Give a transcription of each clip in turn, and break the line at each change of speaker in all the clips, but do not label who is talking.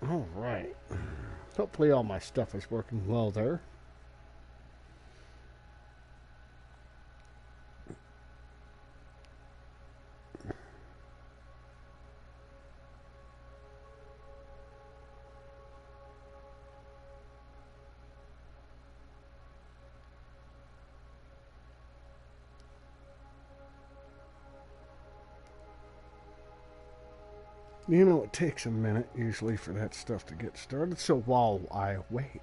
All right. Hopefully all my stuff is working well there. You know, it takes a minute usually for that stuff to get started, so while I wait,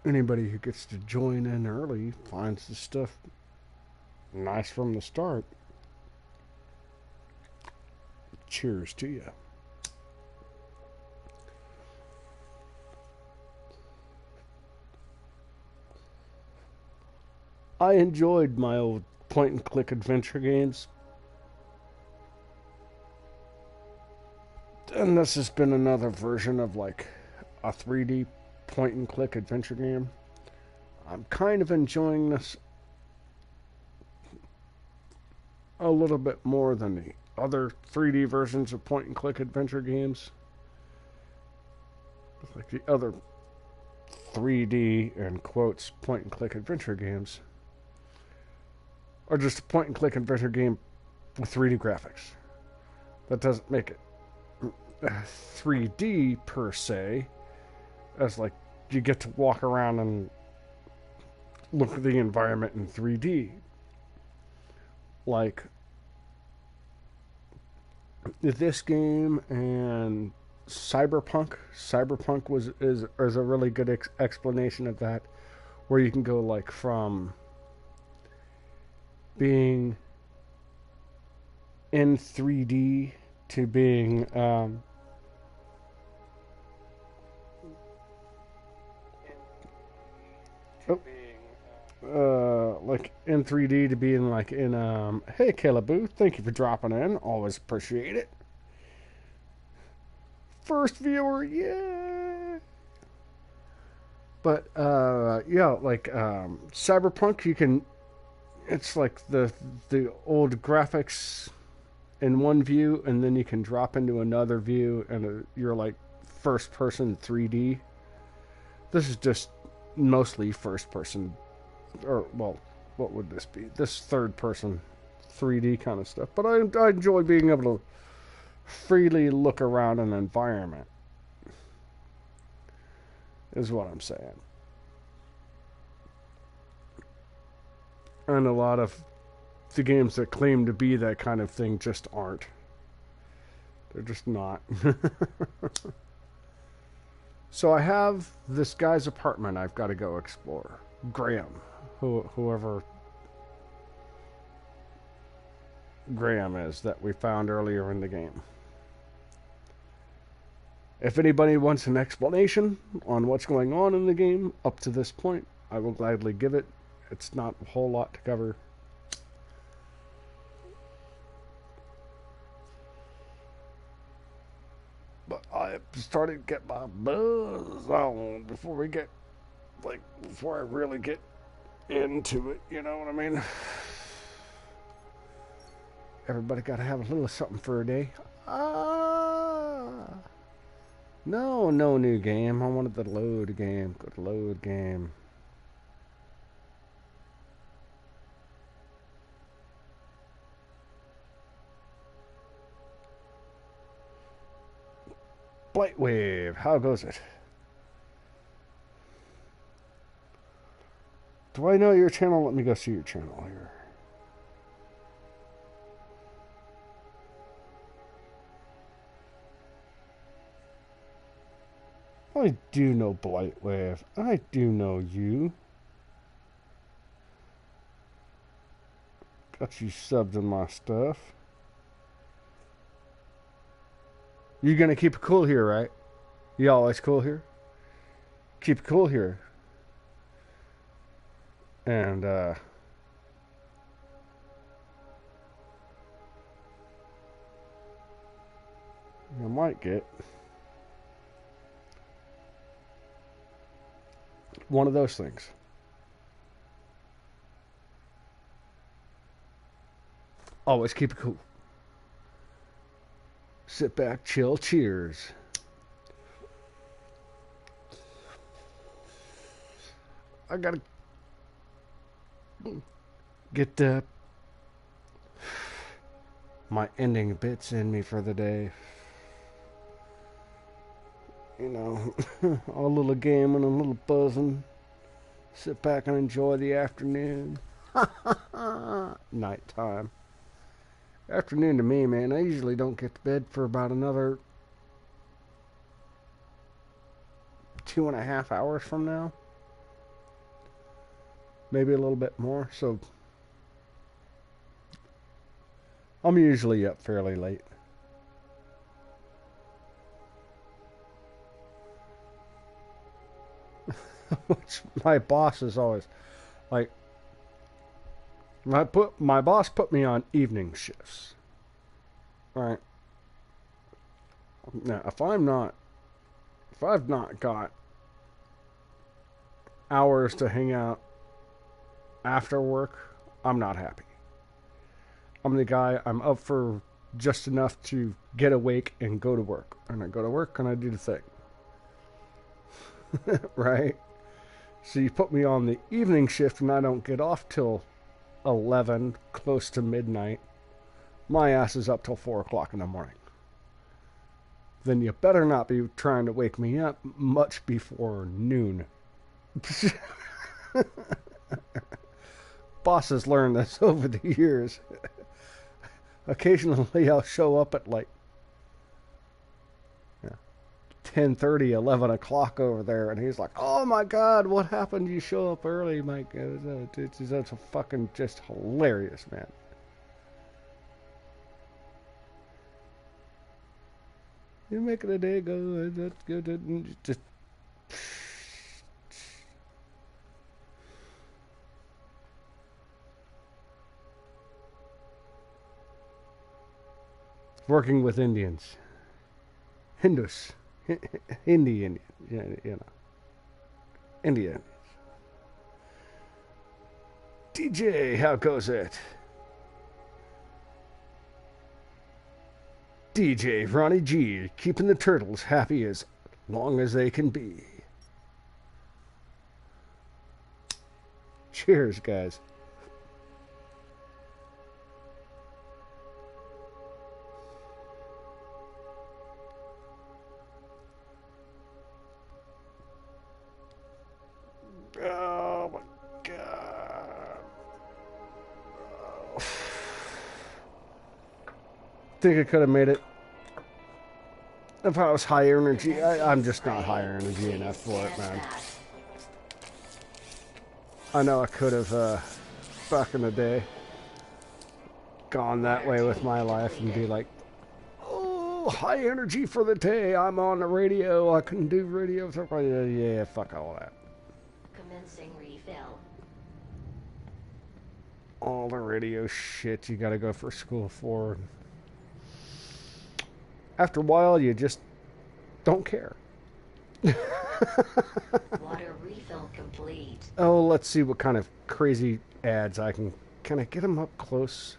anybody who gets to join in early finds the stuff nice from the start. Cheers to you. I enjoyed my old point and click adventure games, and this has been another version of like a 3D point and click adventure game. I'm kind of enjoying this a little bit more than the other 3D versions of point and click adventure games. Like the other 3D and quotes point and click adventure games are just a point and click adventure game with 3D graphics. That doesn't make it 3D per se, as like you get to walk around and look at the environment in 3D. Like this game and Cyberpunk is a really good explanation of that, where you can go like from being in 3D to being like in 3D to being like in hey Calaboo, thank you for dropping in, always appreciate it. First viewer, yeah. But yeah, like Cyberpunk, you can, it's like the old graphics in one view, and then you can drop into another view, and you're like first person 3D. This is just mostly first person, or well, what would this be? This third person 3D kind of stuff. But I enjoy being able to freely look around an environment, is what I'm saying. And a lot of the games that claim to be that kind of thing just aren't. They're just not. So I have this guy's apartment I've got to go explore. Graham, whoever Graham is that we found earlier in the game. If anybody wants an explanation on what's going on in the game up to this point, I will gladly give it. It's not a whole lot to cover. But I started to get my buzz on before I really get into it, you know what I mean? Everybody got to have a little something for a day. No new game. I wanted the load game. Go to load game. Blightwave, how goes it? Do I know your channel? Let me go see your channel here. I do know Blightwave. I do know you. Got you subbed in my stuff. You gonna keep it cool here, right? You always cool here? Keep it cool here. And, you might get one of those things. Always keep it cool. Sit back, chill, cheers. I gotta get my ending bits in me for the day. You know, a little gaming, a little buzzing. Sit back and enjoy the afternoon. Nighttime. Afternoon to me, man. I usually don't get to bed for about another 2.5 hours from now. Maybe a little bit more. So I'm usually up fairly late. Which my boss is always like, my boss put me on evening shifts. Right. Now, if I've not got hours to hang out after work, I'm not happy. I'm the guy, I'm up for just enough to get awake and go to work. And I go to work and I do the thing. Right? So you put me on the evening shift and I don't get off till 11, close to midnight. My ass is up till 4 o'clock in the morning. Then you better not be trying to wake me up much before noon. Bosses learn this over the years. Occasionally I'll show up at like 10:30, 11 o'clock over there, and he's like, "Oh my God, what happened? You show up early, Mike." That's fucking just hilarious, man. You're making a day go. That's good. Just working with Indians, Hindus, Indian, you know, Indian. DJ, how goes it? DJ Ronnie G, keeping the turtles happy as long as they can be. Cheers, guys. Oh my God. Think I could have made it if I was higher energy. I'm just not higher energy enough for it, man. I know I could have, back in the day, gone that way with my life and be like, oh, high energy for the day. I'm on the radio. I can do radio. Yeah, fuck all that.
Commencing refill.
All the radio shit you gotta go for school for. After a while, you just don't care.
Water refill complete.
Oh, let's see what kind of crazy ads I can. Can I get them up close?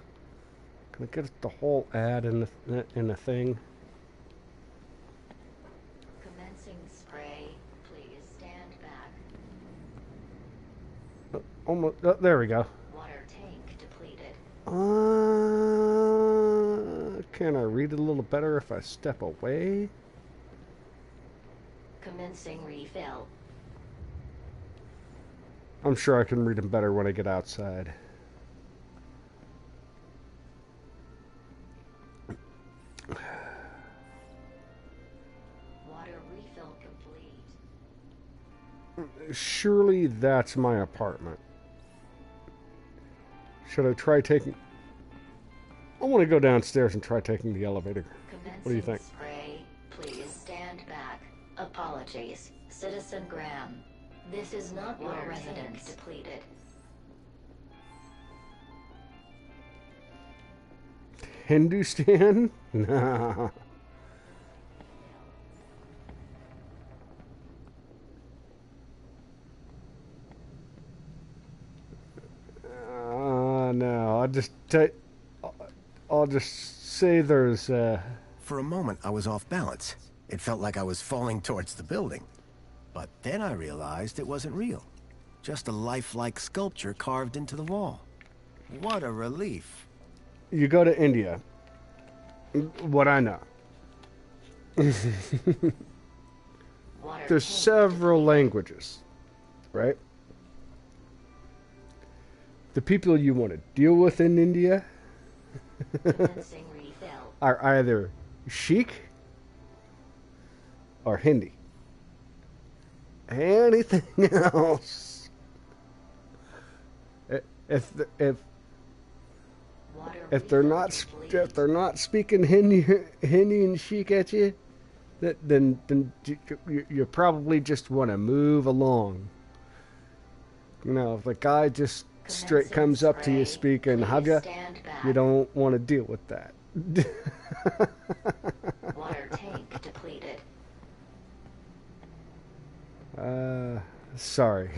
Can I get the whole ad in the thing?
Commencing spray. Please stand back.
Almost. There we go.
Water tank depleted.
Can I read it a little better if I step away?
Commencing refill.
I'm sure I can read them better when I get outside.
Water refill complete.
Surely that's my apartment. Should I try taking... I want to go downstairs and try taking the elevator.
Commencing
What do you think?
Spray. Please stand back. Apologies, Citizen Graham. This is not your residence. Depleted.
Hindustan? Nah. No. I'll just say there's
For a moment, I was off balance. It felt like I was falling towards the building. But then I realized it wasn't real. Just a lifelike sculpture carved into the wall. What a relief.
You go to India. What I know. There's several languages, right? The people you want to deal with in India are either Sikh or Hindi. Anything else, if they're not speaking Hindi and Sikh at you, then you probably just want to move along. You know, if the guy just straight comes up to you speaking Haja, you don't want to deal with that.
Water tank depleted.
Sorry.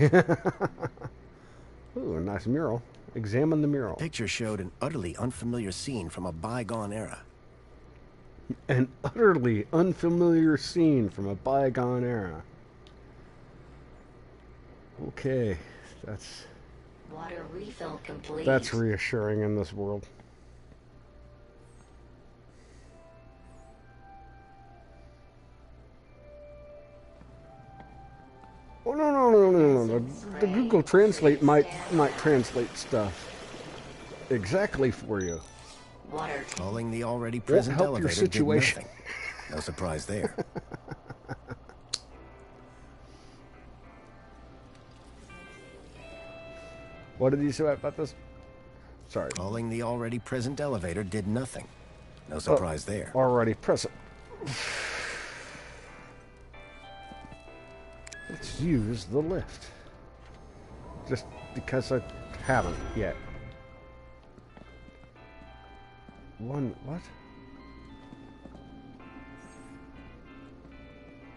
Ooh, a nice mural. Examine the mural.
The picture showed an utterly unfamiliar scene from a bygone era.
An utterly unfamiliar scene from a bygone era. Okay, that's...
Water refill complete.
That's reassuring in this world. Oh, no. The Google Translate might translate stuff exactly for you.
Water
Calling the already present
help
elevator
your situation.
did nothing. No surprise there.
What did you say about this? Sorry.
Calling the already present elevator did nothing. No surprise there.
Already present. Let's use the lift. Just because I haven't yet. What?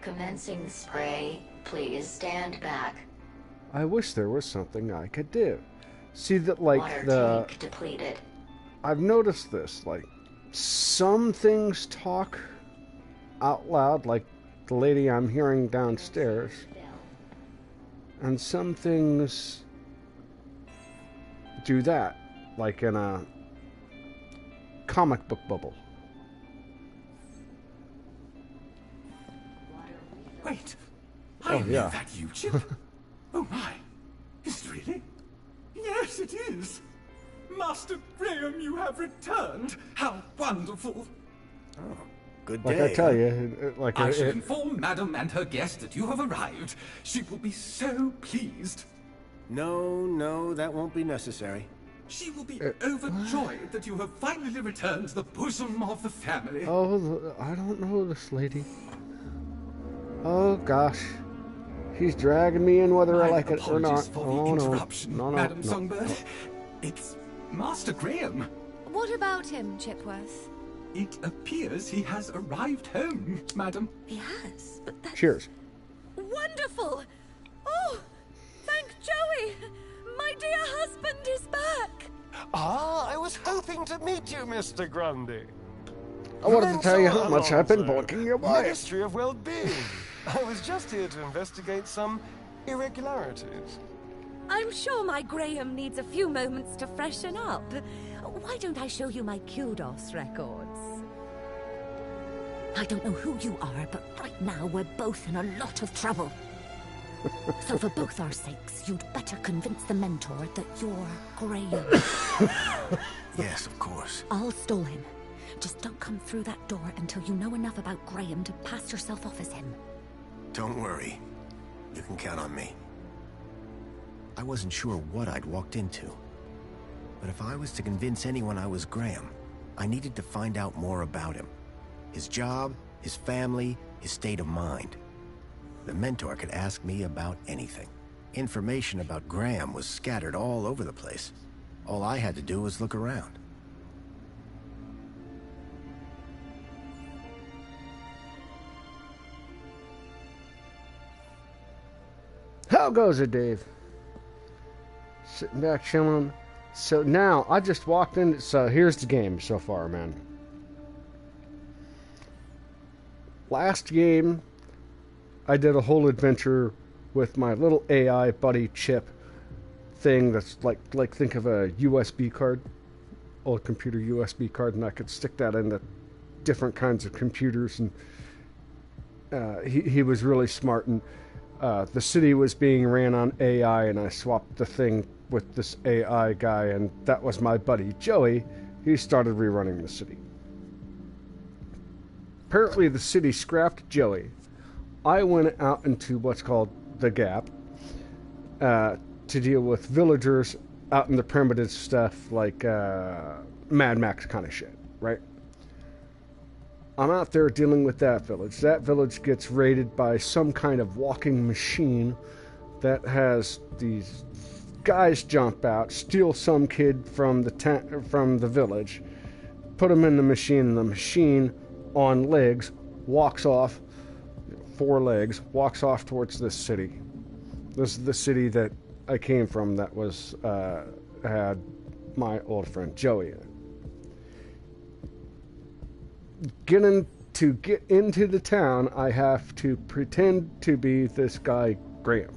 commencing spray. Please stand back.
I wish there was something I could do. See that, like,
Water tank depleted.
I've noticed this, like, some things talk out loud, like the lady I'm hearing downstairs, and some things do that, like in a comic book bubble.
Wait,
Oh,
I know
yeah.
that you, Chip. Oh my, is it really? Yes, it is. Master Graham, you have returned. How wonderful.
Oh, good
Like
day.
I tell you, like
I shall inform Madam and her guest that you have arrived. She will be so pleased.
No, that won't be necessary.
She will be overjoyed that you have finally returned to the bosom of the family.
Oh, I don't know this lady. Oh gosh, she's dragging me in whether I like it or not.
Apologies for the
Oh
interruption,
no,
Madam
no.
Songbird. It's Master Graham.
What about him, Chipworth?
It appears he has arrived home, Madam.
He has, but that's
Cheers.
wonderful! Oh, thank Joey! My dear husband is back!
Ah, I was hoping to meet you, Mr. Grundy.
I wanted to tell you how much I've been
Alonso,
blocking your wife.
Ministry of Well-Being. I was just here to investigate some irregularities.
I'm sure my Graham needs a few moments to freshen up. Why don't I show you my kudos records? I don't know who you are, but right now we're both in a lot of trouble. So for both our sakes, you'd better convince the mentor that you're Graham.
Yes, of course.
I'll stall him. Just don't come through that door until you know enough about Graham to pass yourself off as him.
Don't worry. You can count on me. I wasn't sure what I'd walked into. But if I was to convince anyone I was Graham, I needed to find out more about him. His job, his family, his state of mind. The mentor could ask me about anything. Information about Graham was scattered all over the place. All I had to do was look around.
How goes it, Dave? Sitting back, chilling. So now, I just walked in. So here's the game so far, man. last game, I did a whole adventure with my little AI buddy chip thing that's like think of a USB card, old computer USB card, and I could stick that into different kinds of computers. And he was really smart, and the city was being ran on AI, and I swapped the thing with this AI guy, and that was my buddy Joey. He started rerunning the city. Apparently the city scrapped Joey. I went out into what's called the Gap to deal with villagers out in the primitive stuff like Mad Max kind of shit, right? I'm out there dealing with that village. That village gets raided by some kind of walking machine that has these guys jump out, steal some kid from the village, put him in the machine, and the machine on legs walks off, 4 legs, walks off towards this city. This is the city that I came from that was had my old friend Joey in it. Get into the town, I have to pretend to be this guy Graham.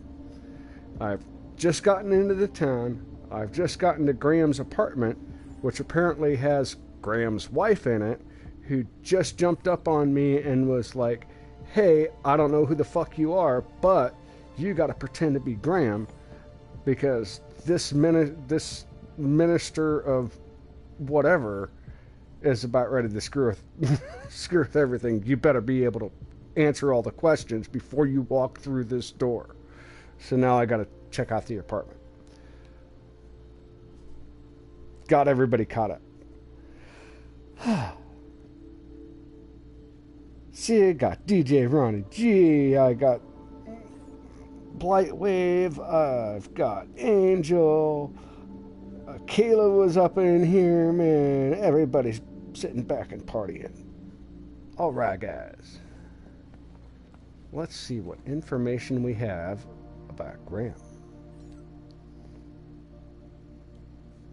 I've just gotten into the town. I've just gotten to Graham's apartment, which apparently has Graham's wife in it, who just jumped up on me and was like, "Hey, I don't know who the fuck you are, but you got to pretend to be Graham, because this minister of whatever is about ready to screw with everything. You better be able to answer all the questions before you walk through this door." So now I got to check out the apartment. Got everybody caught up. See, I got DJ Ronnie G. I got Blightwave. I've got Angel. Kayla was up in here, man. Everybody's sitting back and partying. All right, guys. Let's see what information we have about Graham.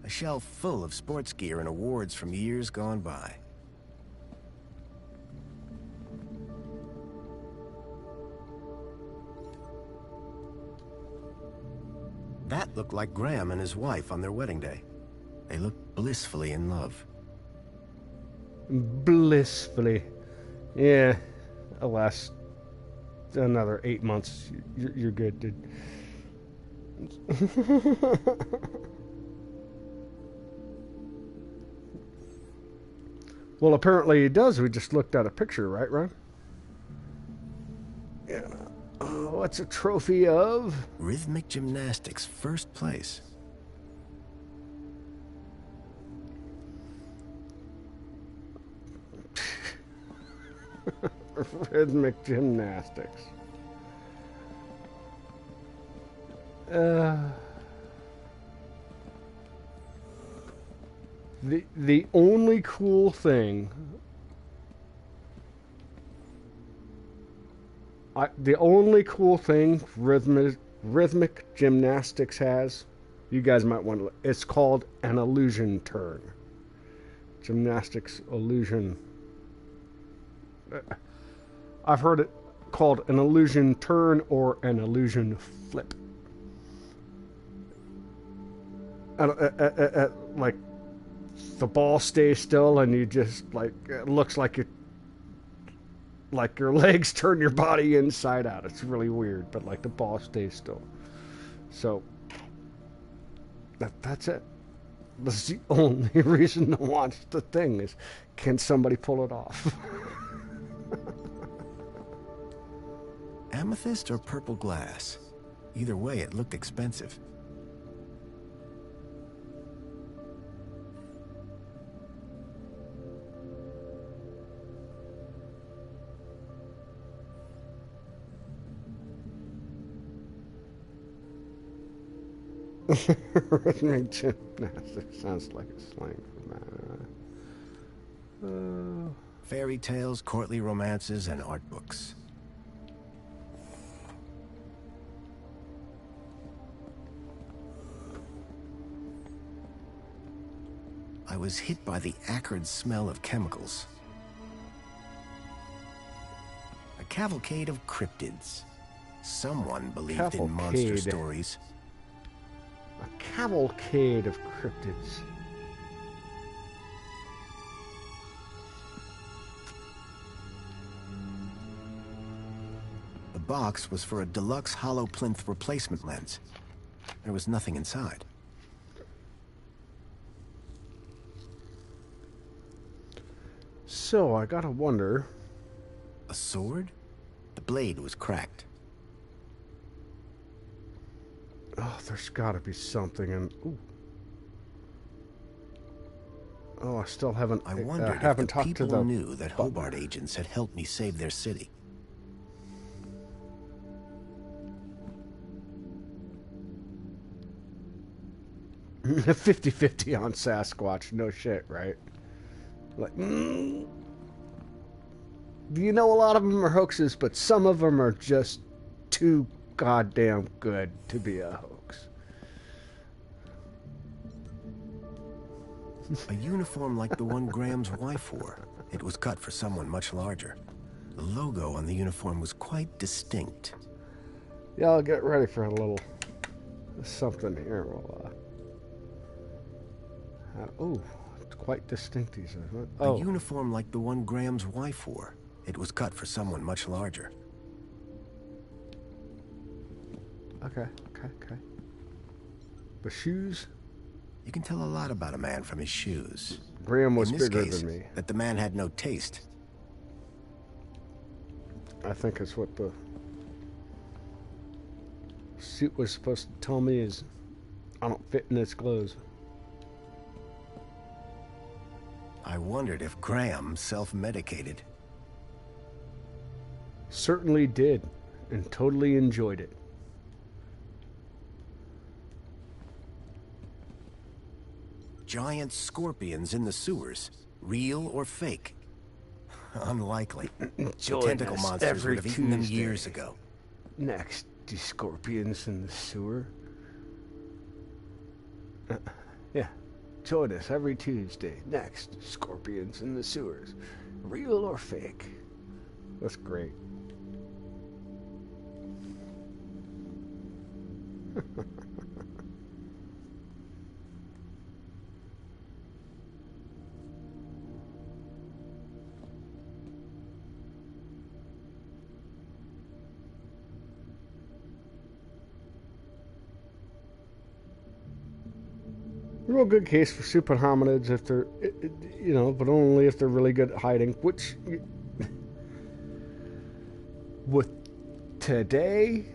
A shelf full of sports gear and awards from years gone by. That looked like Graham and his wife on their wedding day. They looked blissfully in love.
Blissfully. Yeah. Alas, another 8 months. You're good, dude. Well, apparently he does. We just looked at a picture, right, Ron? Yeah. What's a trophy of?
Rhythmic gymnastics, first place.
Rhythmic gymnastics. The only cool thing, rhythmic gymnastics has, you guys might want to. It's called an illusion turn. Gymnastics illusion. I've heard it called an illusion turn or an illusion flip. Like the ball stays still and you just like, it looks like your legs turn your body inside out. It's really weird, but like the ball stays still. So that's it. That's the only reason to watch the thing is, can somebody pull it off?
Amethyst or purple glass? Either way, it looked expensive.
Rhythmic gymnastics sounds like a slang for that.
Fairy tales, courtly romances, and art books. I was hit by the acrid smell of chemicals. cavalcade of cryptids. Someone believed in monster
Cavalcade.
stories.
A cavalcade of cryptids.
The box was for a deluxe hollow plinth replacement lens. There was nothing inside.
So, I gotta wonder...
A sword? The blade was cracked.
Oh, there's gotta be something in... Ooh. Oh, I still haven't...
I wondered if the
talked to
people
the...
knew that Hobart agents had helped me save their city.
The 50-50 on Sasquatch. No shit, right? Like, you know, a lot of them are hoaxes, but some of them are just too goddamn good to be a hoax.
A uniform like the one Graham's wife wore. It was cut for someone much larger. The logo on the uniform was quite distinct.
Yeah, I'll get ready for a little something here. Oh, it's quite distinct, he says. Oh.
A uniform like the one Graham's wife wore. It was cut for someone much larger.
Okay. The shoes?
You can tell a lot about a man from his shoes.
Graham was
In this
bigger
case,
than me.
that the man had no taste.
I think it's what the suit was supposed to tell me is I don't fit in his clothes.
I wondered if Graham self-medicated.
Certainly did, and totally enjoyed it.
Giant scorpions in the sewers. Real or fake? Unlikely. The tentacle monsters would have eaten them years ago.
Next, do scorpions in the sewer? Yeah, join us every Tuesday. Next, scorpions in the sewers. Real or fake? That's great. Real good case for super hominids if they're, you know, but only if they're really good at hiding, which, with today,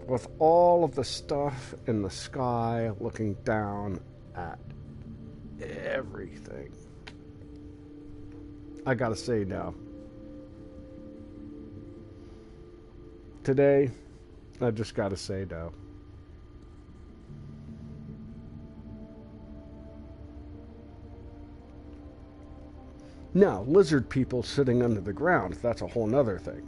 with all of the stuff in the sky looking down at everything, I gotta say no. Today, I just gotta say no. Now, lizard people sitting under the ground, that's a whole nother thing.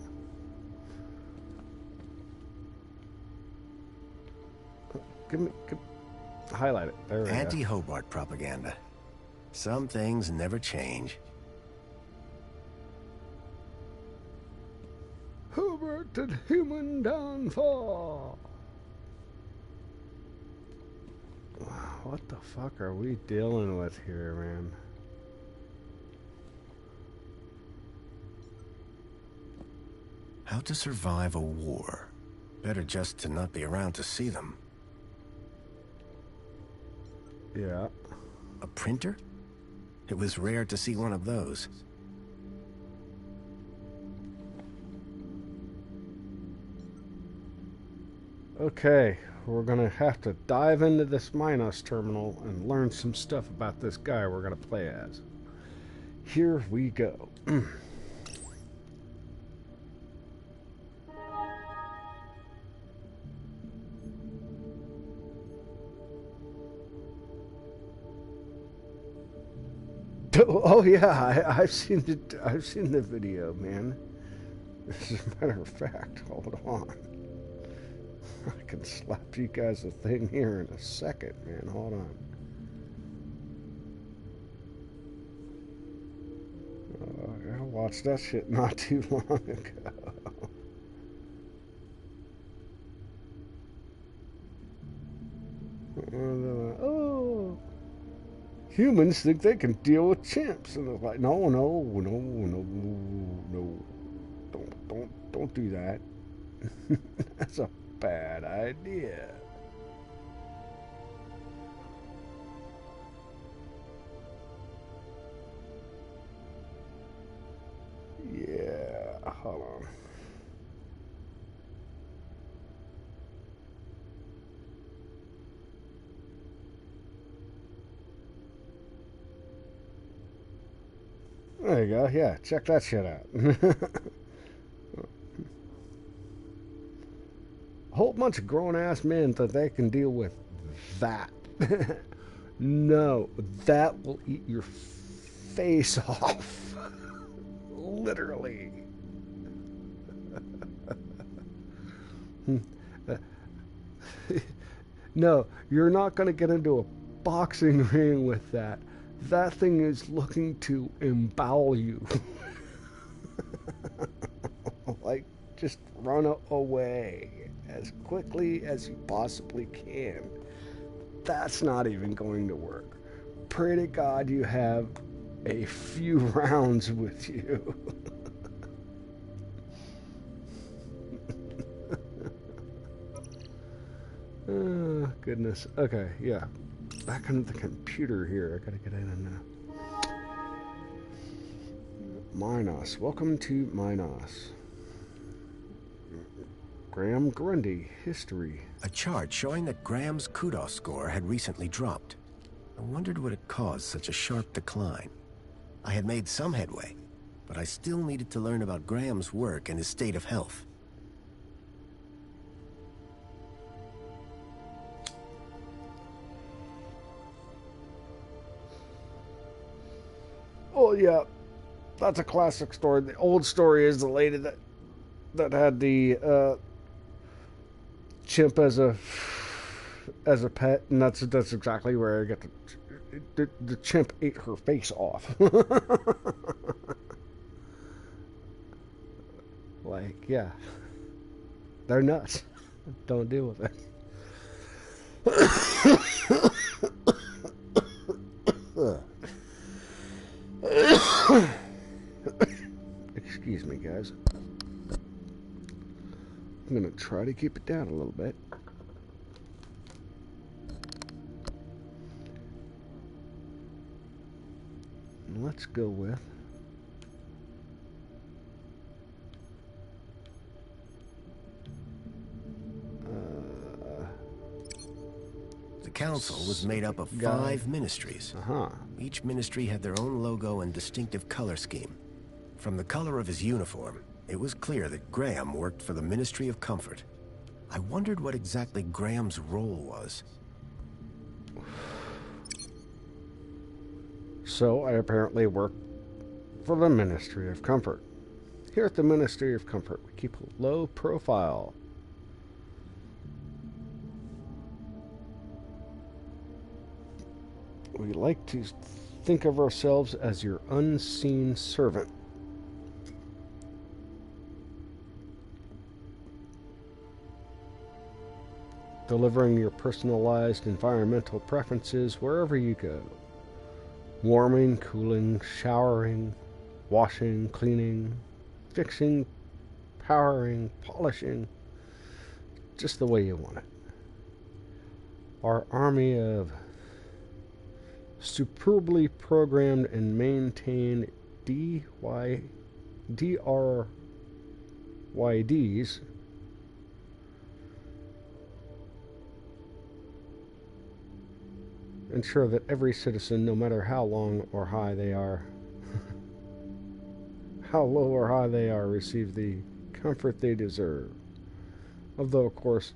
Highlight it. There we go.
Anti-Hobart propaganda. Some things never change.
Hobart and human downfall. What the fuck are we dealing with here, man?
How to survive a war. Better just to not be around to see them.
Yeah.
A printer? It was rare to see one of those.
Okay, we're gonna have to dive into this Minos terminal and learn some stuff about this guy we're gonna play as. Here we go. Oh yeah, I've seen it. I've seen the video, man. As a matter of fact, hold on. I can slap you guys a thing here in a second, man. Hold on. watched that shit not too long ago. Oh, humans think they can deal with chimps, and they're like, no, don't do that. That's a bad idea. Yeah, hold on. There you go. Yeah, check that shit out. A whole bunch of grown-ass men that they can deal with that. No, that will eat your face off. Literally. No, you're not going to get into a boxing ring with that. That thing is looking to embowel you. Like, just run away as quickly as you possibly can. That's not even going to work. Pray to God you have a few rounds with you. Oh, goodness. Okay, yeah. Back into the computer here. I gotta get in and Minos. Welcome to Minos. Graham Grundy, history.
A chart showing that Graham's kudos score had recently dropped. I wondered what had caused such a sharp decline. I had made some headway, but I still needed to learn about Graham's work and his state of health.
Oh yeah, that's a classic story. The old story is the lady that had the chimp as a pet, and that's exactly where I get the chimp ate her face off. Like, yeah, they're nuts. Don't deal with it. Excuse me, guys. I'm gonna try to keep it down a little bit. Let's go with
the council was made up of 5 ministries. Each ministry had their own logo and distinctive color scheme. From the color of his uniform, it was clear that Graham worked for the Ministry of Comfort. I wondered what exactly Graham's role was.
So I apparently work for the Ministry of Comfort. Here at the Ministry of Comfort, we keep a low profile. We like to think of ourselves as your unseen servant. Delivering your personalized environmental preferences wherever you go. Warming, cooling, showering, washing, cleaning, fixing, powering, polishing, just the way you want it. Our army of superbly programmed and maintained DRYDs ensure that every citizen, no matter how long or high they are, how low or high they are, receive the comfort they deserve. Although, of course,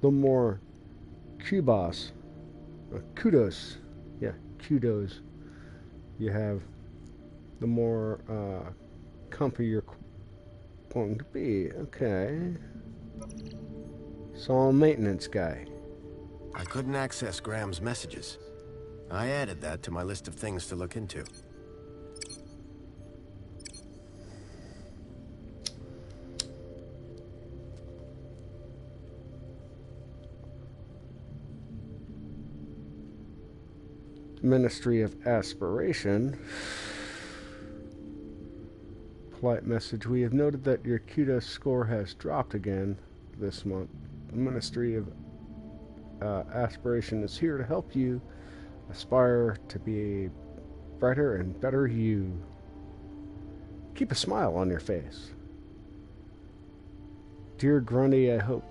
the more kudos you have, the more comfy you're going to be. Okay. So I'm a maintenance guy.
I couldn't access Graham's messages. I added that to my list of things to look into.
Ministry of Aspiration. Polite message. We have noted that your kudos score has dropped again this month. The Ministry of Aspiration is here to help you aspire to be a brighter and better you. Keep a smile on your face. Dear Grundy, I hope...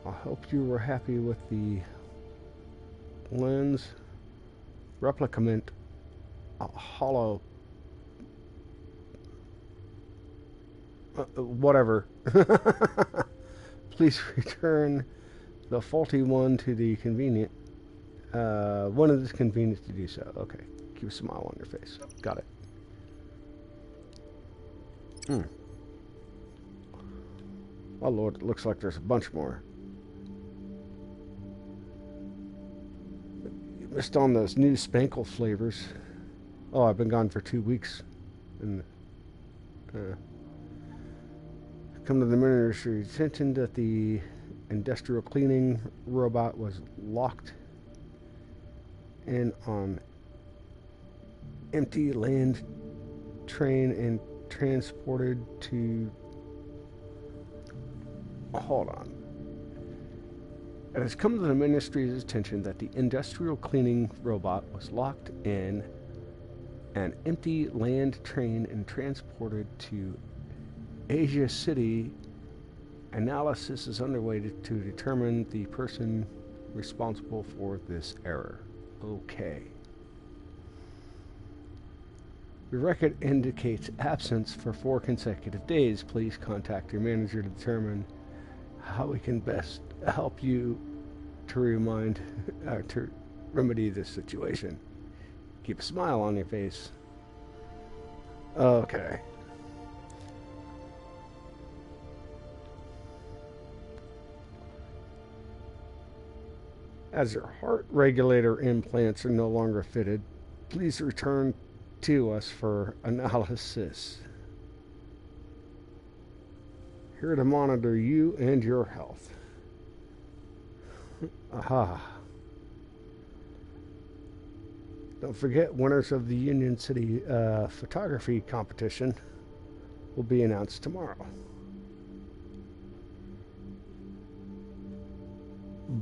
I hope you were happy with the lens replicament hollow... whatever. Please return the faulty one to the convenient... one of the convenience to do so. Okay. Keep a smile on your face. Got it. Oh Lord, it looks like there's a bunch more. You missed on those new Spankle flavors. Oh, I've been gone for 2 weeks. And come to the minister's attention that the industrial cleaning robot was locked in on empty land train and transported to... Hold on. It has come to the ministry's attention that the industrial cleaning robot was locked in an empty land train and transported to Asia City. Analysis is underway to determine the person responsible for this error. Okay. Your record indicates absence for 4 consecutive days. Please contact your manager to determine how we can best help you to remedy this situation. Keep a smile on your face. Okay. As your heart regulator implants are no longer fitted, please return to us for analysis. Here to monitor you and your health. Aha. Don't forget, winners of the Union City photography competition will be announced tomorrow.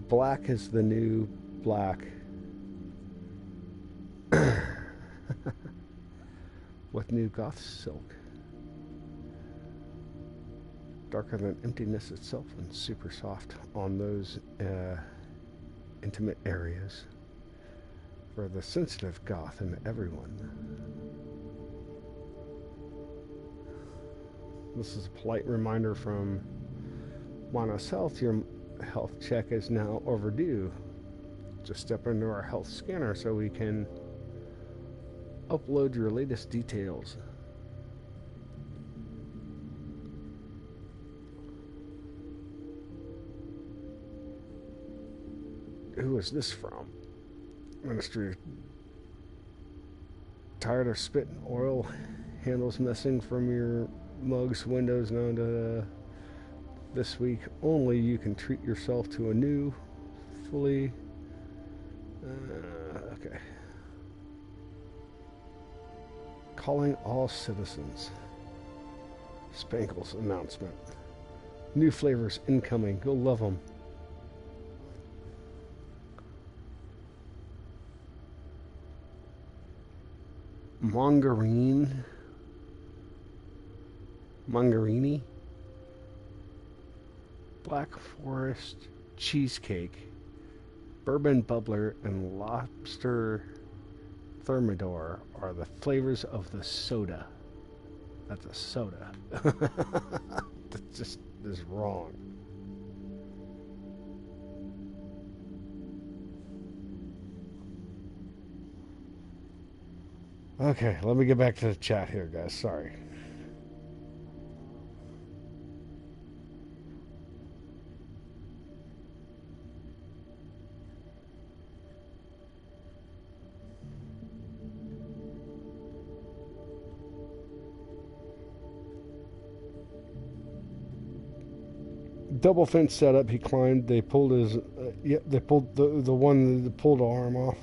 Black is the new black. With new goth silk. Darker than emptiness itself and super soft on those intimate areas. For the sensitive goth in everyone. This is a polite reminder from Monos Health. Your health check is now overdue. Just step into our health scanner so we can upload your latest details. Who is this from? Ministry. Tired of spitting oil? Handles missing from your mug's windows known to this week. Only you can treat yourself to a new, fully... okay. Calling all citizens. Spankle's announcement. New flavors incoming. You'll love them. Mongarini, Black Forest Cheesecake, Bourbon Bubbler, and Lobster Thermidor are the flavors of the soda. That's a soda. That just is wrong. Okay, let me get back to the chat here, guys. Sorry. Double fence setup. He climbed. They pulled his. They pulled the one that pulled the arm off.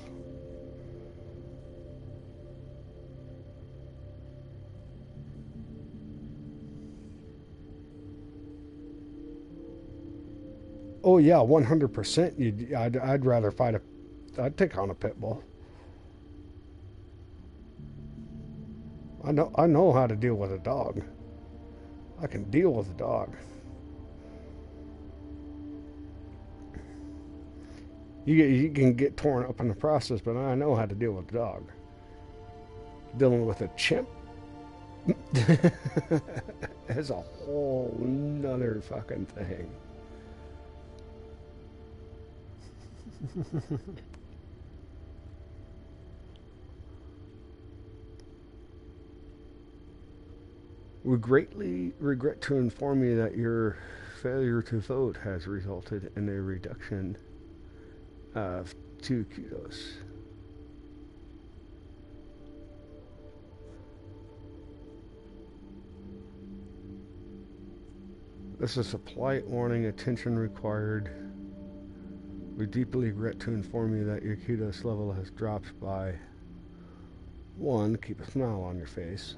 Oh yeah, 100%. I'd rather fight a. I'd take on a pit bull. I know how to deal with a dog. I can deal with a dog. You can get torn up in the process, but I know how to deal with a dog. Dealing with a chimp is a whole nother fucking thing. We greatly regret to inform you that your failure to vote has resulted in a reduction of 2 kudos. This is a polite warning, attention required. We deeply regret to inform you that your kudos level has dropped by 1. Keep a smile on your face.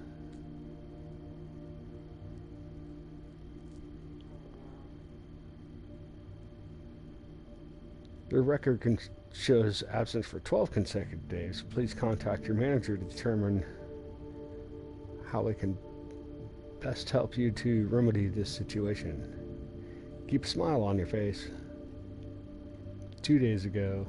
Your record shows absence for 12 consecutive days. Please contact your manager to determine how we can best help you to remedy this situation. Keep a smile on your face. 2 days ago.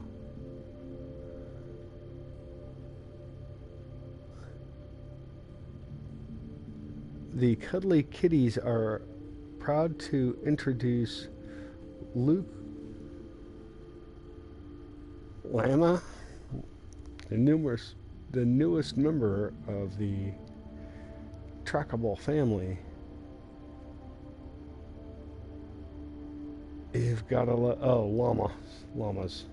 The Cuddly Kitties are proud to introduce Luke Lama, the newest member of the trackable family. You've got a llamas.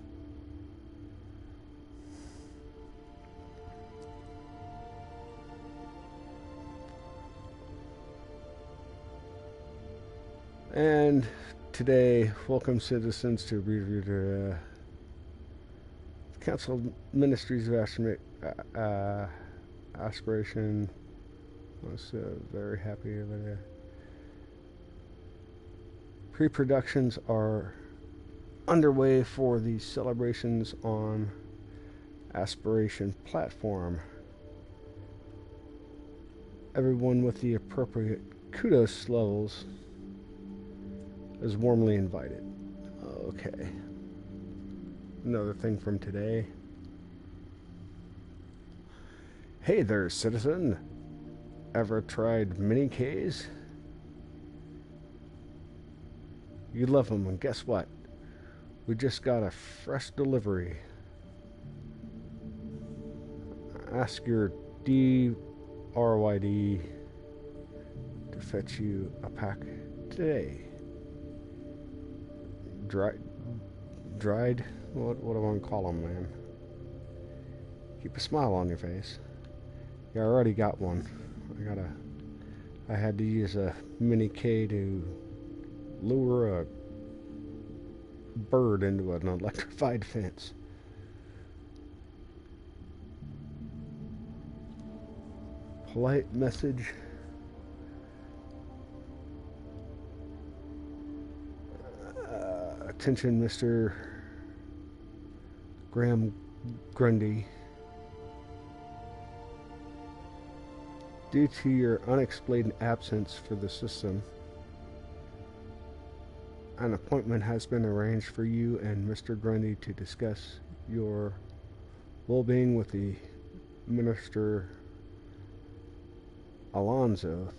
And today, welcome citizens to review the Council Ministries of Aspiration. I was very happy over there. Pre-productions are underway for the celebrations on Aspiration platform. Everyone with the appropriate kudos levels is warmly invited. Okay. Another thing from today. Hey there, citizen. Ever tried mini Ks? You love them, and guess what? We just got a fresh delivery. Ask your DRYD to fetch you a pack today. Dried? What do I want to call them, man? Keep a smile on your face. Yeah, I already got one. I had to use a mini K to lure a bird into an electrified fence. Polite message. Attention, Mr. Graham Grundy. Due to your unexplained absence for the system, an appointment has been arranged for you and Mr. Grundy to discuss your well-being with the Minister Alonzo.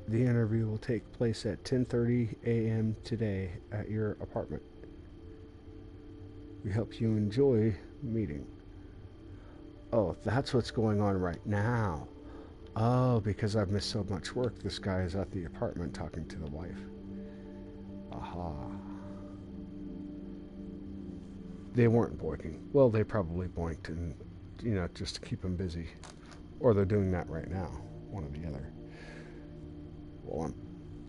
The interview will take place at 10:30 a.m. today at your apartment. We hope you enjoy meeting. Oh, that's what's going on right now. Oh, because I've missed so much work, this guy is at the apartment talking to the wife. Aha. They weren't boinking. Well, they probably boinked and, just to keep him busy. Or they're doing that right now. One or the other. Well, I'm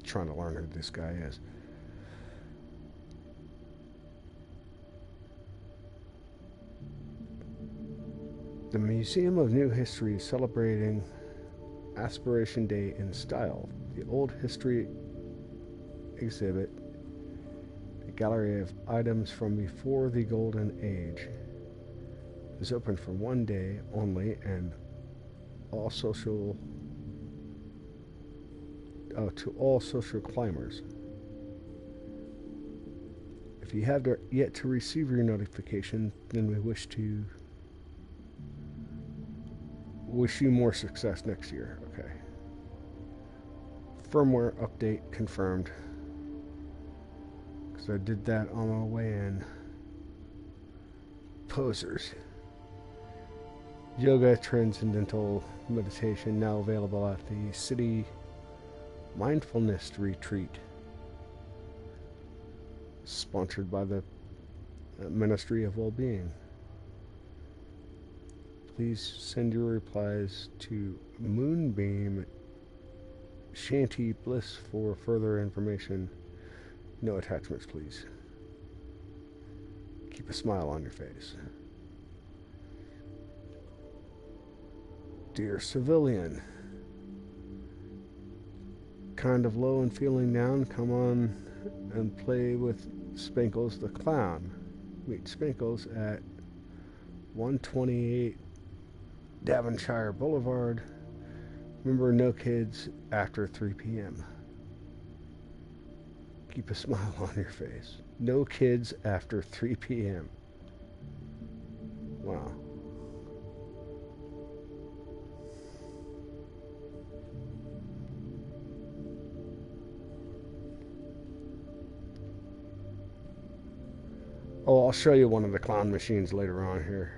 trying to learn who this guy is. The Museum of New History is celebrating Aspiration Day in style. The Old History exhibit, a gallery of items from before the Golden Age, is open for one day only and to all social climbers. If you have yet to receive your notification, then we wish you more success next year. Okay. Firmware update confirmed. Because I did that on my way in. Posers. Yoga Transcendental Meditation now available at the City Mindfulness Retreat. Sponsored by the Ministry of Well-Being. Please send your replies to Moonbeam Shanty Bliss for further information. No attachments, please. Keep a smile on your face. Dear civilian, kind of low and feeling down, come on and play with Spankles the Clown. Meet Spankles at 128 Devonshire Boulevard. Remember, no kids after 3 p.m. Keep a smile on your face. No kids after 3 p.m. Wow. Oh, I'll show you one of the clown machines later on here.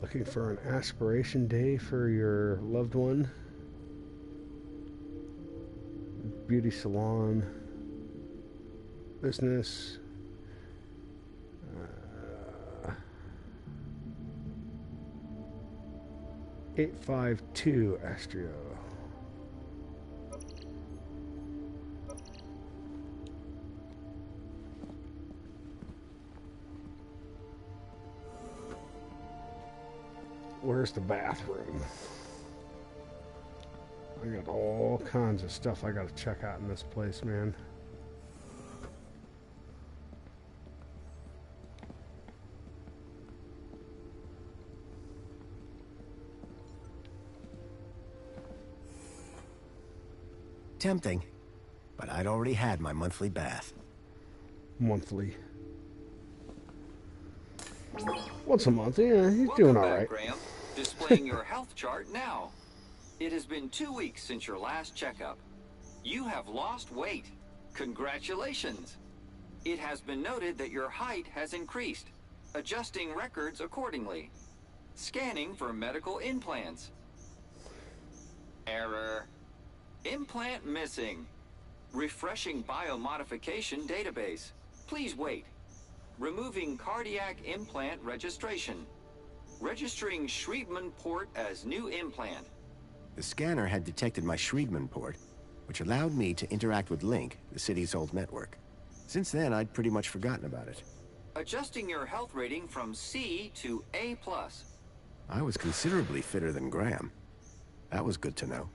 Looking for an aspiration day for your loved one? Beauty salon, business, 852 Astrio. Where's the bathroom? I got all kinds of stuff I gotta check out in this place, man.
Tempting, but I'd already had my monthly bath.
Monthly. Once a month, yeah, he's doing all right.
Welcome back, Graham. Displaying your health chart now. It has been 2 weeks since your last checkup. You have lost weight. Congratulations. It has been noted that your height has increased. Adjusting records accordingly. Scanning for medical implants. Error. Implant missing. Refreshing biomodification database. Please wait. Removing cardiac implant registration. Registering Schriebman port as new implant.
The scanner had detected my Schriebman port, which allowed me to interact with Link, the city's old network. Since then, I'd pretty much forgotten about it.
Adjusting your health rating from C to A+.
I was considerably fitter than Graham. That was good to know.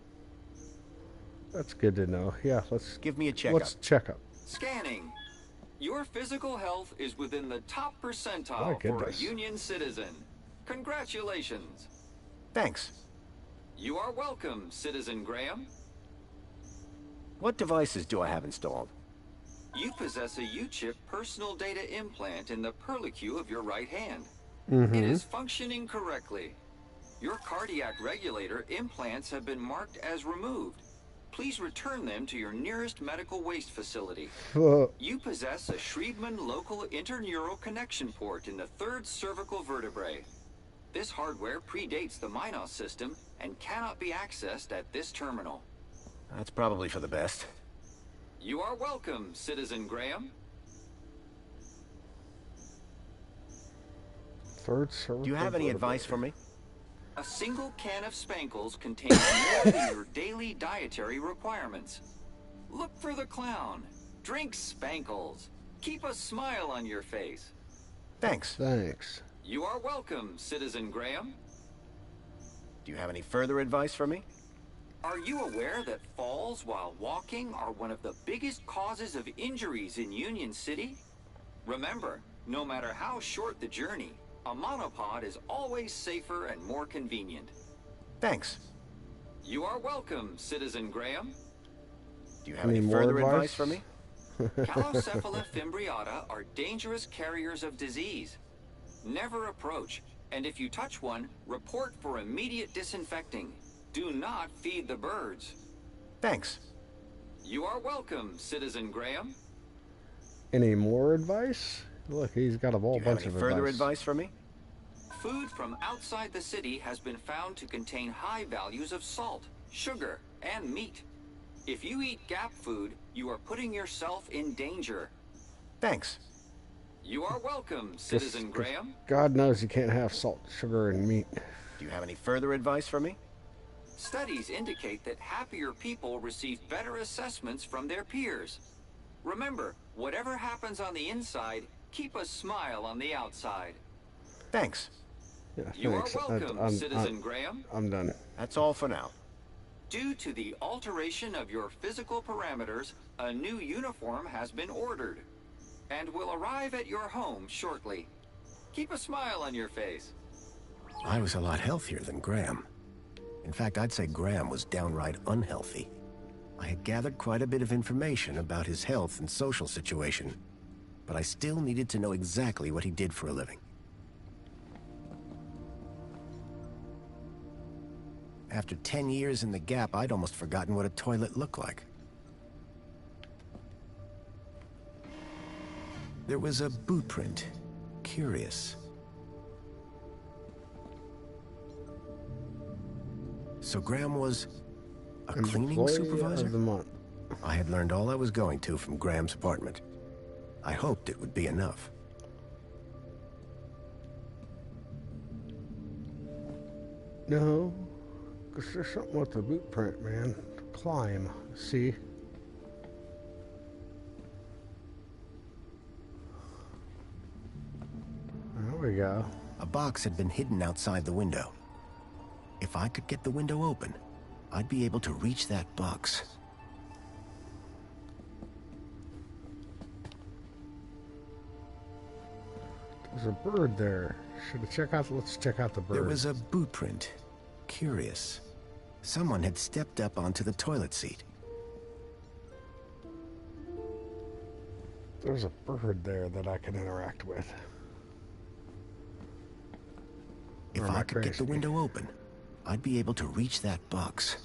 That's good to know. Yeah,
Give me a checkup.
Let's check up.
Scanning. Your physical health is within the top
My
percentile for a
goodness.
Union citizen. Congratulations.
Thanks.
You are welcome, Citizen Graham.
What devices do I have installed?
You possess a U-chip personal data implant in the perlicue of your right hand.
Mm-hmm.
It is functioning correctly. Your cardiac regulator implants have been marked as removed. Please return them to your nearest medical waste facility. You possess a Schriebman local interneural connection port in the 3rd cervical vertebrae. This hardware predates the Minos system and cannot be accessed at this terminal.
That's probably for the best.
You are welcome, Citizen Graham.
Third cervical.
Do you have any advice for me?
A single can of Spankles contains more than your daily dietary requirements. Look for the clown. Drink Spankles. Keep a smile on your face.
Thanks.
Thanks.
You are welcome, Citizen Graham.
Do you have any further advice for me?
Are you aware that falls while walking are one of the biggest causes of injuries in Union City? Remember, no matter how short the journey, a monopod is always safer and more convenient.
Thanks.
You are welcome, Citizen Graham.
Do you have any further advice for me?
Calocephala fimbriata are dangerous carriers of disease. Never approach, and if you touch one, report for immediate disinfecting. Do not feed the birds.
Thanks.
You are welcome, Citizen Graham.
Any more advice? Look, he's got a whole bunch of
advice. Further advice for me?
Food from outside the city has been found to contain high values of salt, sugar, and meat. If you eat Gap food, you are putting yourself in danger.
Thanks.
You are welcome, Citizen Graham.
God knows you can't have salt, sugar, and meat.
Do you have any further advice for me?
Studies indicate that happier people receive better assessments from their peers. Remember, whatever happens on the inside, keep a smile on the outside.
Thanks.
Yeah,
you
thanks.
are welcome, Citizen Graham.
I'm done.
That's all for now.
Due to the alteration of your physical parameters, a new uniform has been ordered and will arrive at your home shortly. Keep a smile on your face.
I was a lot healthier than Graham. In fact, I'd say Graham was downright unhealthy. I had gathered quite a bit of information about his health and social situation, but I still needed to know exactly what he did for a living. After 10 years in the Gap, I'd almost forgotten what a toilet looked like. There was a boot print. Curious. So Graham was a cleaning supervisor?
Of the month.
I had learned all I was going to from Graham's apartment. I hoped it would be enough.
No, because there's something with the boot print, man. Climb. See? There we go.
A box had been hidden outside the window. If I could get the window open, I'd be able to reach that box.
There's a bird there. Let's check out the bird.
There was a boot print. Curious. Someone had stepped up onto the toilet seat.
There's a bird there that I can interact with.
If I could get the window open, I'd be able to reach that box.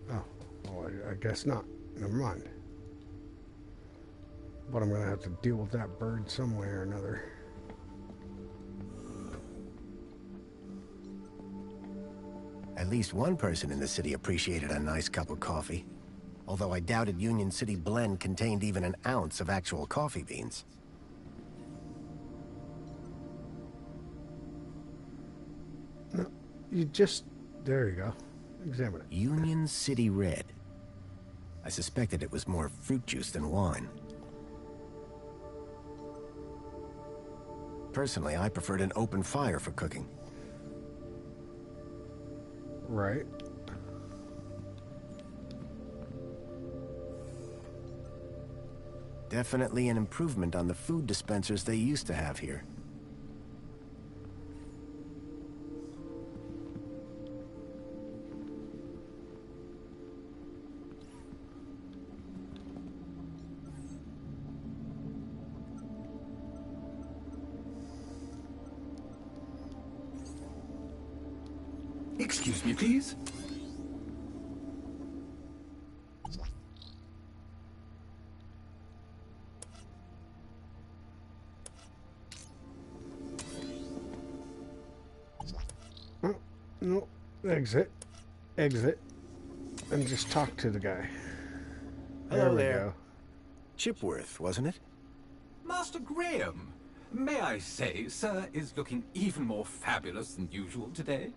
Oh, well, I guess not. Never mind. But I'm going to have to deal with that bird some way or another.
At least one person in the city appreciated a nice cup of coffee. Although I doubted Union City Blend contained even an ounce of actual coffee beans.
No, there you go. Examine it.
Union City Red. I suspected it was more fruit juice than wine. Personally, I preferred an open fire for cooking.
Right.
Definitely an improvement on the food dispensers they used to have here.
Excuse me, please.
Oh, no. Exit. Exit. And just talk to the guy.
Hello
we
there.
Go.
Chipworth, wasn't it?
Master Graham, may I say, sir is looking even more fabulous than usual today.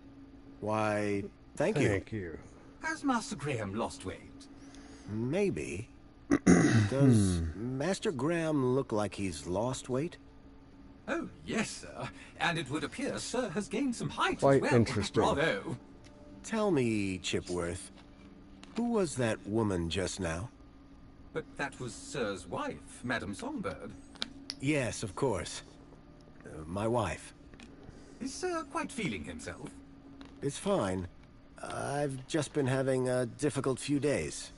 Why, thank you.
Thank you.
Has Master Graham lost weight?
Maybe. Does Master Graham look like he's lost weight?
Oh, yes, sir. And it would appear Sir has gained some height
Quite
as well.
interesting.
Bravo.
Tell me, Chipworth, who was that woman just now?
But that was Sir's wife, Madame Songbird.
Yes, of course. My wife.
Is Sir quite feeling himself?
It's fine. I've just been having a difficult few days.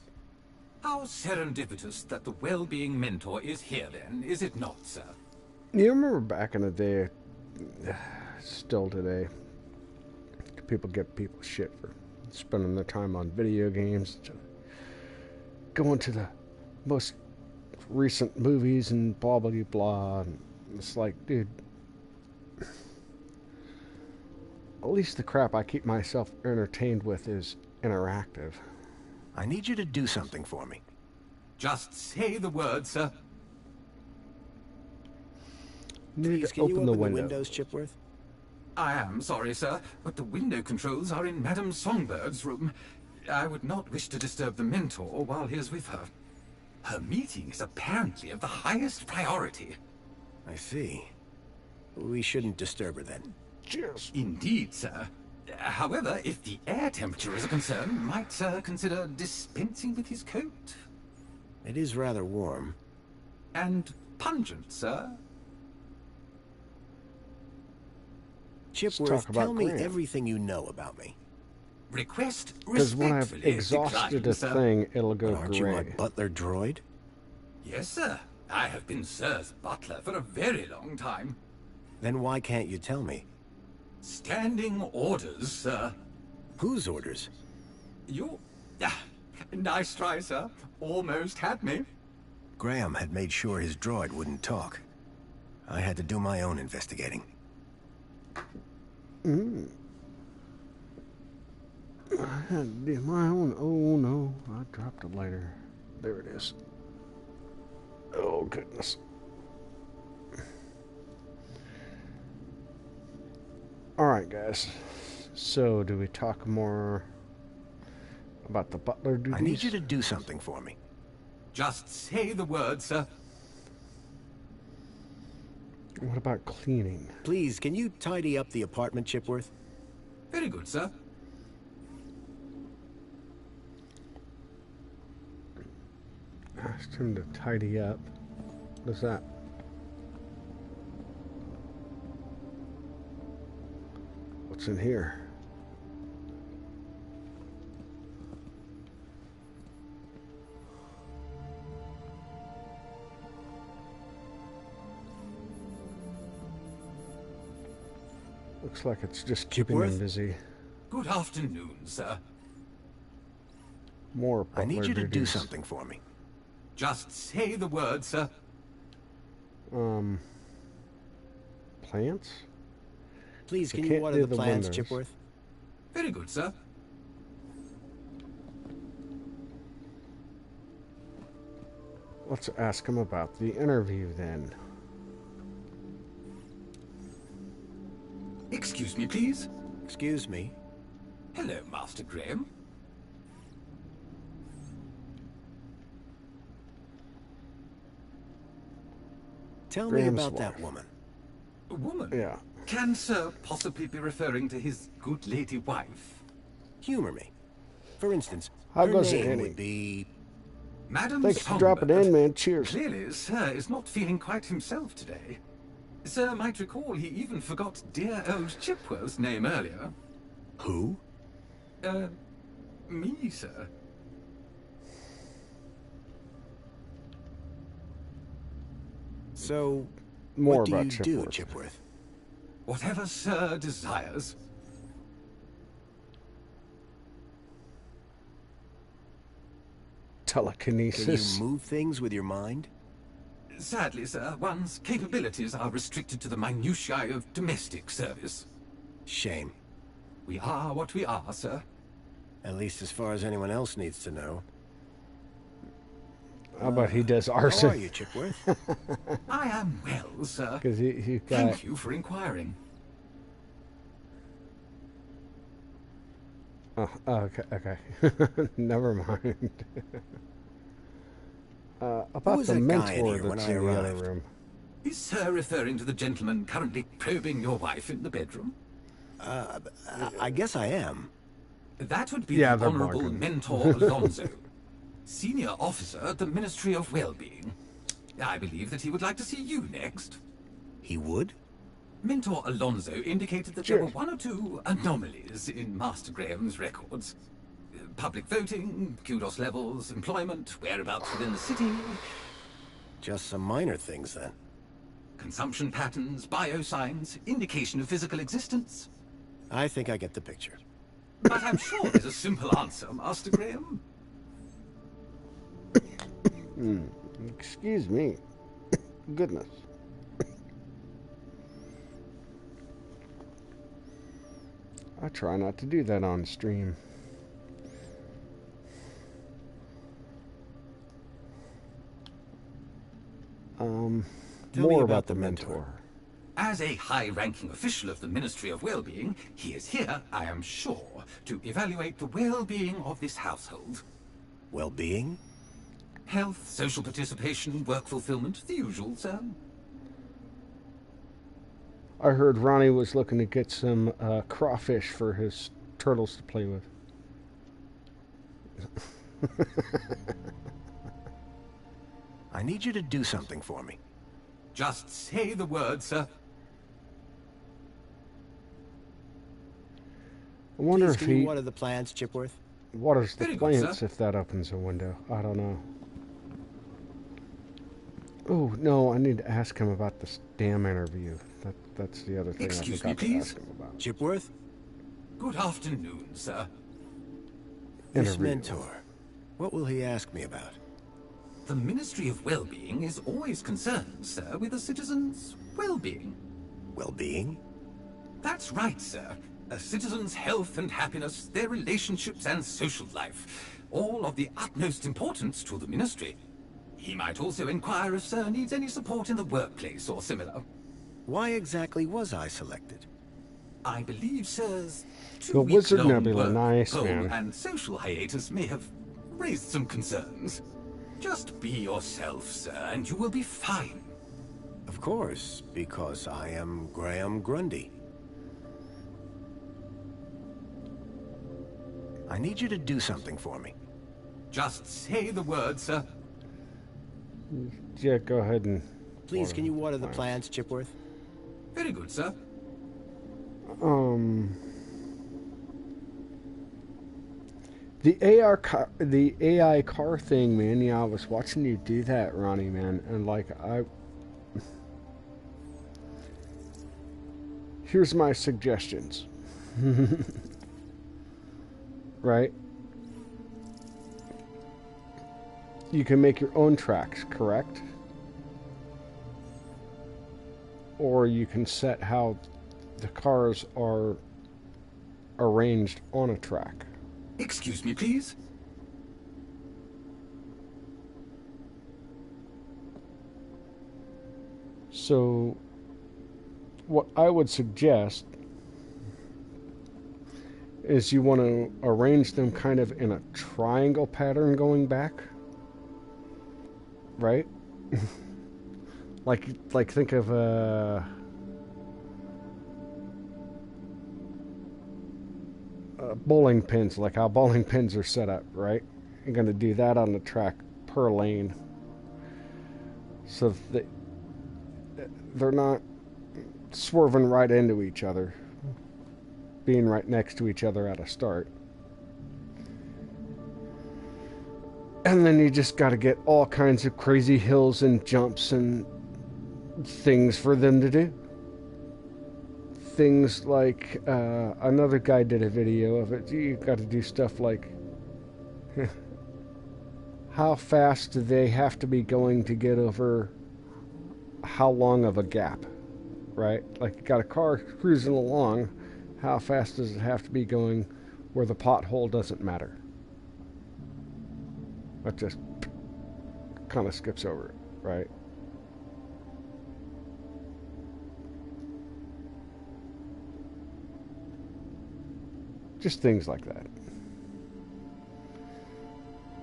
How serendipitous that the well-being mentor is here then, is it not, sir?
You remember back in the day, still today, people give people shit for spending their time on video games, going to the most recent movies and blah, blah, blah. And it's like, dude, at least the crap I keep myself entertained with is interactive.
I need you to do something for me.
Just say the word, sir.
Please, can you open the windows, Chipworth?
I am sorry, sir, but the window controls are in Madame Songbird's room. I would not wish to disturb the mentor while he is with her. Her meeting is apparently of the highest priority.
I see. We shouldn't disturb her then.
Cheers.
Indeed, sir. However, if the air temperature is a concern, might Sir consider dispensing with his coat?
It is rather warm.
And pungent, sir.
Chipworth, tell me everything you know about me.
Request
Because when I've
respectfully
exhausted
declined,
a
sir.
thing, it'll go
Aren't you my
gray.
butler droid?
Yes, sir. I have been Sir's butler for a very long time.
Then why can't you tell me?
Standing orders, sir.
Whose orders?
Your... nice try, sir. Almost had me.
Graham had made sure his droid wouldn't talk. I had to do my own investigating.
I had to do my own. Oh no, I dropped a lighter. There it is. Oh goodness. Alright, guys. So, do we talk more about the butler duties?
I need you to do something for me.
Just say the word, sir.
What about cleaning?
Please, can you tidy up the apartment, Chipworth?
Very good, sir.
Asked him to tidy up. What's that? What's in here? Looks like it's just keeping him
Chipworth?
busy.
Good afternoon, sir.
More
I need you to do
duties.
something for me.
Just say the word, sir.
Plants?
Please,
I
can you
can't
water
do
the
the
plants,
windows.
Chipworth?
Very good, sir.
Let's ask him about the interview then.
Excuse me, please.
Excuse me.
Hello, Master Graham.
Tell me
Graham's
about that
wife.
woman.
A woman?
Yeah.
Can Sir possibly be referring to his good lady wife?
Humor me. For instance,
How
her
goes it,
name
Annie?
would be...
Madam
Thanks for
Songbird.
dropping in, man. Cheers.
Clearly, Sir is not feeling quite himself today. Sir might recall he even forgot dear old Chipworth's name earlier.
Who?
Me, sir.
So,
More
what do
about
you do,
Chipworth.
Chipworth?
Whatever Sir desires.
Can
Telekinesis.
you move things with your mind?
Sadly, sir, one's capabilities are restricted to the minutiae of domestic service.
Shame.
We are what we are, sir.
At least as far as anyone else needs to know.
How about he does
How are
arson?
you, Chipworth?
I am well, sir.
Because he got...
Thank you for inquiring.
Oh, okay. Never mind. About
was
the
that guy in
mentor
here when
that's
I
in the other
arrived?
room.
Is Sir referring to the gentleman currently probing your wife in the bedroom?
I guess I am.
That would be
Yeah,
the
they're
Honorable
blocking.
Mentor Alonso, Senior Officer at the Ministry of Wellbeing. I believe that he would like to see you next.
He would?
Mentor Alonso indicated that
Sure.
there were one or two anomalies in Master Graham's records. Public voting, kudos levels, employment, whereabouts within the city,
Just some minor things, then.
consumption patterns, biosigns, indication of physical existence.
I think I get the picture.
But I'm sure there's a simple answer, Master Graham.
Excuse me. Goodness. I try not to do that on stream.
Tell me
More
about
about the
the
mentor.
mentor.
As a high-ranking official of the Ministry of Wellbeing, he is here, I am sure, to evaluate the well-being of this household.
Well-being?
Health, social participation, work fulfillment, the usual, sir.
I heard Ronnie was looking to get some crawfish for his turtles to play with.
I need you to do something for me.
Just say the word, sir.
I wonder
Please,
if
can you
he
water the plants, Chipworth?
waters the
Very good,
plants
sir.
if that opens a window. I don't know. Oh, no, I need to ask him about this damn interview. That's the other thing
Excuse
I
me,
forgot to
please?
ask him about.
Chipworth?
Good afternoon, sir.
This
Interview.
mentor. What will he ask me about?
The Ministry of Wellbeing is always concerned, sir, with a citizen's well-being.
Well-being?
That's right, sir. A citizen's health and happiness, their relationships and social life, all of the utmost importance to the Ministry. He might also inquire if Sir needs any support in the workplace or similar.
Why exactly was I selected?
I believe, sirs,
The Wizard
two-week-long
Nebula,
work,
nice,
home,
man.
and social hiatus may have raised some concerns. Just be yourself, sir, and you will be fine.
Of course, because I am Graham Grundy. I need you to do something for me.
Just say the word, sir.
Yeah, go ahead and...
Please, can you water the plants, Chipworth?
Very good, sir.
The AI car thing, man. Yeah, I was watching you do that, Ronnie, man, and like here's my suggestions. Right? You can make your own tracks, correct? Or you can set how the cars are arranged on a track.
Excuse me, please.
So, what I would suggest is you want to arrange them kind of in a triangle pattern going back, right? like think of bowling pins, like how bowling pins are set up, right? You're going to do that on the track per lane, so that they're not swerving right into each other, being right next to each other at a start. And then you just got to get all kinds of crazy hills and jumps and things for them to do. Things like, another guy did a video of it. You got to do stuff like, how fast do they have to be going to get over how long of a gap, right? Like, you got a car cruising along, how fast does it have to be going where the pothole doesn't matter? That just kind of skips over it, right? Just things like that.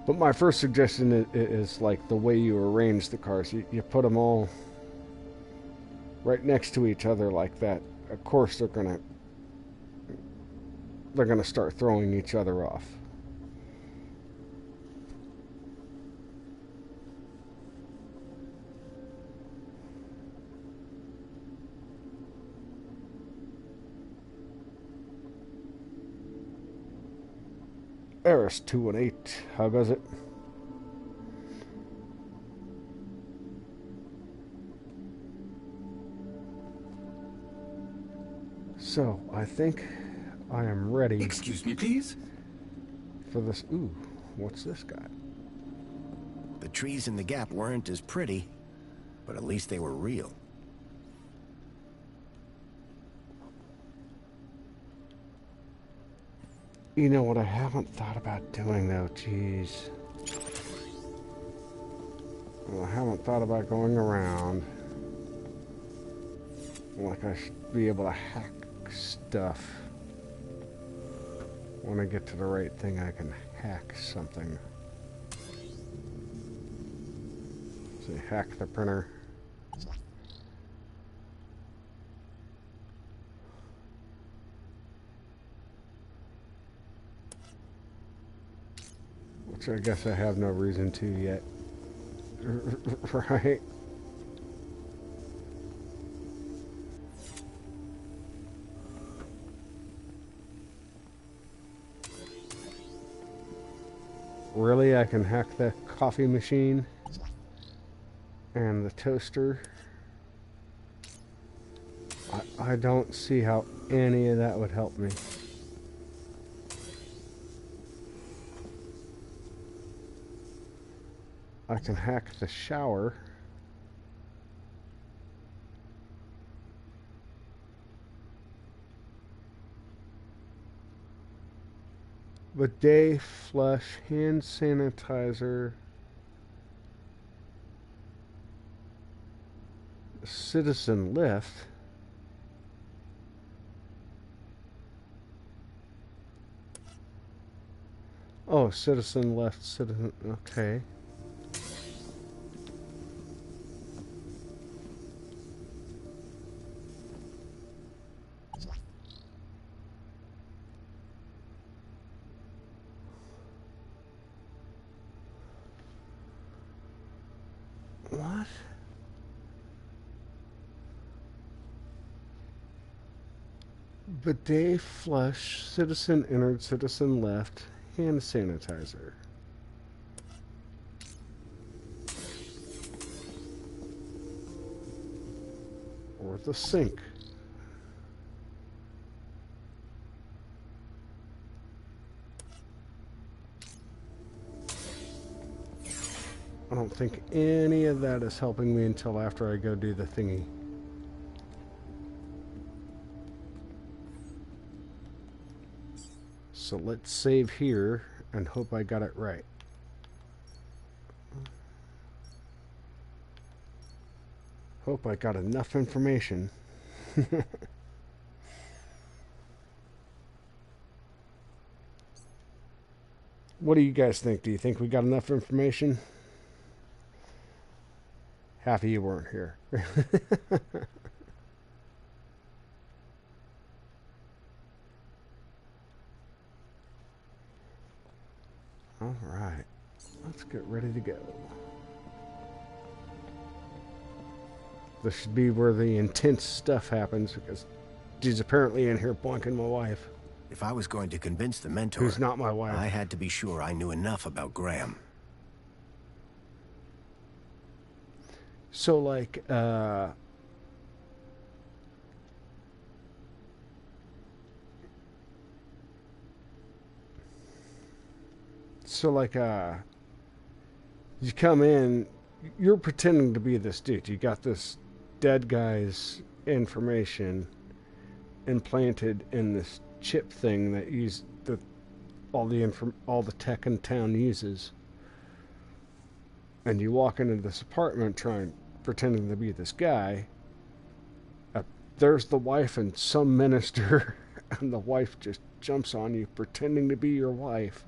But my first suggestion is like the way you arrange the cars. You put them all right next to each other like that, of course they're gonna start throwing each other off. Eris 218, how goes it? So, I think I am ready.
Excuse me, please?
For this. Ooh, what's this guy?
The trees in the gap weren't as pretty, but at least they were real.
You know what I haven't thought about doing though, jeez. Well, I haven't thought about going around. Like I should be able to hack stuff. When I get to the right thing, I can hack something. So hack the printer. Which I guess I have no reason to yet. Right? Really, I can hack the coffee machine and the toaster. I don't see how any of that would help me. I can hack the shower. Bidet, flush, hand sanitizer, citizen lift. Oh, citizen left, citizen, okay. What? Bidet, flush, citizen entered, citizen left, hand sanitizer. Or the sink. I don't think any of that is helping me until after I go do the thingy. So let's save here and hope I got it right. Hope I got enough information. What do you guys think? Do you think we got enough information? Half of you weren't here. All right, let's get ready to go. This should be where the intense stuff happens because she's apparently in here blanking my wife.
If I was going to convince the mentor,
Who's not my wife.
I had to be sure I knew enough about Graham.
So like, you come in, you're pretending to be this dude. You got this dead guy's information implanted in this chip thing that all the tech in town uses. And you walk into this apartment pretending to be this guy. There's the wife and some minister, and the wife just jumps on you pretending to be your wife.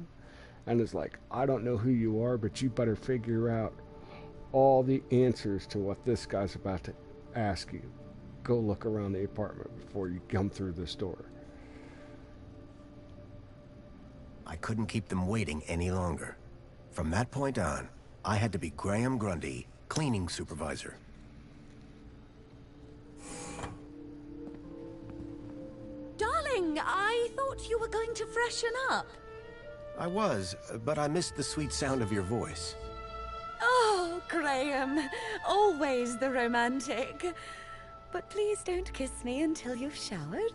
And is like, I don't know who you are, but you better figure out all the answers to what this guy's about to ask you. go look around the apartment before you come through this door.
I couldn't keep them waiting any longer. From that point on, I had to be Graham Grundy, cleaning supervisor.
Darling, I thought you were going to freshen up.
I was, but I missed the sweet sound of your voice.
Oh, Graham, always the romantic. But please don't kiss me until you've showered.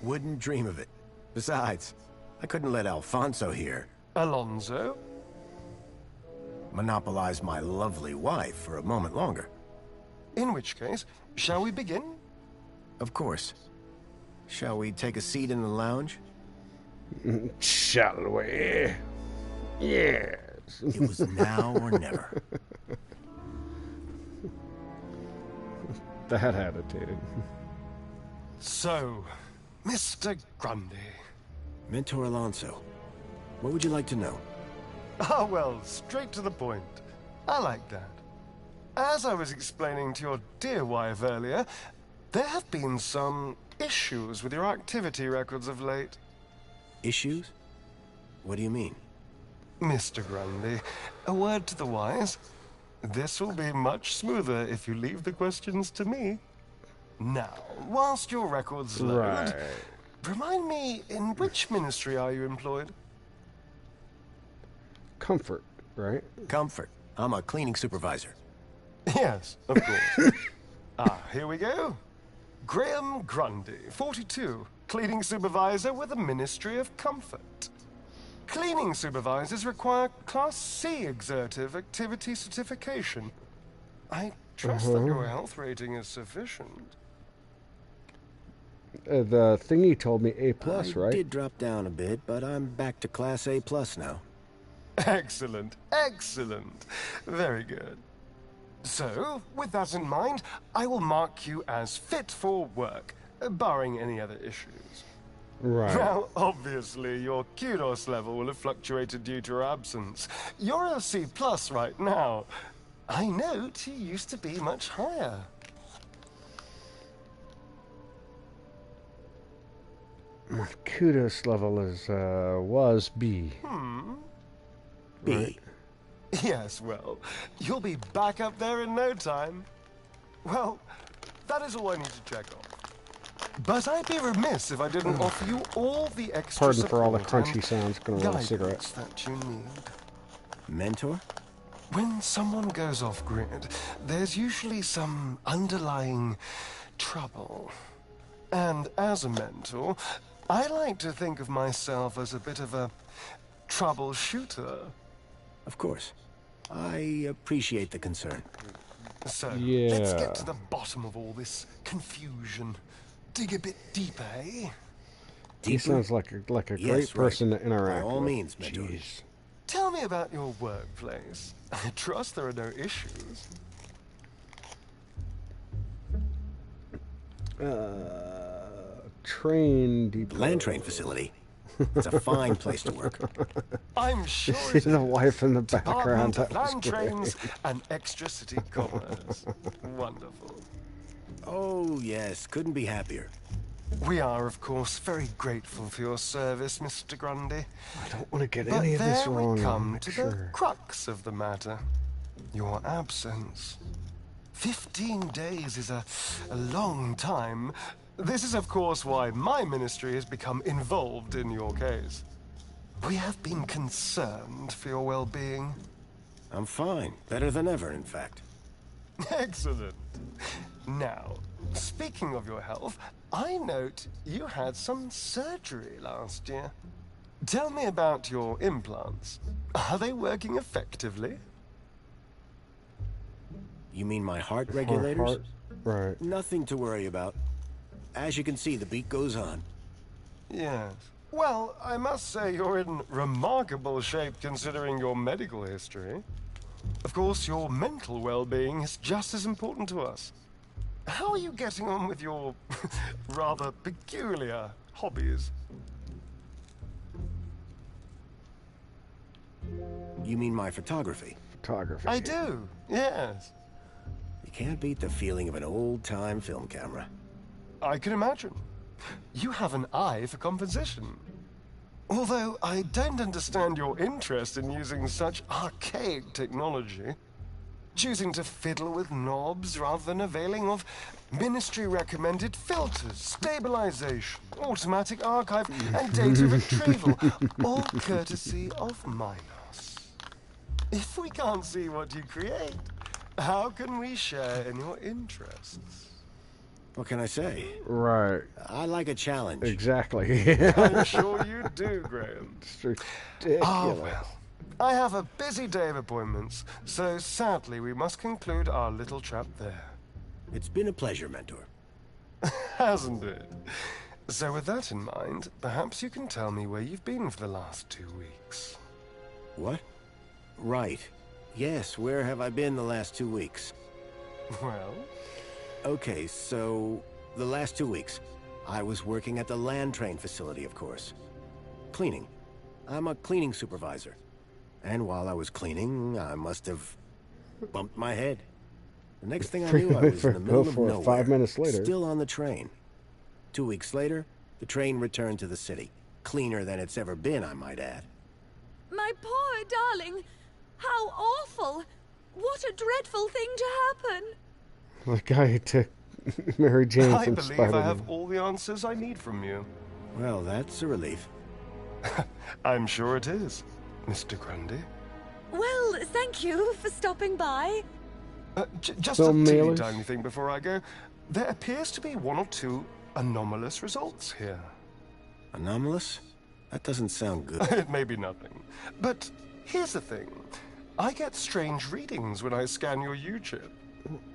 Wouldn't dream of it. Besides, I couldn't let Alfonso here.
Alonso?
Monopolize my lovely wife for a moment longer.
In which case, shall we begin?
Of course. Shall we take a seat in the lounge?
Shall we? Yes.
It was now or never.
That attitude.
So, Mr. Grundy.
Mentor Alonso, what would you like to know?
Ah, well, straight to the point. I like that. As I was explaining to your dear wife earlier, there have been some issues with your activity records of late.
Issues? What do you mean?
Mr. Grundy, a word to the wise. This will be much smoother if you leave the questions to me. Now, whilst your records load,
Right.
remind me, in which ministry are you employed?
Comfort, right?
Comfort. I'm a cleaning supervisor.
Yes, of course. Here we go. Graham Grundy, 42, cleaning supervisor with the Ministry of Comfort. Cleaning supervisors require Class C exertive activity certification. I trust that your health rating is sufficient.
The thingy told me A+,
I
right?
did drop down a bit, but I'm back to Class A+ now.
Excellent, excellent. Very good. So, with that in mind, I will mark you as fit for work, barring any other issues.
Right.
Now, obviously, your kudos level will have fluctuated due to your absence. You're a C+ right now. I note you used to be much higher.
My kudos level is was B.
B.
Right.
Yes, well, you'll be back up there in no time. Well, that is all I need to check off. But I'd be remiss if I didn't offer you all the extra
Pardon for all the
support
crunchy
and
sounds. Gonna roll a cigarette.
guidance that you need.
Mentor?
When someone goes off-grid, there's usually some underlying trouble. And as a mentor, I like to think of myself as a bit of a troubleshooter.
Of course. I appreciate the concern.
So,
Yeah.
let's get to the bottom of all this confusion. Dig a bit deeper, eh?
He sounds like a great
Yes,
person
right.
to interact
By all
with.
means, Mentor.
Jeez.
Tell me about your workplace. I trust there are no issues.
Train depot.
Land train facility. It's a fine place to work.
I'm sure
See
it
the
is.
wife in the background.
Department of
That was
Land
great.
Trains and Extra City Commerce. Wonderful.
Oh, yes. Couldn't be happier.
We are, of course, very grateful for your service, Mr. Grundy.
I don't want to get
But
any of this
there
wrong.
we come
Make
to the
sure.
crux of the matter. Your absence. 15 days is a long time. This is, of course, why my ministry has become involved in your case. We have been concerned for your well-being.
I'm fine. Better than ever, in fact.
Excellent. Now, speaking of your health, I note you had some surgery last year. Tell me about your implants. Are they working effectively?
You mean my heart regulators?
Heart. Right.
Nothing to worry about. As you can see, the beat goes on.
Yes. Well, I must say you're in remarkable shape considering your medical history. Of course, your mental well-being is just as important to us. How are you getting on with your rather peculiar hobbies?
You mean my photography?
Photography.
I do, yes.
You can't beat the feeling of an old-time film camera.
I can imagine. You have an eye for composition. Although I don't understand your interest in using such archaic technology. Choosing to fiddle with knobs rather than availing of ministry-recommended filters, stabilization, automatic archive, and data retrieval, all courtesy of Minos. If we can't see what you create, how can we share in your interests?
What can I say?
Right.
I like a challenge.
Exactly.
I'm sure you do, Graham.
It's ridiculous.
Ah, well. I have a busy day of appointments, so sadly we must conclude our little chat there.
It's been a pleasure, Mentor.
Hasn't it? So with that in mind, perhaps you can tell me where you've been for the last 2 weeks.
What? Right. Yes, where have I been the last 2 weeks?
Well?
Okay, so the last 2 weeks, I was working at the land train facility, of course. Cleaning. I'm a cleaning supervisor. And while I was cleaning, I must have bumped my head. The next thing I knew, I was in the middle of nowhere,
5 minutes later.
still on the train. 2 weeks later, the train returned to the city. Cleaner than it's ever been, I might add.
My poor darling! How awful! What a dreadful thing to happen!
The guy who took Mary Jane
I
from
believe
Spider-Man.
I have all the answers I need from you.
Well, that's a relief.
I'm sure it is, Mr. Grundy.
Well, thank you for stopping by.
Just
Film
a teeny
mailers?
tiny thing before I go. There appears to be 1 or 2 anomalous results here.
Anomalous? That doesn't sound good.
It may be nothing. But here's the thing. I get strange readings when I scan your U-chip.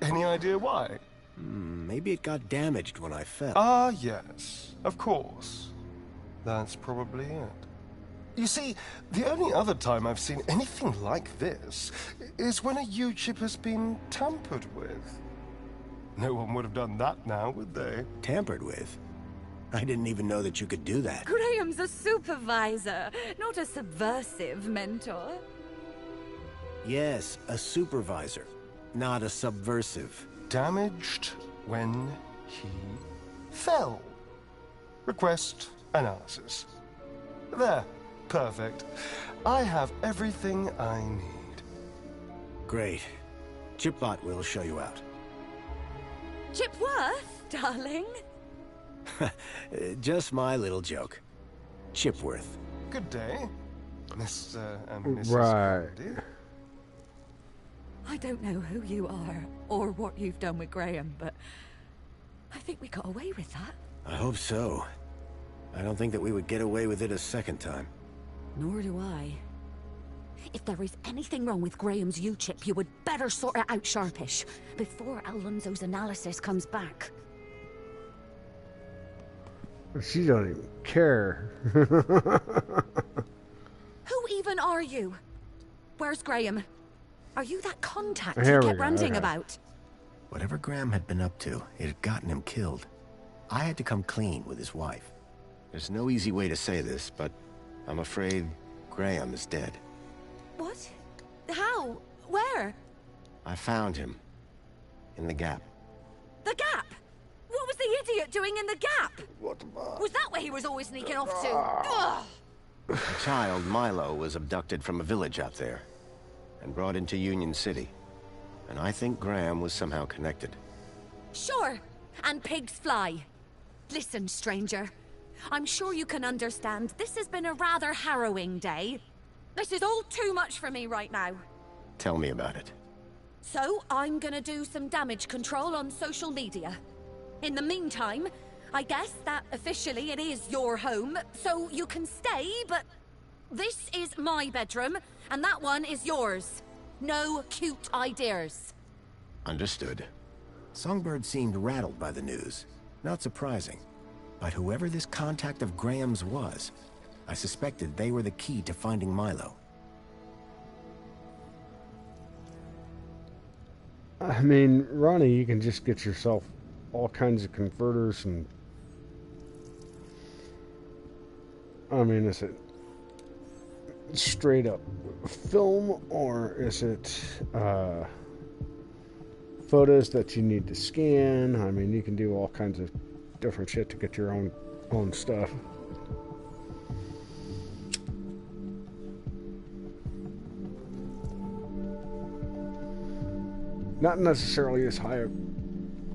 Any idea why?
Maybe it got damaged when I fell.
Ah, yes. Of course. That's probably it. You see, the only other time I've seen anything like this is when a U-chip has been tampered with. No one would have done that now, would they?
Tampered with? I didn't even know that you could do that.
Graham's a supervisor, not a subversive mentor.
Yes, a supervisor, not a subversive.
Damaged when he fell. Request analysis. There. Perfect. I have everything I need.
Great. Chipbot will show you out.
Chipworth, darling.
Just my little joke. Chipworth.
Good day, Mr. and Mrs.
Right.
Grundy.
I don't know who you are or what you've done with Graham, but I think we got away with that.
I hope so. I don't think that we would get away with it a second time.
Nor do I. If there is anything wrong with Graham's U-chip, you would better sort it out sharpish, before Alonso's analysis comes back.
She don't even care.
Who even are you? Where's Graham? Are you that contact
Here
you
we
kept
go,
ranting
okay.
about?
Whatever Graham had been up to, it had gotten him killed. I had to come clean with his wife. There's no easy way to say this, but I'm afraid Graham is dead.
What? How? Where?
I found him. In the Gap.
The Gap? What was the idiot doing in the Gap? Was that where he was always sneaking off to? Ugh.
A child, Milo, was abducted from a village out there and brought into Union City. And I think Graham was somehow connected.
Sure, and pigs fly. Listen, stranger. I'm sure you can understand this has been a rather harrowing day. This is all too much for me right now.
Tell me about it.
So, I'm gonna do some damage control on social media. In the meantime, I guess that officially it is your home, so you can stay, but this is my bedroom, and that one is yours. No cute ideas.
Understood. Songbird seemed rattled by the news. Not surprising. But whoever this contact of Graham's was, I suspected they were the key to finding Milo.
I mean, Ronnie, you can just get yourself all kinds of converters and... I mean, is it straight up film, or is it photos that you need to scan. I mean, you can do all kinds of different shit to get your own stuff. Not necessarily as high a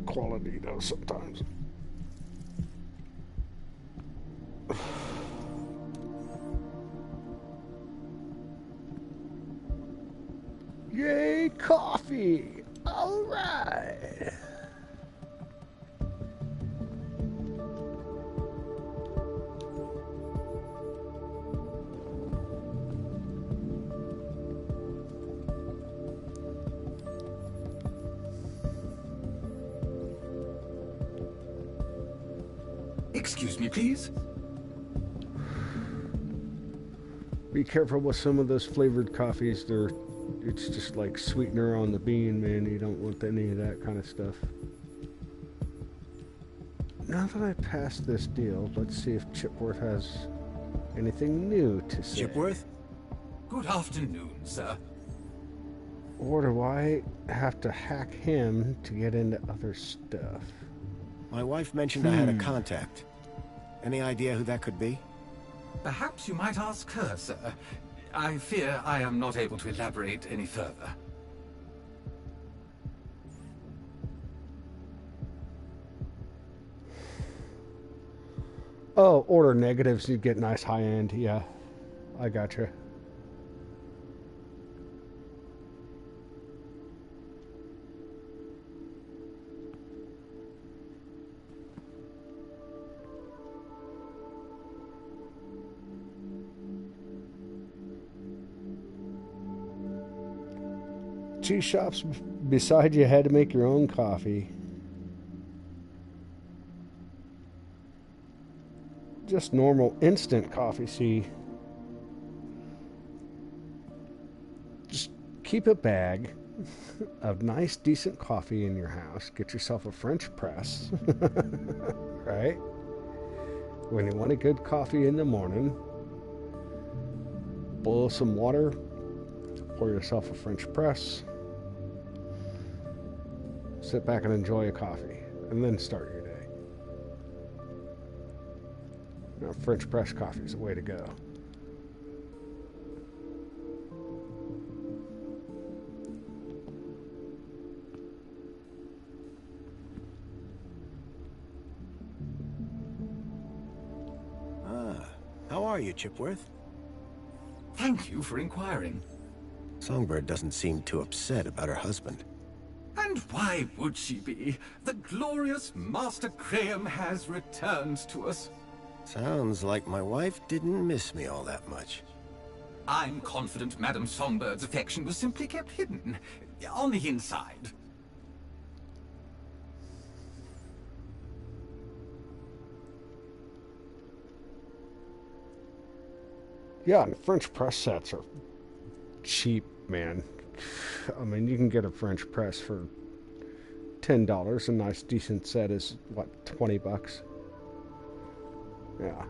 quality though sometimes. Yay, coffee! All right.
Excuse me, please.
Be careful with some of those flavored coffees. It's just like sweetener on the bean, man. You don't want any of that kind of stuff. Now that I passed this deal, let's see if Chipworth has anything new to say.
Chipworth?
Good afternoon, sir.
Or do I have to hack him to get into other stuff?
My wife mentioned I had a contact. Any idea who that could be?
Perhaps you might ask her, sir. I fear I am not able to elaborate any further.
Oh, order negatives, you get nice high end. Yeah, I gotcha. Tea shops beside you had to make your own coffee. Just normal instant coffee, see. Just keep a bag of nice, decent coffee in your house. Get yourself a French press, right? When you want a good coffee in the morning, boil some water, pour yourself a French press, sit back and enjoy a coffee, and then start your day. Now, French press coffee is the way to go.
How are you, Chipworth?
Thank you for inquiring.
Songbird doesn't seem too upset about her husband.
And why would she be? The glorious Master Graham has returned to us.
Sounds like my wife didn't miss me all that much.
I'm confident Madame Songbird's affection was simply kept hidden, on the inside.
Yeah, and French press sets are cheap, man. I mean, you can get a French press for $10. A nice, decent set is, what, $20? Yeah.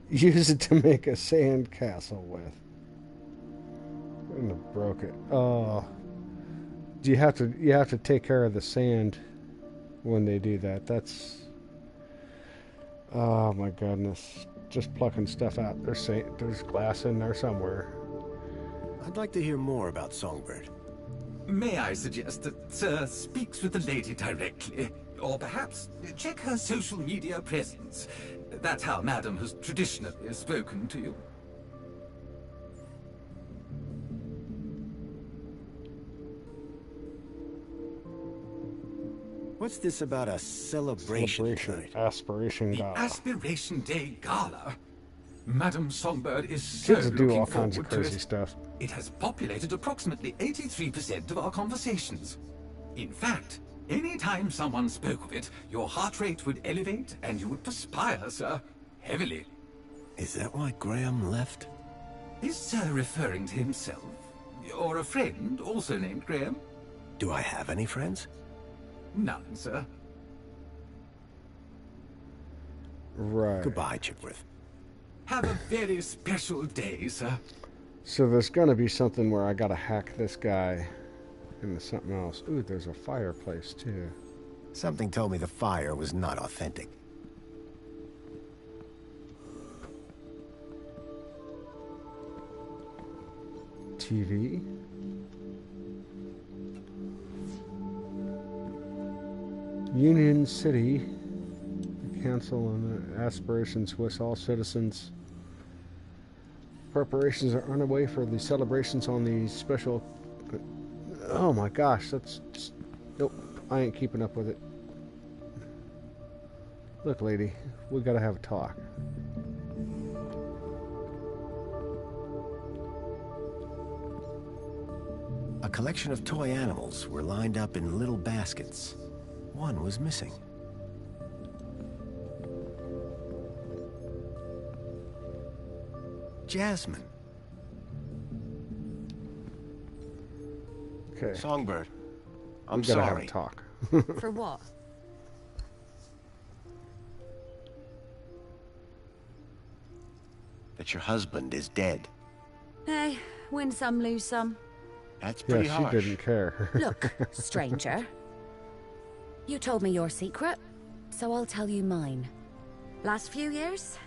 Use it to make a sand castle with. And it broke it. Oh. You have to take care of the sand when they do that. That's, oh my goodness. Just plucking stuff out. There's glass in there somewhere.
I'd like to hear more about Songbird.
May I suggest that Sir speaks with the lady directly? Or perhaps check her social media presence. That's how Madam has traditionally spoken to you.
What's this about a celebration tonight?
Aspiration Gala.
The Aspiration Day Gala. Madame Songbird is so
Kids do all
looking
kinds of
forward to
crazy
it.
stuff.
It has populated approximately 83% of our conversations. In fact, any time someone spoke of it, your heart rate would elevate and you would perspire, sir. Heavily.
Is that why Graham left?
Is Sir referring to himself? Or a friend also named Graham?
Do I have any friends?
None, sir.
Right.
Goodbye, Chipworth.
Have a very special day, sir.
So there's gonna be something where I gotta hack this guy into something else. Ooh, there's a fireplace too.
Something told me the fire was not authentic.
TV. Union City. The council and the aspirations wish all citizens. Preparations are underway for the celebrations on the special. Oh my gosh, that's. Nope, I ain't keeping up with it. Look, lady, we gotta have a talk.
A collection of toy animals were lined up in little baskets. One was missing. Jasmine.
Okay,
Songbird. I'm
we gotta have
sorry.
a talk.
For what?
That your husband is dead.
Hey, win some, lose some.
That's
Yeah,
pretty
she
harsh.
didn't care.
Look, stranger. You told me your secret, so I'll tell you mine. Last few years,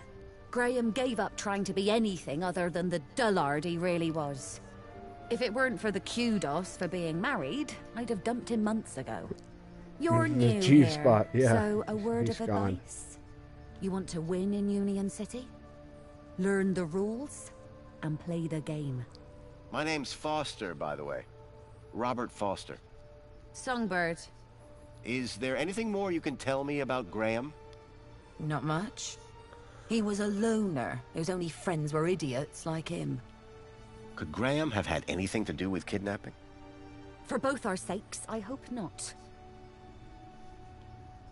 Graham gave up trying to be anything other than the dullard he really was. If it weren't for the kudos for being married, I'd have dumped him months ago. You're
The
new
G
here,
spot, yeah.
so a word
He's
of
gone.
advice. You want to win in Union City? Learn the rules and play the game.
My name's Foster, by the way. Robert Foster.
Songbird.
Is there anything more you can tell me about Graham?
Not much. He was a loner whose only friends were idiots like him.
Could Graham have had anything to do with kidnapping?
For both our sakes, I hope not.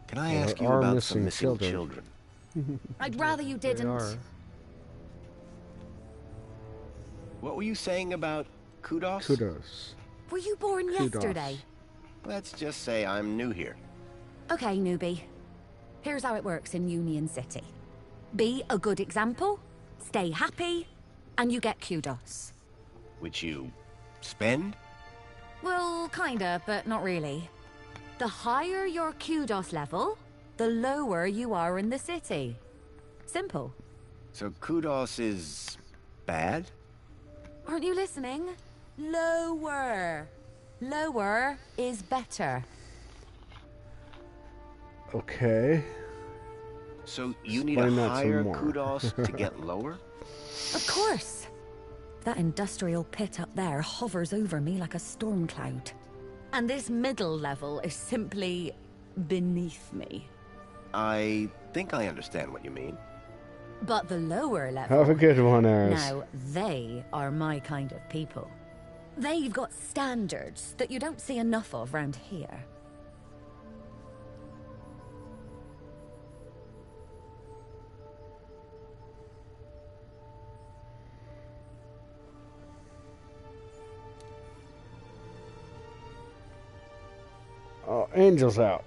Can I
There
ask you
are
about
missing
some missing
children.
children?
I'd rather you
They
didn't.
are.
What were you saying about kudos?
Kudos.
Were you born
Kudos.
yesterday?
Let's just say I'm new here.
Okay, newbie. Here's how it works in Union City. Be a good example, stay happy, and you get kudos.
Which you spend?
Well, kinda, but not really. The higher your kudos level, the lower you are in the city. Simple.
So kudos is bad?
Aren't you listening? Lower. Lower is better.
Okay.
So you need a
Explain that some
higher
more.
kudos to get lower?
Of course. That industrial pit up there hovers over me like a storm cloud. And this middle level is simply beneath me.
I think I understand what you mean.
But the lower level...
Have a good one, Aris.
Now, they are my kind of people. They've got standards that you don't see enough of round here.
Oh, Angel's out.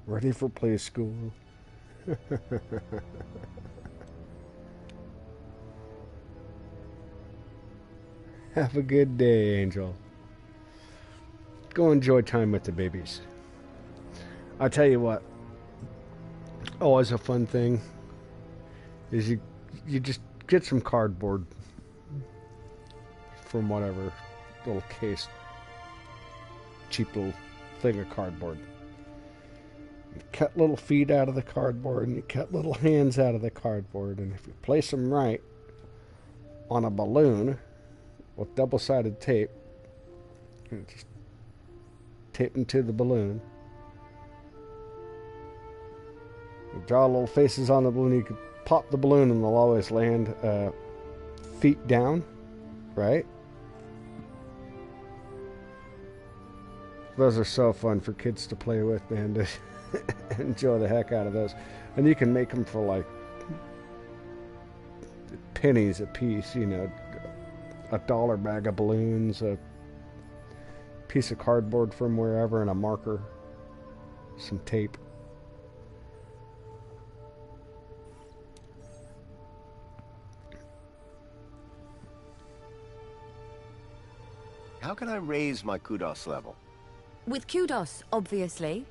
Ready for play school. Have a good day, Angel. Go enjoy time with the babies. I'll tell you what. Always a fun thing is you just get some cardboard from whatever little case, cheap little thing of cardboard. You cut little feet out of the cardboard and you cut little hands out of the cardboard, and if you place them right on a balloon with double-sided tape, and just tape them to the balloon. You draw little faces on the balloon. You can pop the balloon and they'll always land feet down, right? Those are so fun for kids to play with, man. To enjoy the heck out of those. And you can make them for like pennies a piece, you know. a dollar bag of balloons, a piece of cardboard from wherever, and a marker, some tape.
How can I raise my kudos level?
With kudos, obviously.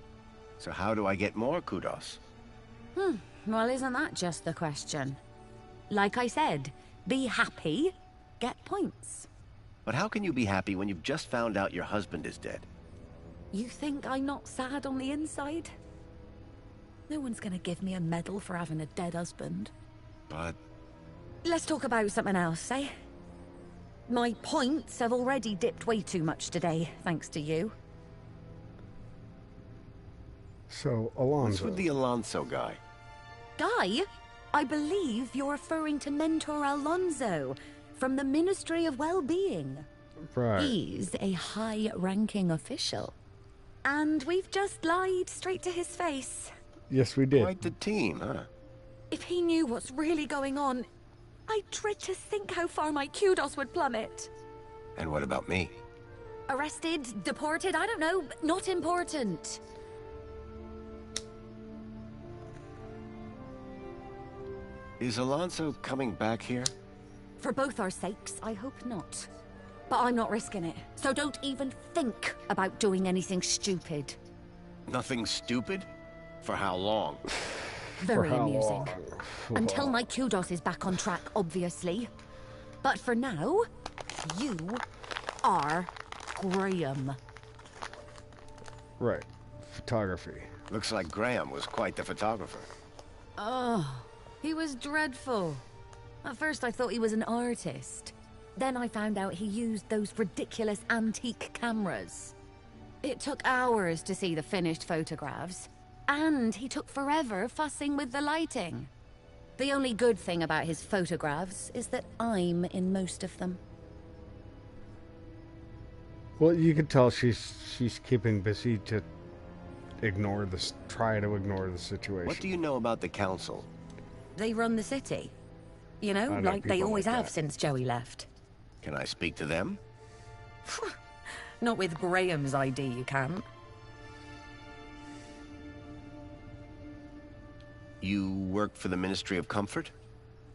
So how do I get more kudos?
Well, isn't that just the question? Like I said, be happy, get points.
But how can you be happy when you've just found out your husband is dead?
You think I'm not sad on the inside? No one's gonna give me a medal for having a dead husband.
But...
Let's talk about something else, eh? My points have already dipped way too much today, thanks to you.
So,
what's
Alonso.
with the Alonso guy?
Guy? I believe you're referring to Mentor Alonso from the Ministry of Well-Being.
Right.
He's a high-ranking official. And we've just lied straight to his face.
Yes, we did.
Quite the team, huh?
If he knew what's really going on, I dread to think how far my kudos would plummet.
And what about me?
Arrested, deported, I don't know, not important.
Is Alonso coming back here?
For both our sakes, I hope not. But I'm not risking it, so don't even think about doing anything stupid.
Nothing stupid? For how long?
Very
For how
amusing.
long?
Until my kudos is back on track, obviously. But for now, you are Graham.
Right. Photography.
Looks like Graham was quite the photographer.
Oh, he was dreadful. At first I thought he was an artist. Then I found out he used those ridiculous antique cameras. It took hours to see the finished photographs. And he took forever fussing with the lighting. The only good thing about his photographs is that I'm in most of them.
Well, you could tell she's keeping busy to try to ignore the situation.
What do you know about the council?
They run the city. You know,
I know
like they
people
always
like
have
that.
since Joey left.
Can I speak to them?
Not with Graham's ID, you can't.
You work for the Ministry of Comfort?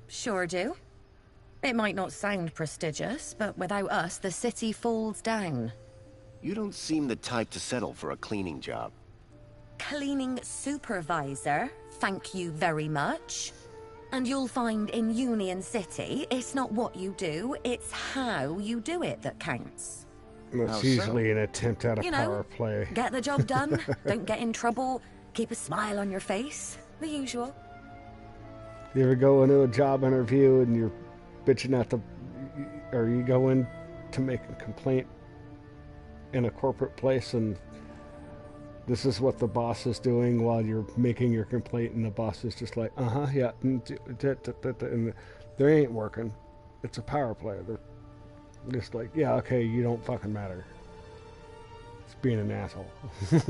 Sure do. It might not sound prestigious, but without us, the city falls down.
You don't seem the type to settle for a cleaning job.
Cleaning supervisor, thank you very much. And you'll find in Union City, it's not what you do, it's how you do it that counts.
That's
How so?
usually an attempt at a
You know,
power play.
Get the job done, don't get in trouble, keep a smile on your face, the usual.
You ever go into a job interview and you're bitching at or you go in to make a complaint in a corporate place and this is what the boss is doing while you're making your complaint, and the boss is just like, yeah, and they ain't working. It's a power play. They're just like, yeah, okay, you don't fucking matter. It's being an asshole. That's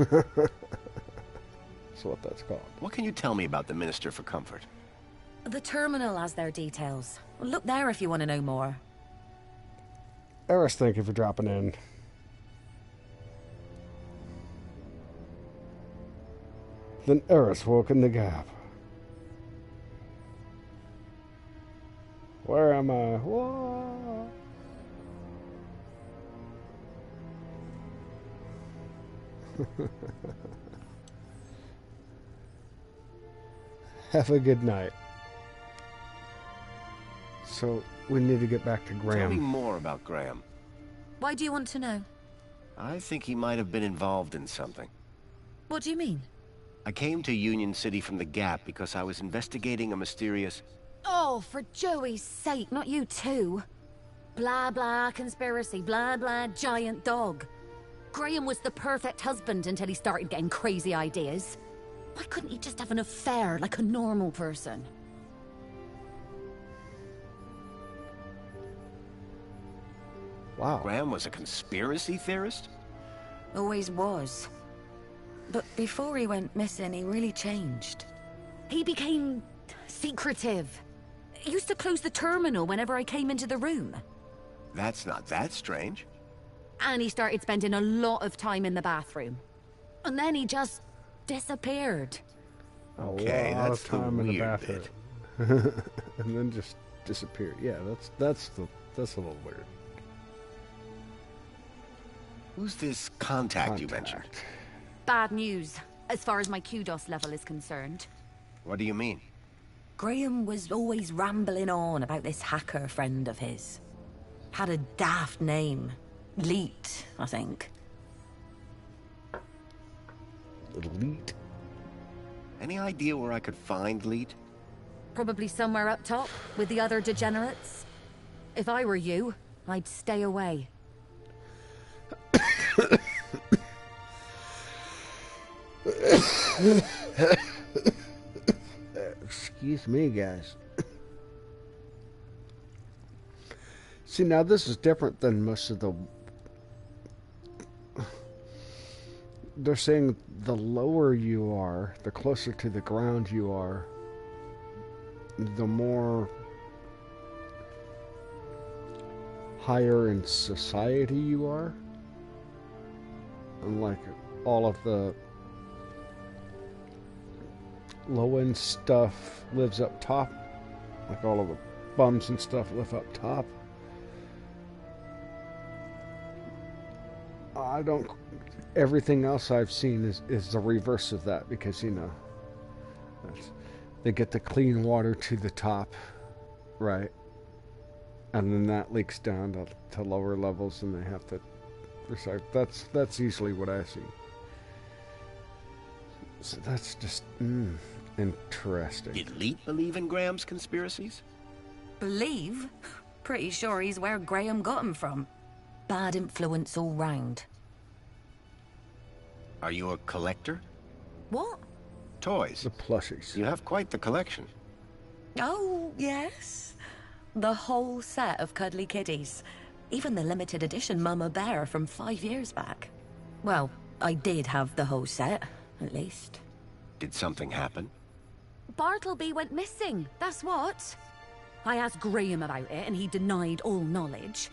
what that's called.
What can you tell me about the Minister for Comfort?
The terminal has their details. Look there if you want to know more.
Eris, thank you for dropping in. Then Eris woke in the gap. Where am I? Whoa. Have a good night. So, we need to get back to
Tell me
Graham.
more about Graham.
Why do you want to know?
I think he might have been involved in something.
What do you mean?
I came to Union City from the Gap because I was investigating a mysterious...
Oh, for Joey's sake, not you too. Blah blah conspiracy, blah blah giant dog. Graham was the perfect husband until he started getting crazy ideas. Why couldn't he just have an affair like a normal person?
Wow.
Graham was a conspiracy theorist?
Always was. But before he went missing, he really changed. He became secretive. He used to close the terminal whenever I came into the room.
That's not that strange.
And he started spending a lot of time in the bathroom. And then he just disappeared.
Okay,
a lot
that's
of time
the
in the
weird
bathroom.
bit.
And then just disappeared. Yeah, that's a little weird.
Who's this contact you mentioned?
Bad news, as far as my kudos level is concerned.
What do you mean?
Graham was always rambling on about this hacker friend of his. Had a daft name. Leet, I think.
Elite.
Any idea where I could find Leet?
Probably somewhere up top, with the other degenerates. If I were you, I'd stay away.
Excuse me, guys. See, now this is different than most of the... They're saying the lower you are, the closer to the ground you are, the more higher in society you are. And like all of the low-end stuff lives up top. Like all of the bums and stuff live up top. I don't... Everything else I've seen is the reverse of that, because, you know, they get the clean water to the top, right? And then that leaks down to lower levels, and they have to recycle. That's usually what I see. So that's just interesting.
Did Leet believe in Graham's conspiracies?
Believe? Pretty sure he's where Graham got him from. Bad influence all round.
Are you a collector?
What?
Toys.
The plushies.
You have quite the collection.
Oh, yes. The whole set of cuddly kiddies. Even the limited edition Mama Bear from 5 years back. Well, I did have the whole set, at least.
Did something happen?
Bartleby went missing, that's what. I asked Graham about it and he denied all knowledge.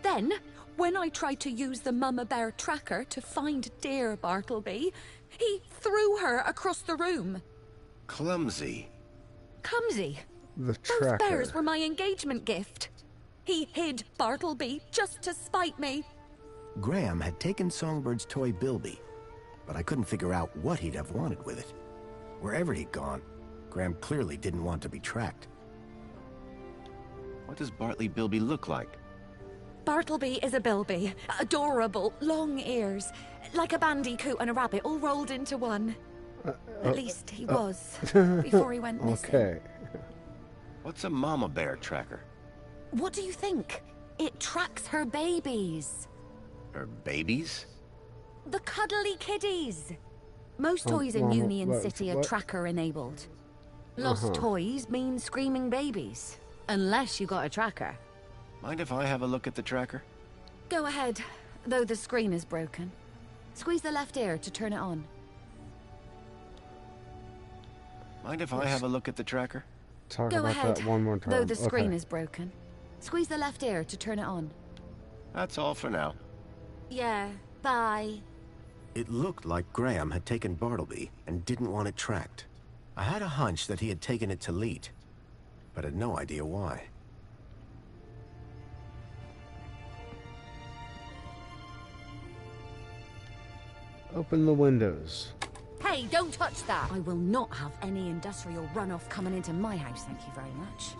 Then, when I tried to use the Mama Bear tracker to find dear Bartleby, he threw her across the room.
Clumsy.
Clumsy?
The
Those
tracker.
bears were my engagement gift. He hid Bartleby just to spite me.
Graham had taken Songbird's toy Bilby, but I couldn't figure out what he'd have wanted with it. Wherever he'd gone, Graham clearly didn't want to be tracked. What does Bartley Bilby look like?
Bartleby is a bilby. Adorable, long ears. Like a bandicoot and a rabbit all rolled into one. At least he was, before he went missing.
Okay.
What's a mama bear tracker?
What do you think? It tracks her babies.
Her babies?
The cuddly kiddies. Most toys in Union City are tracker-enabled. Lost toys mean screaming babies. Unless you got a tracker.
Mind if I have a look at the tracker?
Go ahead, though the screen is broken. Squeeze the left ear to turn it on.
Mind if I have a look at the tracker?
Talk
Go
about
ahead,
that one more time.
though the screen is broken. Squeeze the left ear to turn it on.
That's all for now.
Yeah, bye.
It looked like Graham had taken Bartleby and didn't want it tracked. I had a hunch that he had taken it to Leet, but had no idea why.
Open the windows.
Hey, don't touch that! I will not have any industrial runoff coming into my house, thank you very much.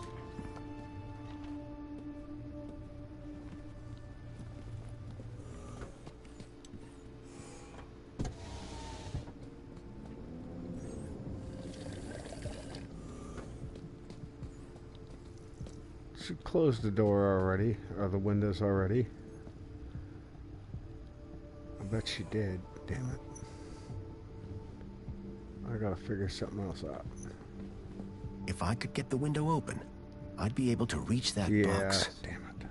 Should close the door already, or the windows already. I bet she did. Damn it. I gotta figure something else out.
If I could get the window open, I'd be able to reach that
Yeah,
box.
damn it.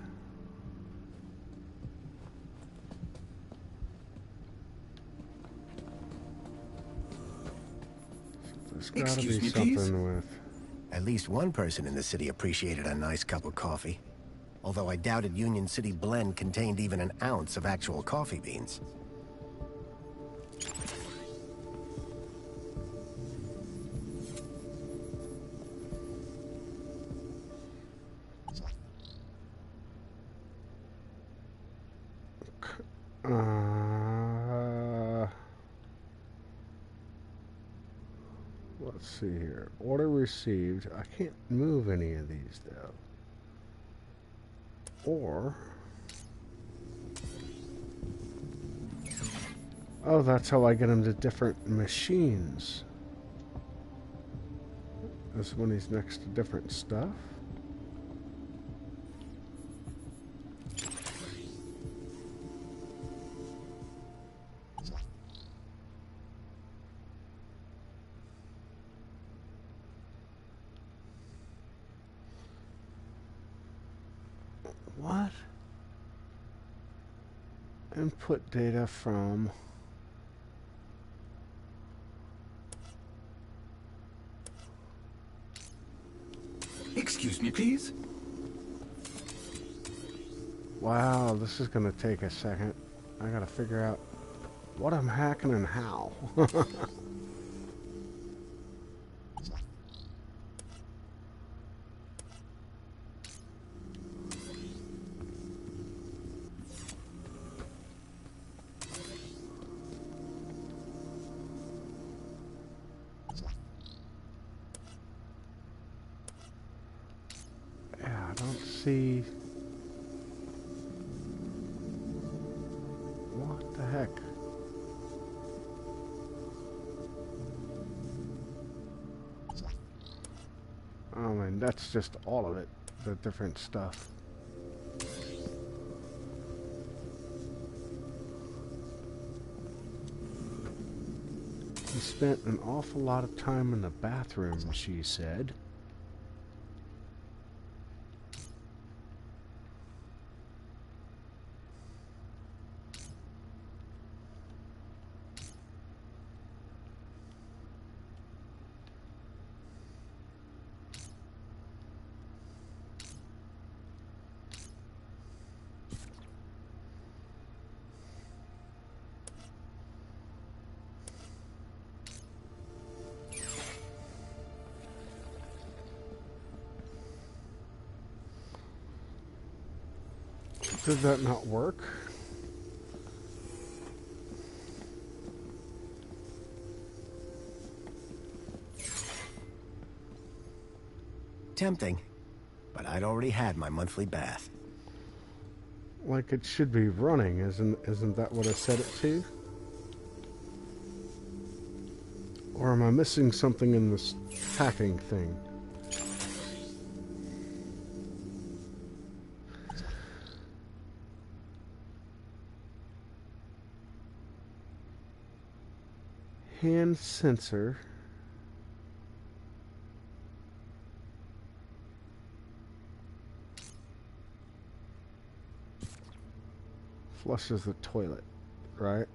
There's gotta
Excuse
be
me,
something
please?
with...
At least one person in the city appreciated a nice cup of coffee. although I doubted Union City Blend contained even an ounce of actual coffee beans.
Let's see here. Order received. I can't move any of these though. Or... oh, that's how I get him to different machines. Is when he's next to different stuff. What? Input data from...
Excuse me, please.
wow, this is gonna take a second. I gotta figure out what I'm hacking and how. Yeah, I don't see... what the heck? I mean, that's just all of it, the different stuff. He spent an awful lot of time in the bathroom, she said. Did that not work?
Tempting, but I'd already had my monthly bath.
Like it should be running, isn't that what I set it to? Or am I missing something in this hacking thing? Hand sensor. Flushes the toilet, right?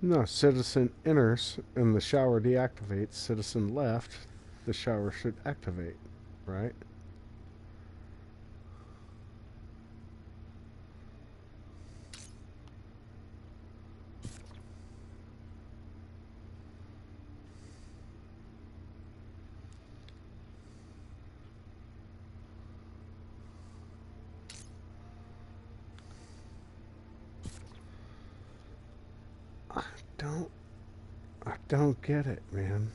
No, citizen enters and the shower deactivates. Citizen left, the shower should activate, right? I don't get it, man.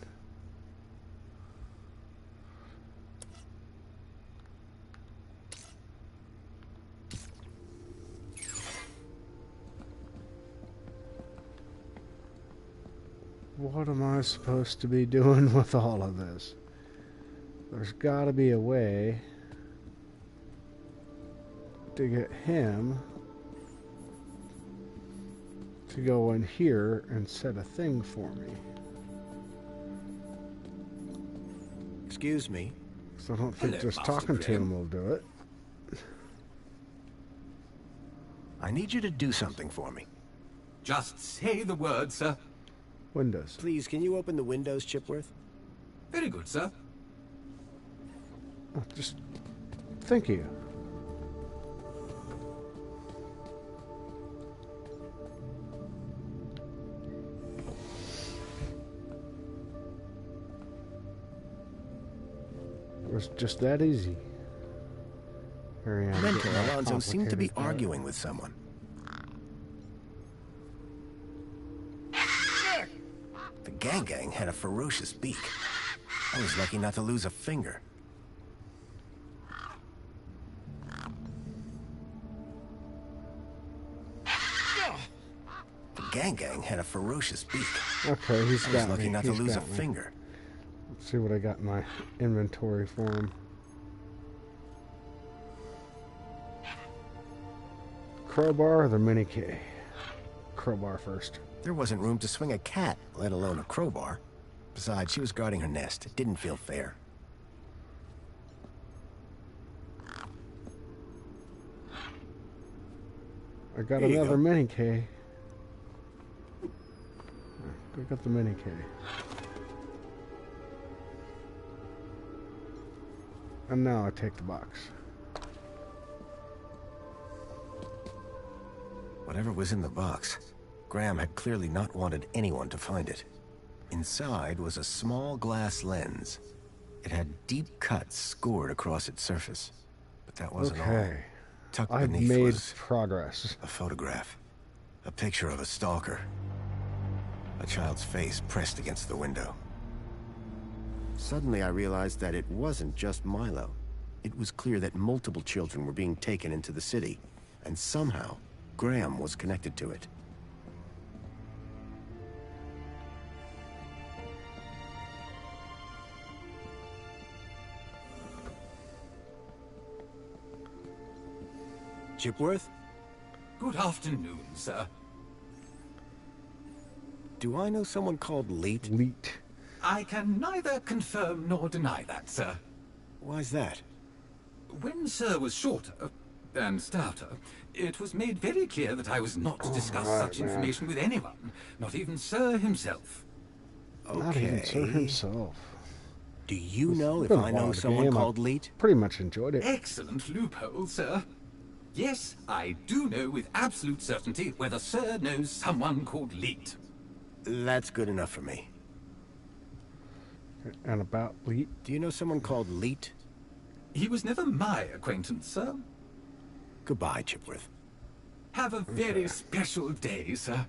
What am I supposed to be doing with all of this? There's got to be a way to get him to go in here and set a thing for me.
Excuse me.
So I don't think
Hello,
just
Master
talking to
Graham.
him will do it.
I need you to do something for me.
Just say the word, sir.
Windows.
Please, can you open the windows, Chipworth?
Very good, sir.
Oh, just thank you. It was just that easy. Here I am
Mentor
getting all
Alonso seemed to be
complicated.
arguing with someone. The gang had a ferocious beak. I was lucky not to lose a finger. The gang had a ferocious beak.
Okay, he's
I was
got
lucky
me.
not to
He's
lose a
got me.
finger.
Let's see what I got in my inventory for him. Crowbar or the mini K? Crowbar first.
There wasn't room to swing a cat, let alone a crowbar. Besides, she was guarding her nest. It didn't feel fair.
I got
Here you
another
go.
mini K. I got the mini K. And now I take the box.
Whatever was in the box, Graham had clearly not wanted anyone to find it. Inside was a small glass lens. It had deep cuts scored across its surface. But that wasn't all.
Okay.
Tucked
I've
beneath
made
was
progress.
a photograph. A picture of a stalker. A child's face pressed against the window. Suddenly I realized that it wasn't just Milo. It was clear that multiple children were being taken into the city, and somehow Graham was connected to it. Chipworth?
Good afternoon, sir.
Do I know someone called Leet?
Leet.
I can neither confirm nor deny that, sir.
Why's that?
When Sir was shorter and stouter, it was made very clear that I was not to discuss such information with anyone, not even Sir himself.
Not even Sir himself.
Do you know if
been a
I know
wild
someone
game.
called Leet?
Pretty much enjoyed it.
Excellent loophole, sir. Yes, I do know with absolute certainty whether Sir knows someone called Leet.
That's good enough for me.
And about Leet.
Do you know someone called Leet?
He was never my acquaintance, sir.
Goodbye, Chipworth.
Have a very special day, sir.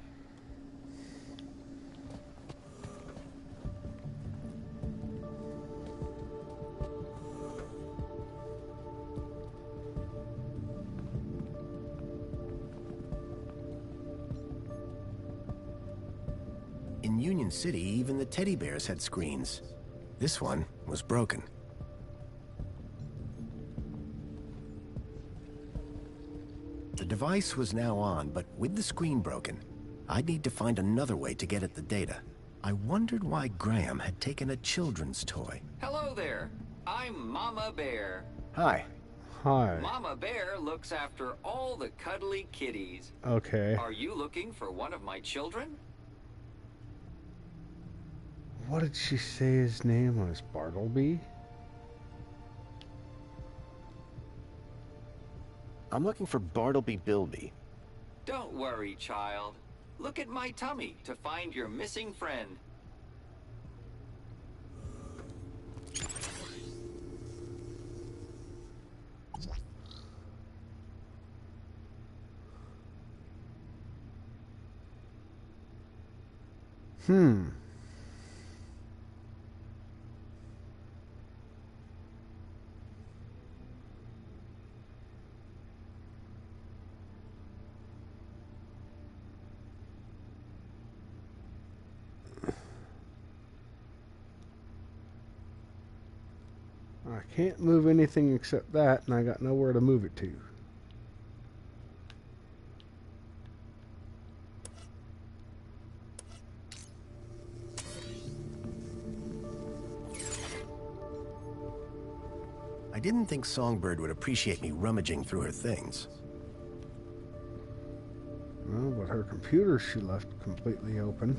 In Union City, even the teddy bears had screens. This one was broken. The device was now on, but with the screen broken, I'd need to find another way to get at the data. I wondered why Graham had taken a children's toy.
Hello there. I'm Mama Bear.
Hi.
Hi.
Mama Bear looks after all the cuddly kitties.
Okay.
Are you looking for one of my children?
What did she say his name was? Bartleby?
I'm looking for Bartleby Bilby.
Don't worry, child. Look at my tummy to find your missing friend.
I can't move anything except that, and I got nowhere to move it to.
I didn't think Songbird would appreciate me rummaging through her things.
Well, but her computer she left completely open.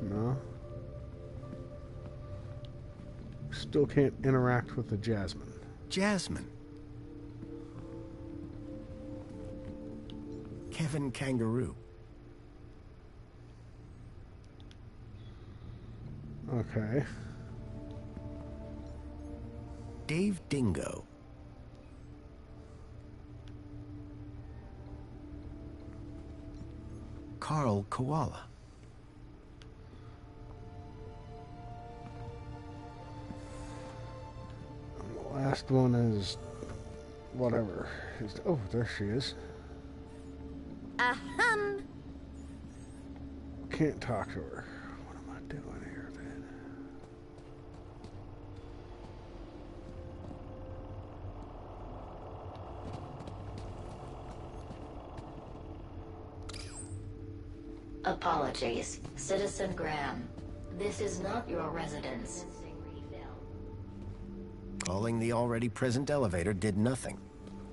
No. Still can't interact with the Jasmine.
Jasmine. Kevin Kangaroo.
Okay.
Dave Dingo. Carl Koala.
The last one is whatever. Oh, there she is.
Ahem.
Can't talk to her. What am I doing here then?
Apologies, Citizen Graham. This is not your residence.
Calling the already present elevator did nothing.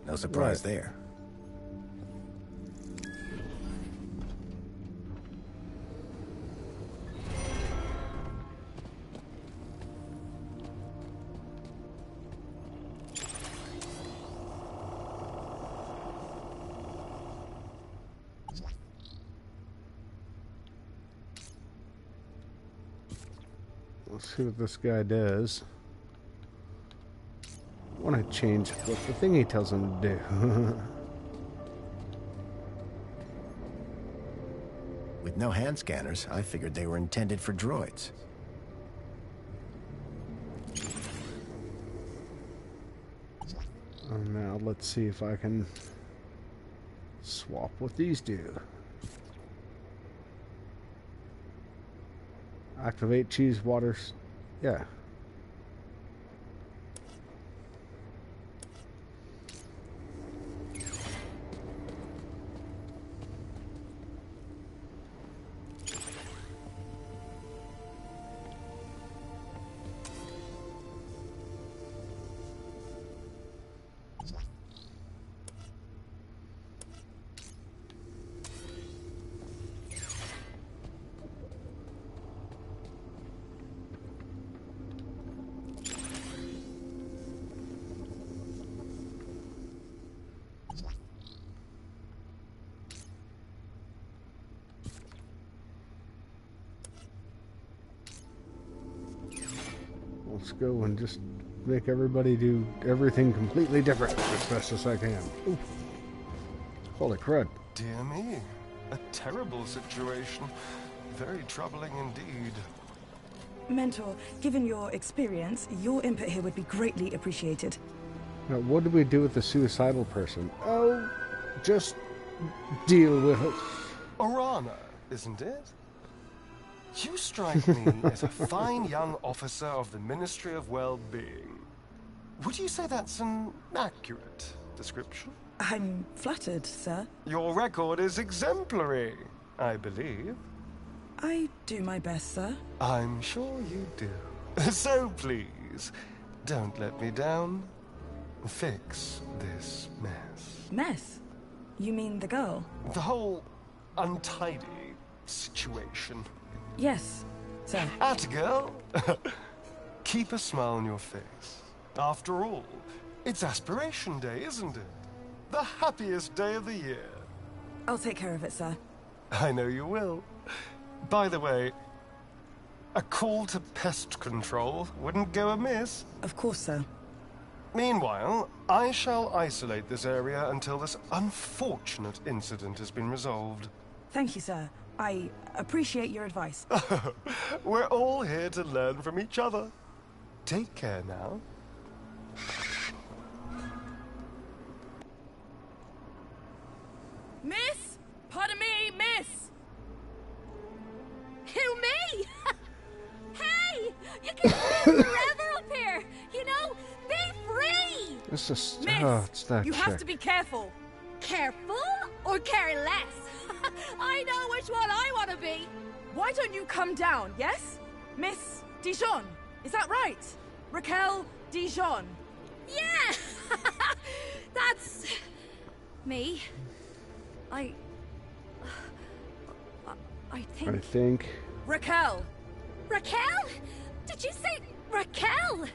No surprise
Right.
there.
Let's see what this guy does. I want to change what the thing he tells him to do.
With no hand scanners, I figured they were intended for droids.
And now let's see if I can swap what these do. Activate cheese waters. Yeah. Let's go and just make everybody do everything completely different as best as I can. Ooh. Holy crud.
Dear me, a terrible situation. Very troubling indeed.
Mentor, given your experience, your input here would be greatly appreciated.
Now, what do we do with the suicidal person? Oh, just deal with it.
Orana, isn't it? You strike me as a fine young officer of the Ministry of Well-Being. Would you say that's an accurate description?
I'm flattered, sir.
Your record is exemplary, I believe.
I do my best, sir.
I'm sure you do. So please, don't let me down. Fix this mess.
Mess? You mean the girl?
The whole untidy situation.
Yes, sir.
Atta girl. Keep a smile on your face. After all, it's Aspiration Day, isn't it? The happiest day of the year.
I'll take care of it, sir.
I know you will. By the way, a call to pest control wouldn't go amiss.
Of course, sir.
Meanwhile, I shall isolate this area until this unfortunate incident has been resolved.
Thank you, sir. I appreciate your advice.
We're all here to learn from each other. Take care now.
Miss? Pardon me, miss! Who, me? Hey! You can live forever up here! You know, be free!
It's just,
Miss,
oh, it's that
you
chick.
have to be careful. Careful or care less? I know which one I want to be.
Why don't you come down, yes? Miss Dijon, is that right?
Raquel Dijon.
Yeah! That's... me. I think...
I think...
Raquel!
Raquel? Did you say Raquel?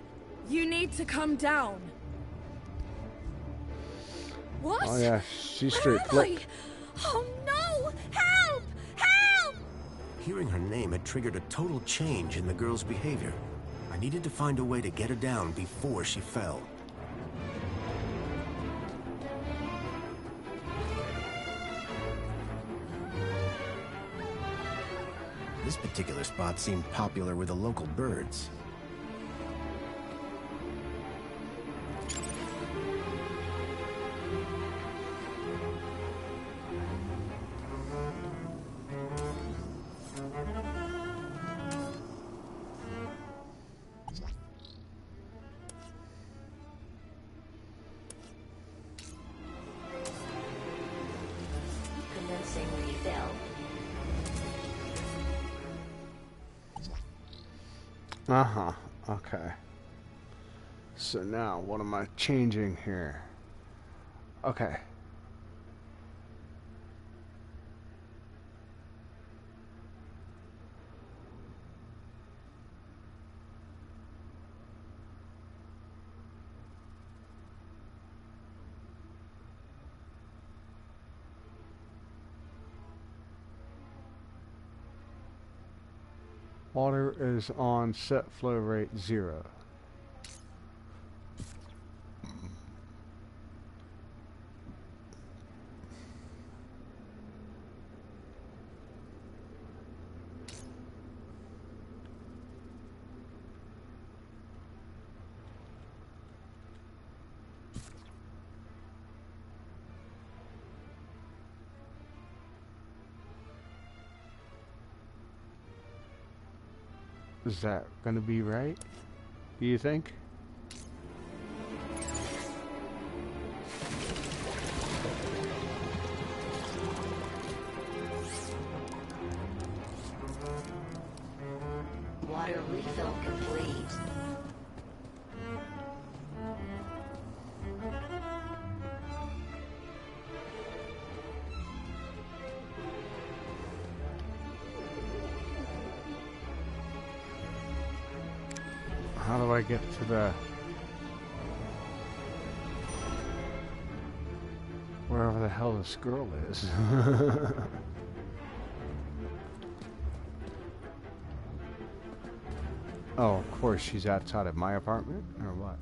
You need to come down.
What?
Oh yeah, she's straight
Where am I?
flipped.
Oh no! Help! Help!
Hearing her name had triggered a total change in the girl's behavior. I needed to find a way to get her down before she fell. This particular spot seemed popular with the local birds.
Commencing refill.
Uh-huh. Okay. So now, what am I changing here? Okay. Water is on set flow rate 0. Is that gonna be right? Do you think?
Water refill complete.
How do I get to the... wherever the hell this girl is? Oh, of course, she's outside of my apartment, or what?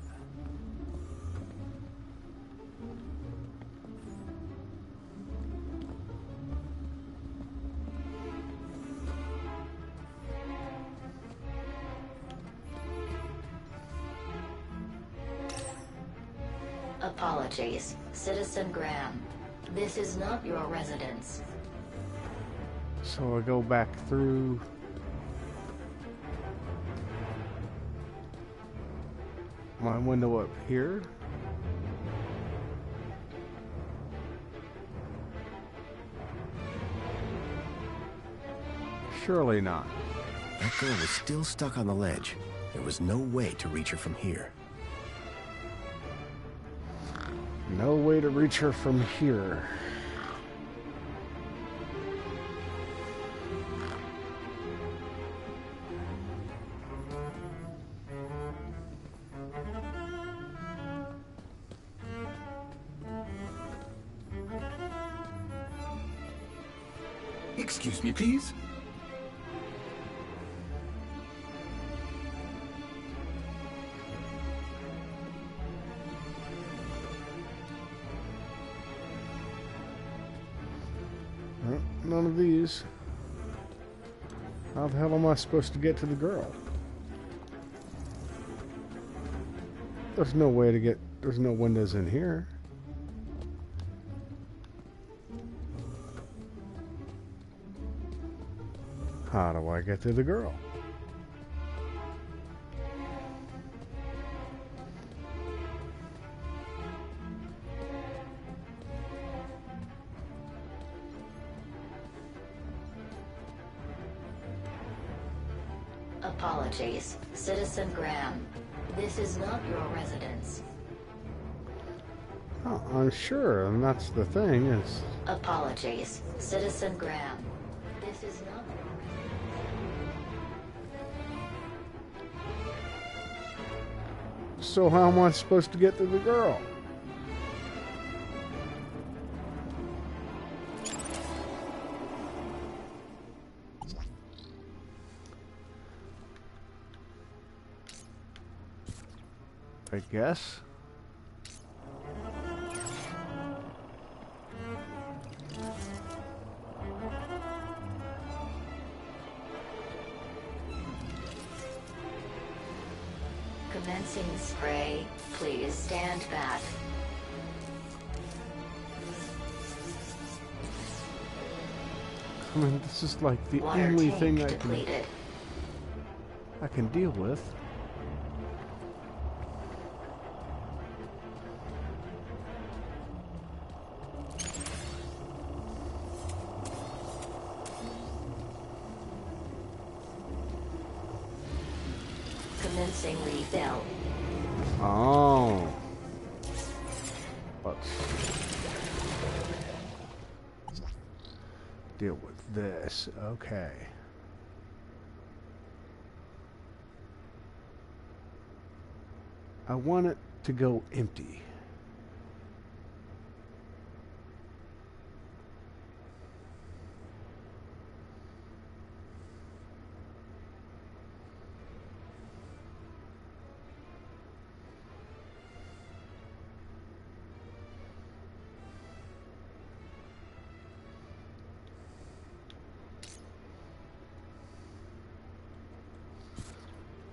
Apologies, Citizen Graham. This is not your residence.
So I go back through... my window up here. Surely not.
That girl was still stuck on the ledge. There was no way to reach her from here.
No way to reach her from here.
Excuse me, please.
None of these. How the hell am I supposed to get to the girl? There's no way to get... there's no windows in here. How do I get to the girl?
Apologies, Citizen Graham. This is not your residence.
Oh, I'm sure, and that's the thing is.
Apologies, Citizen Graham. This is not your residence.
So how am I supposed to get to the girl? I guess.
Commencing spray. Please stand back.
I mean, this is like the
Water
only
tank
thing
depleted.
I can deal with.
Commencing refill.
Oh. Let's deal with this. Okay. I want it to go empty.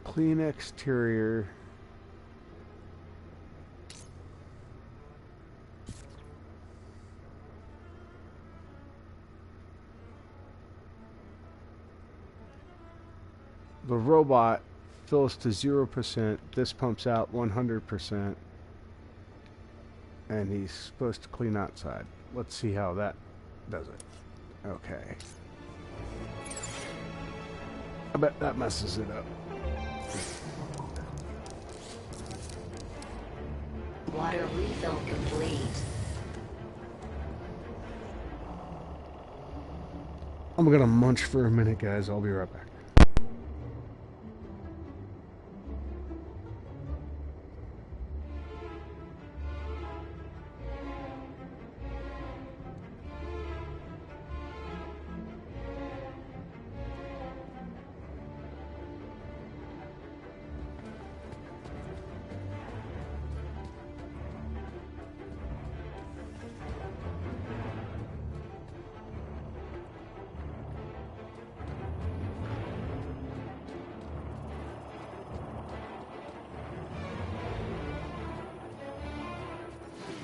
Clean exterior. The robot fills to 0%. This pumps out 100%. And he's supposed to clean outside. Let's see how that does it. Okay. I bet that messes it up.
Water refill complete.
I'm gonna munch for a minute, guys. I'll be right back.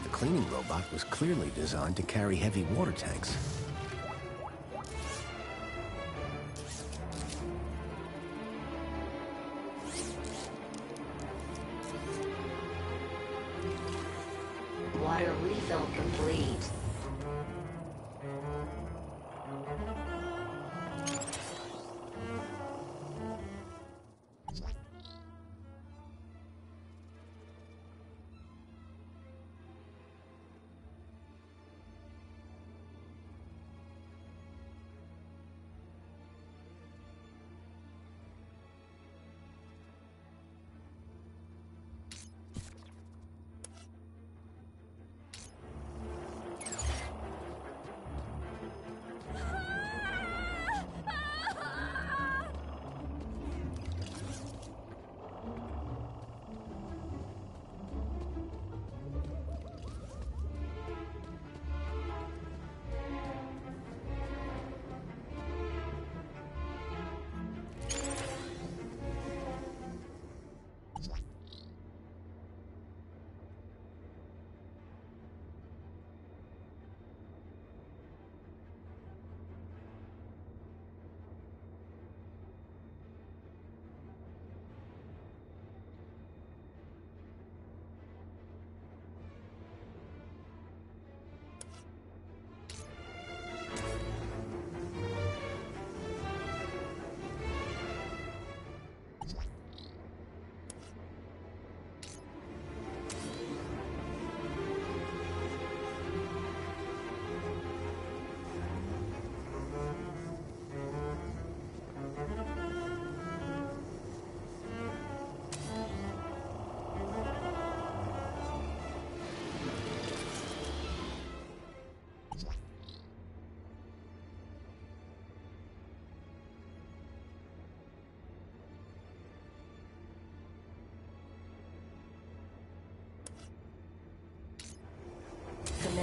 The cleaning robot was clearly designed to carry heavy water tanks.
Water refill complete.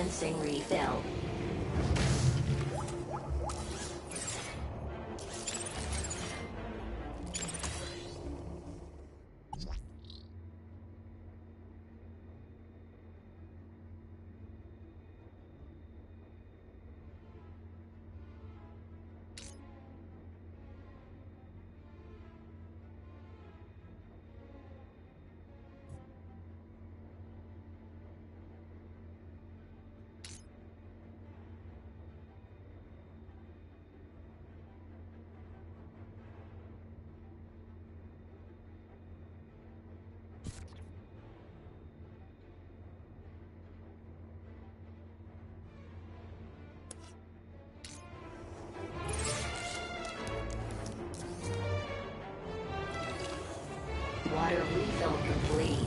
Commencing refill. Water refill complete.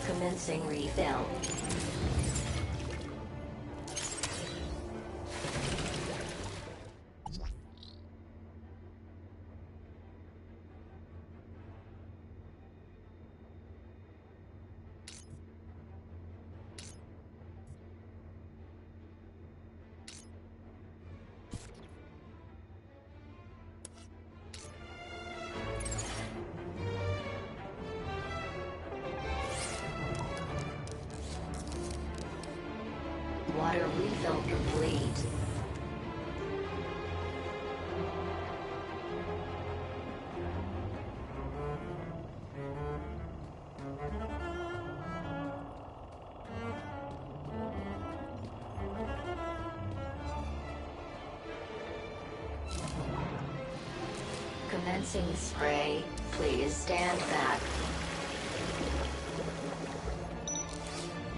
Commencing refill. Water refill complete. Commencing spray. Please stand back.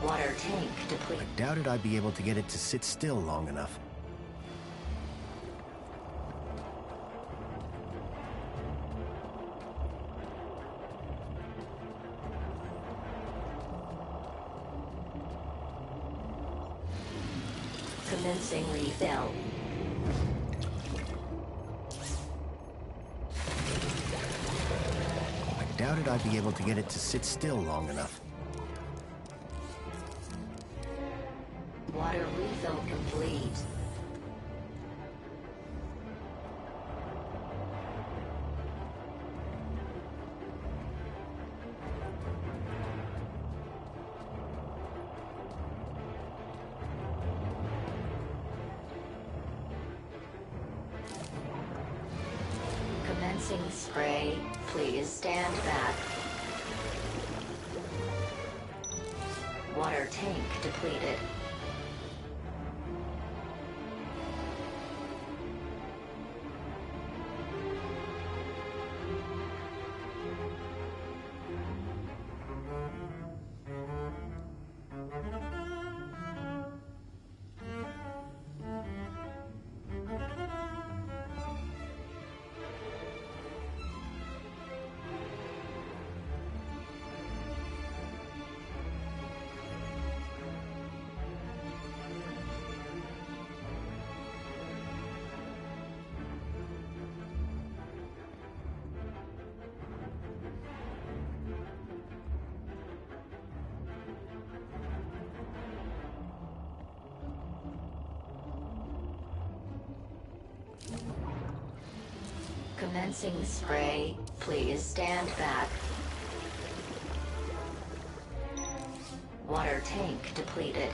Water tank depleted.
I doubted I'd be able to get it to sit still long enough.
Commencing refill.
I doubted I'd be able to get it to sit still long enough.
Water refill complete. Commencing spray. Please stand back. Water tank depleted. Commencing spray. Please stand back. Water tank depleted.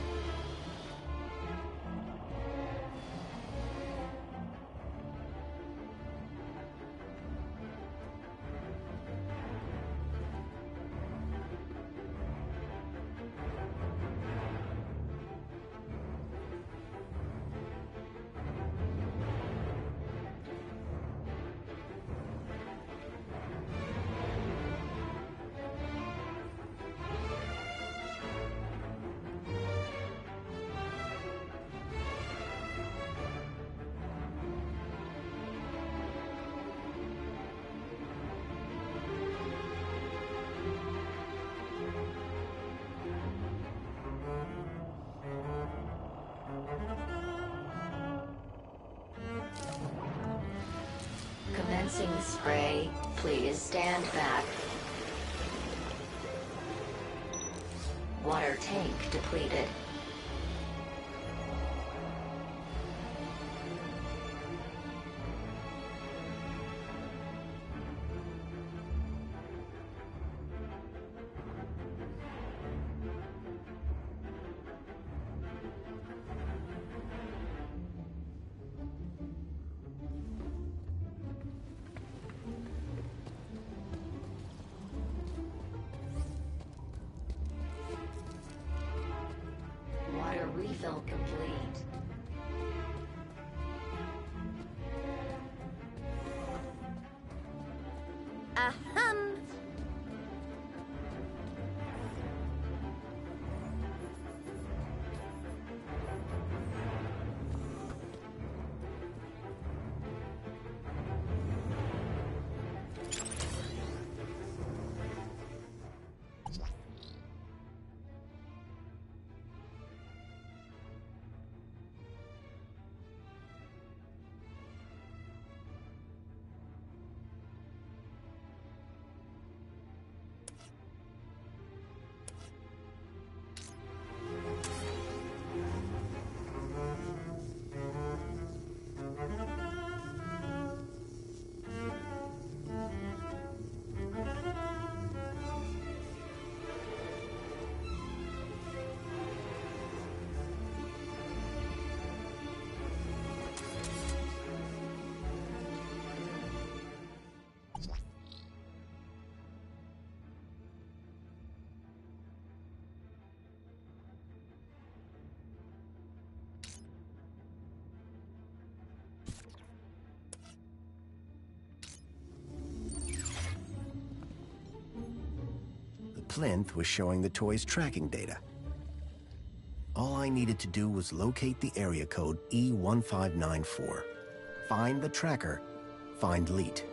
Commencing spray. Please stand back. Water tank depleted. Water refill complete.
Ahem.
The plinth was showing the toy's tracking data. All I needed to do was locate the area code E1594. Find the tracker, find Leet.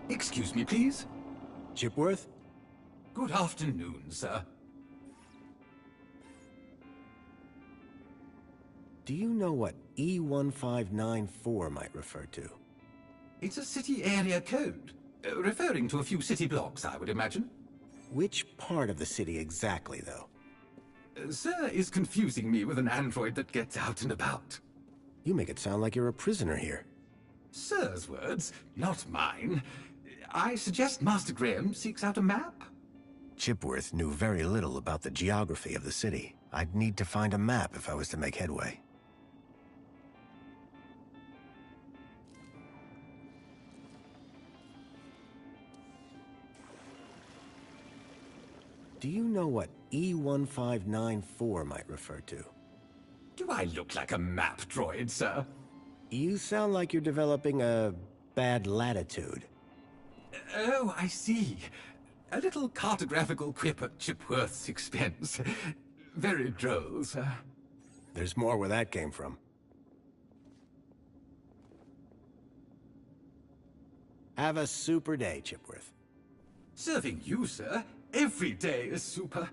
Excuse me, please.
Chipworth?
Good afternoon, sir.
Do you know what E1594 might refer to?
It's a city area code, referring to a few city blocks, I would imagine.
Which part of the city exactly, though?
Sir is confusing me with an android that gets out and about.
You make it sound like you're a prisoner here.
Sir's words, not mine. I suggest Master Graham seeks out a map.
Chipworth knew very little about the geography of the city. I'd need to find a map if I was to make headway. Do you know what E1594 might refer to?
Do I look like a map droid, sir?
You sound like you're developing a bad latitude.
Oh, I see. A little cartographical quip at Chipworth's expense. Very droll, sir.
There's more where that came from. Have a super day, Chipworth.
Serving you, sir. Every day is super.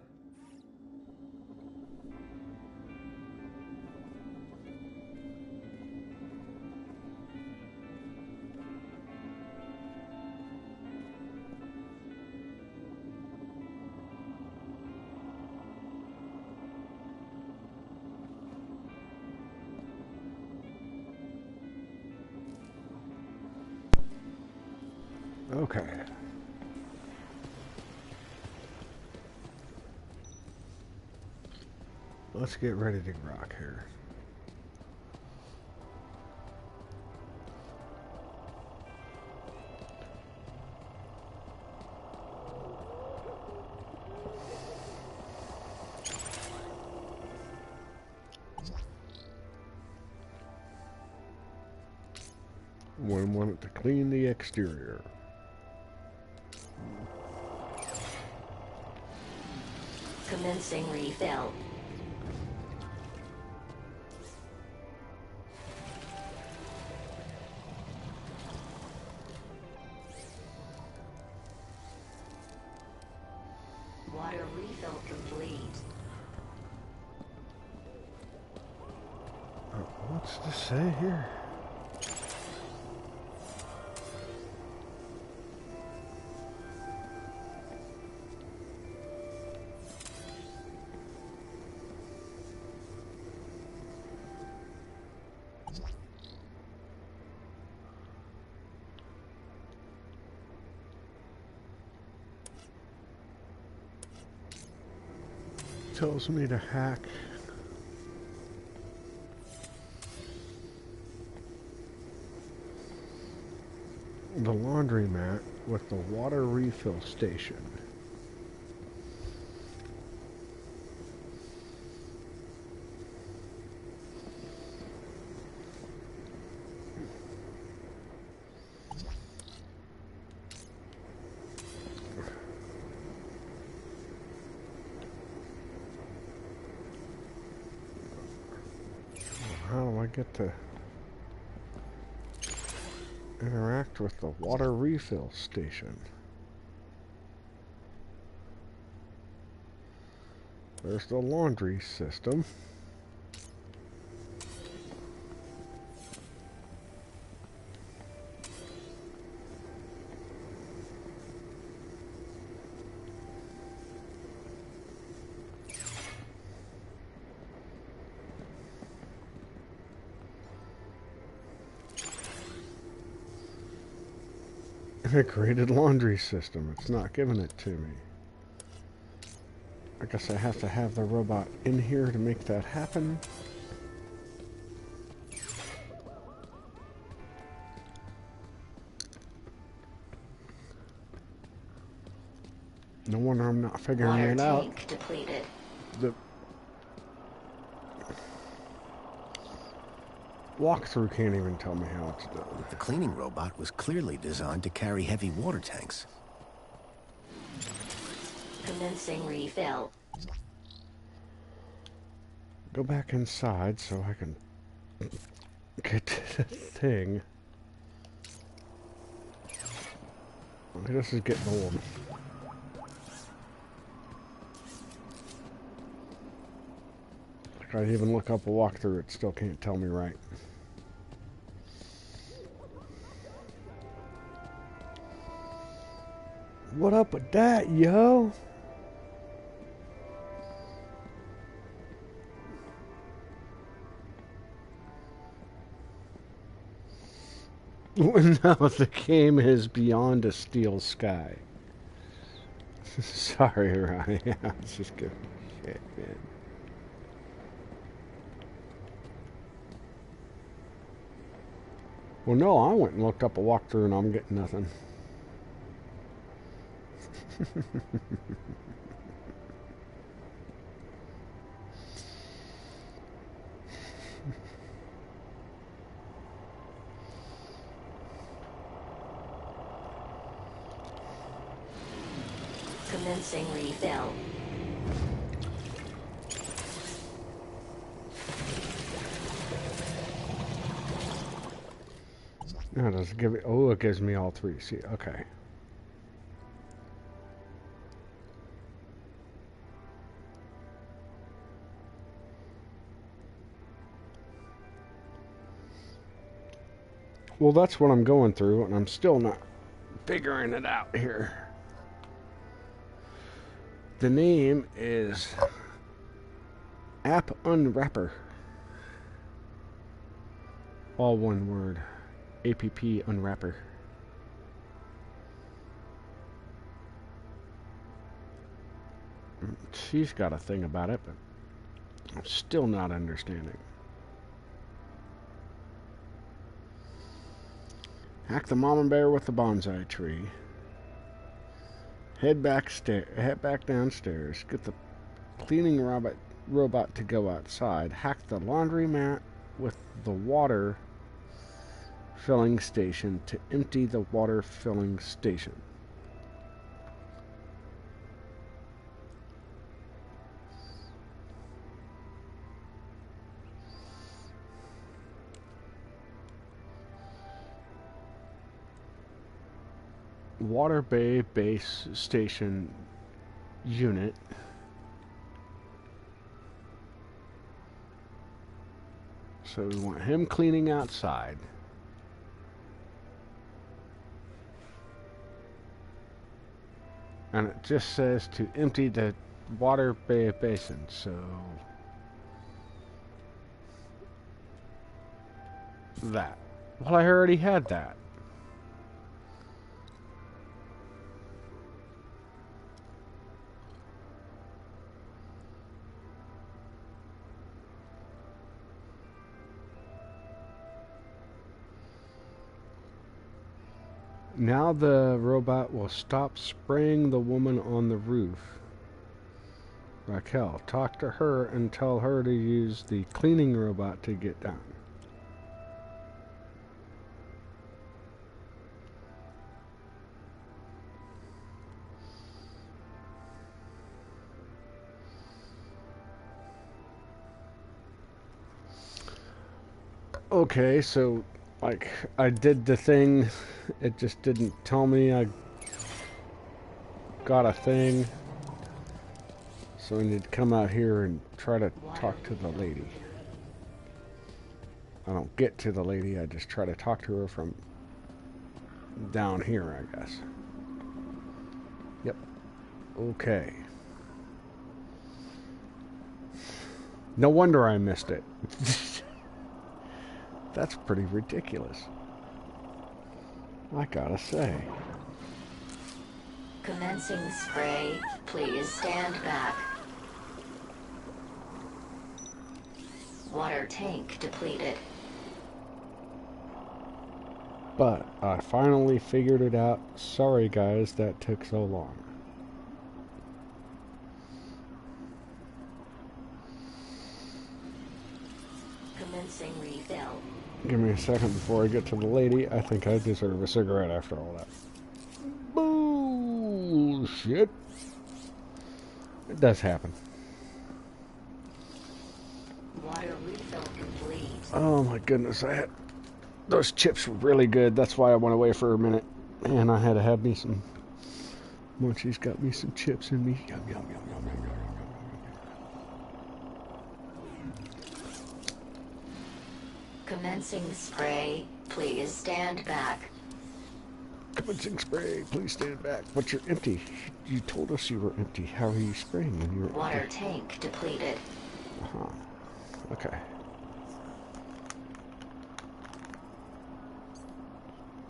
Okay. Let's get ready to rock here. One wanted to clean the exterior.
Commencing refill. Water refill complete.
What's this say here? Tells me to hack the laundromat with the water refill station. How do I get to interact with the water refill station? There's the laundry system. Integrated laundry system. It's not giving it to me. I guess I have to have the robot in here to make that happen. No wonder I'm not figuring
Water
it out.
tank depleted.
The walkthrough can't even tell me how it's done.
The cleaning robot was clearly designed to carry heavy water tanks.
Commencing refill.
Go back inside so I can get to the thing. This is getting old. If I even look up a walkthrough, it still can't tell me right. What up with that, yo? No, the game is beyond a steel sky. Sorry, Ronnie. I was just giving shit, man. Well, no, I went and looked up a walkthrough and I'm getting nothing.
Commencing refill.
No, does it give me? Oh, it gives me all three. See, okay. Well, that's what I'm going through, and I'm still not figuring it out here. The name is App Unwrapper. All one word. APP Unwrapper. She's got a thing about it, but I'm still not understanding. Hack the mama bear with the bonsai tree. Head back downstairs. Get the cleaning robot to go outside. Hack the laundromat with the water filling station to empty the water filling station. Water Bay Base Station Unit. So we want him cleaning outside. And it just says to empty the Water Bay Basin, so that. Well, I already had that. Now the robot will stop spraying the woman on the roof. Raquel, talk to her and tell her to use the cleaning robot to get down. Okay, so like I did the thing, it just didn't tell me I got a thing. So I need to come out here and try to talk to the lady. I don't get to the lady, I just try to talk to her from down here, I guess. Yep. Okay. No wonder I missed it. That's pretty ridiculous, I gotta say.
Commencing spray. Please stand back. Water tank depleted.
But I finally figured it out. Sorry guys, that took so long.
Commencing refill.
Give me a second before I get to the lady. I think I deserve a cigarette after all that. Bullshit. It does happen.
Water refill complete.
Oh my goodness, those chips were really good. That's why I went away for a minute. And I had to have me some... Munchie's got me some chips in me. Yum, yum, yum, yum, yum, yum, yum.
Commencing spray. Please stand back.
Commencing spray. Please stand back. But you're empty. You told us you were empty. How are you spraying when you're
Water
empty?
tank depleted.
Uh-huh. Okay.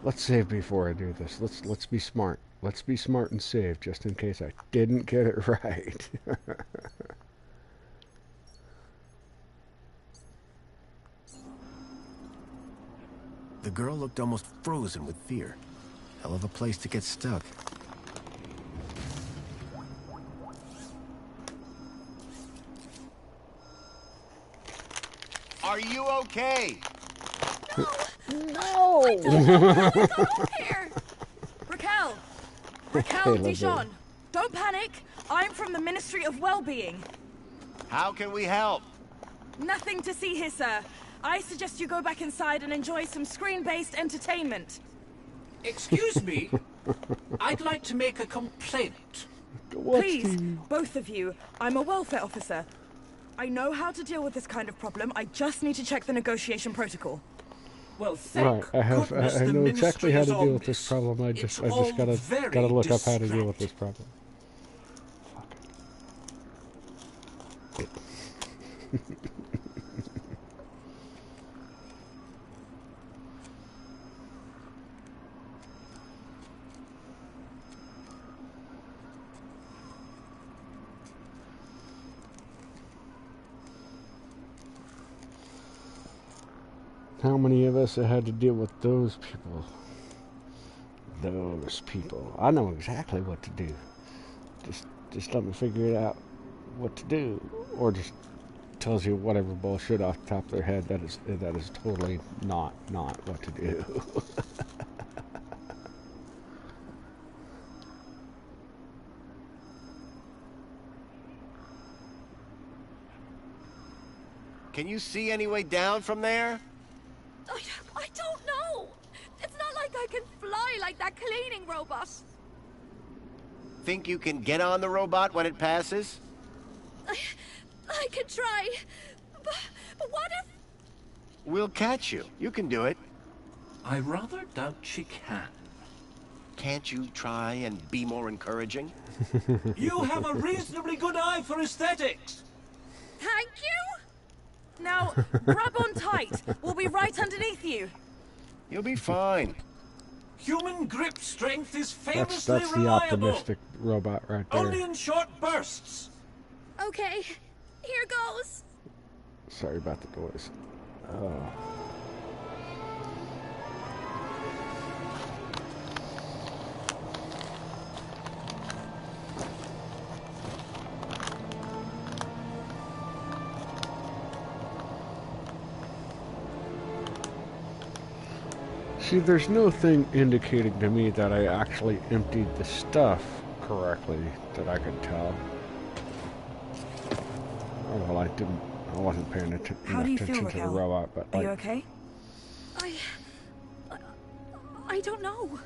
Let's save before I do this. Let's be smart. Let's be smart and save just in case I didn't get it right.
The girl looked almost frozen with fear. Hell of a place to get stuck.
Are you okay?
No!
Here! Raquel!
Hey,
Dijon! Don't panic! I'm from the Ministry of Well-Being.
How can we help?
Nothing to see here, sir. I suggest you go back inside and enjoy some screen-based entertainment.
Excuse me. I'd like to make a complaint.
Please, both of you. I'm a welfare officer. I know how to deal with this kind of problem. I just need to check the negotiation protocol.
Well, thank
right,
goodness
I
the
know
ministry
exactly how
is
to
on
deal with this problem. I just gotta look up how to deal with this problem. Fuck. How many of us have had to deal with those people? Those people. I know exactly what to do. Just let me figure it out what to do. Or just tells you whatever bullshit off the top of their head, that is totally not what to do.
Can you see any way down from there?
I don't know. It's not like I can fly like that cleaning robot.
Think you can get on the robot when it passes?
I could try, but what if...
We'll catch you. You can do it.
I rather doubt she can.
Can't you try and be more encouraging?
You have a reasonably good eye for aesthetics.
Thank you?
Now, grab on tight. We'll be right underneath you.
You'll be fine.
Human grip strength is famously
That's the
reliable.
optimistic robot right there.
Only in short bursts.
Okay, here goes.
Sorry about the noise. Oh. See, there's no thing indicating to me that I actually emptied the stuff correctly that I could tell. Oh, well, I wasn't paying
How do you
attention
feel,
to the
Raquel?
robot, but
Are
like,
you okay?
I don't know.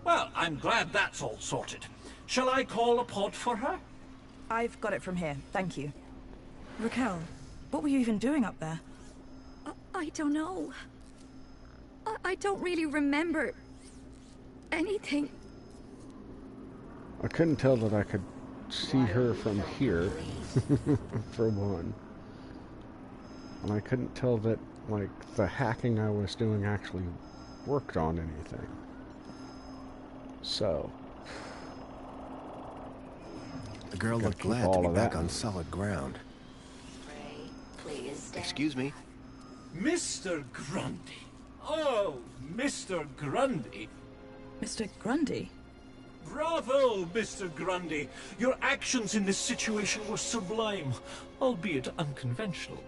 Well, I'm glad that's all sorted. Shall I call a pod for her?
I've got it from here, thank you. Raquel, what were you even doing up there?
I don't know. I don't really remember anything.
I couldn't tell that I could see her from here, for one. And I couldn't tell that, like, the hacking I was doing actually worked on anything. So.
The girl
Gotta
looked
keep
glad to
all
be
of
back
that.
on solid ground.
Please stand.
Excuse me.
Mr. Grundy. Oh, Mr. Grundy.
Mr. Grundy?
Bravo, Mr. Grundy. Your actions in this situation were sublime, albeit unconventional.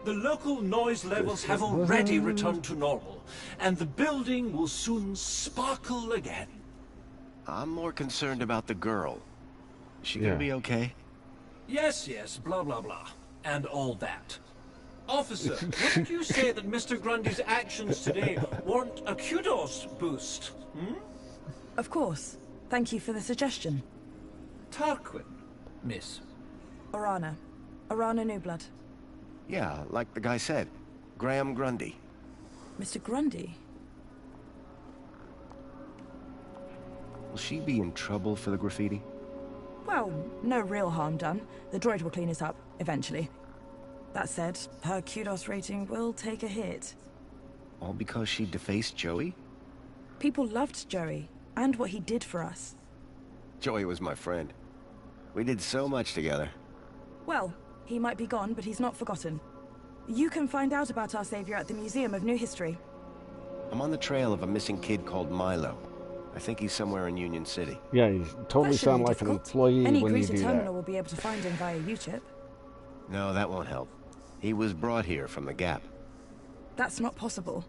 The local noise levels have already returned to normal, and the building will soon sparkle again.
I'm more concerned about the girl. Is she gonna be okay?
Yes, blah, blah, blah, and all that. Officer, wouldn't you say that Mr. Grundy's actions today warrant a kudos boost, hmm?
Of course. Thank you for the suggestion.
Tarquin, miss.
Orana. Orana Newblood.
Yeah, like the guy said. Graham Grundy.
Mr. Grundy?
Will she be in trouble for the graffiti?
Well, no real harm done. The droid will clean it up, eventually. That said, her kudos rating will take a hit.
All because she defaced Joey?
People loved Joey, and what he did for us.
Joey was my friend. We did so much together.
Well, he might be gone, but he's not forgotten. You can find out about our savior at the Museum of New History.
I'm on the trail of a missing kid called Milo. I think he's somewhere in Union City.
Yeah, you totally
That shouldn't
sound
be
like an
difficult.
employee
Any
when you
greeter
do
terminal
that.
will be able to find him via U-chip.
No, that won't help. He was brought here from the Gap.
That's not possible.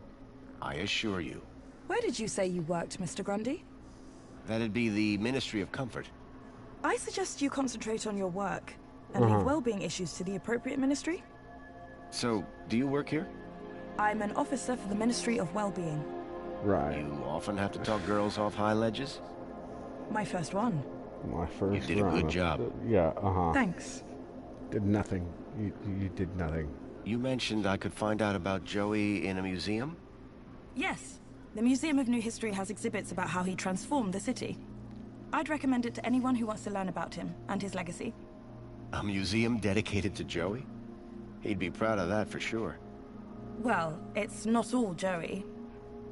I assure you.
Where did you say you worked, Mr. Grundy?
That'd be the Ministry of Comfort.
I suggest you concentrate on your work and leave well-being issues to the appropriate ministry.
So, do you work here?
I'm an officer for the Ministry of Well-being.
Right.
You often have to talk girls off high ledges?
My first one.
My first
You did a
run
good
of-
job.
Yeah,
Thanks.
Did nothing. You did nothing.
You mentioned I could find out about Joey in a museum?
Yes. The Museum of New History has exhibits about how he transformed the city. I'd recommend it to anyone who wants to learn about him and his legacy.
A museum dedicated to Joey? He'd be proud of that for sure.
Well, it's not all Joey.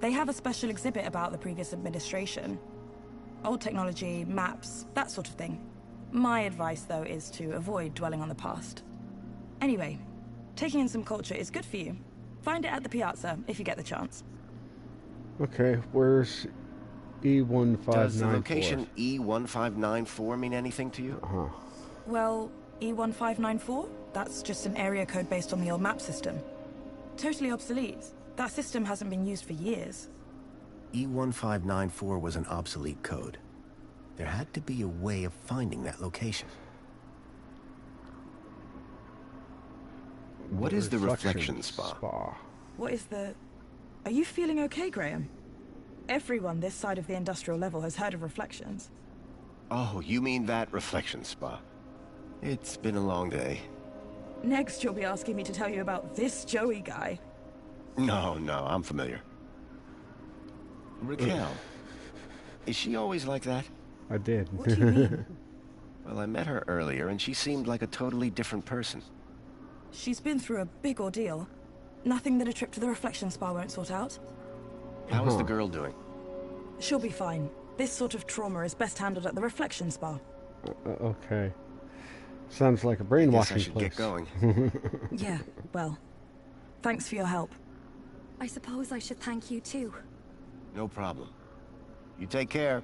They have a special exhibit about the previous administration. Old technology, maps, that sort of thing. My advice, though, is to avoid dwelling on the past. Anyway, taking in some culture is good for you. Find it at the Piazza, if you get the chance.
Okay, where's E1594?
Does the location E1594 mean anything to you?
Well, E1594? That's just an area code based on the old map system. Totally obsolete. That system hasn't been used for years.
E1594 was an obsolete code. There had to be a way of finding that location. What is the reflection spa?
What is the... Are you feeling okay, Graham? Everyone this side of the industrial level has heard of reflections.
Oh, you mean that reflection spa. It's been a long day.
Next, you'll be asking me to tell you about this Joey guy.
No, I'm familiar. Raquel, is she always like that?
I did.
What do you mean?
Well, I met her earlier, and she seemed like a totally different person.
She's been through a big ordeal. Nothing that a trip to the reflection spa won't sort out.
How is the girl doing?
She'll be fine. This sort of trauma is best handled at the reflection spa.
Okay. Sounds like a brainwashing
I should
place.
get going.
Yeah, well, thanks for your help.
I suppose I should thank you too.
No problem. You take care.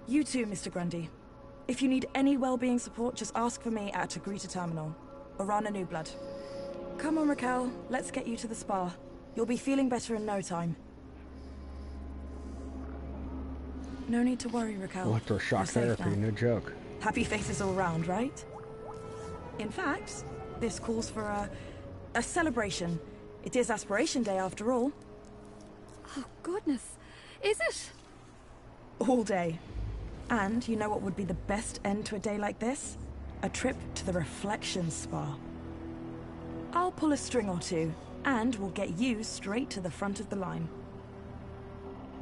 You too, Mr. Grundy. If you need any well-being support, just ask for me at Agrita Terminal, or Rana New Blood. Come on, Raquel, let's get you to the spa. You'll be feeling better in no time. No need to worry, Raquel.
Electroshock therapy, no joke.
Happy faces all round, right? In fact, this calls for a celebration. It is Aspiration Day after all.
Oh, goodness. Is it?
All day. And you know what would be the best end to a day like this? A trip to the Reflection Spa. I'll pull a string or two, and we'll get you straight to the front of the line.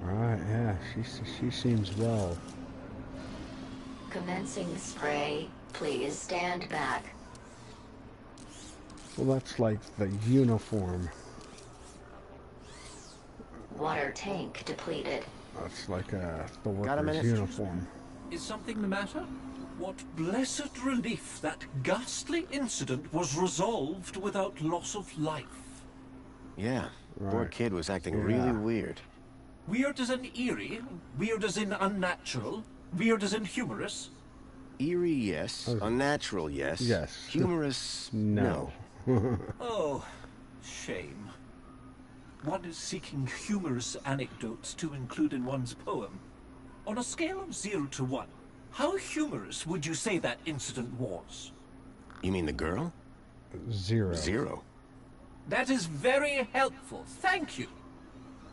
Right, yeah, she seems well.
Commencing spray. Please stand back.
Well, that's like the uniform.
Water tank depleted.
That's like the worker's uniform.
Is something the matter? What blessed relief that ghastly incident was resolved without loss of life.
Yeah, poor kid was acting really weird.
Weird as in eerie, weird as in unnatural, weird as in humorous.
Eerie, yes. Unnatural, yes.
Yes.
Humorous, no.
Oh, shame. One is seeking humorous anecdotes to include in one's poem. On a scale of 0 to 1, how humorous would you say that incident was?
You mean the girl?
0.
0.
That is very helpful, thank you.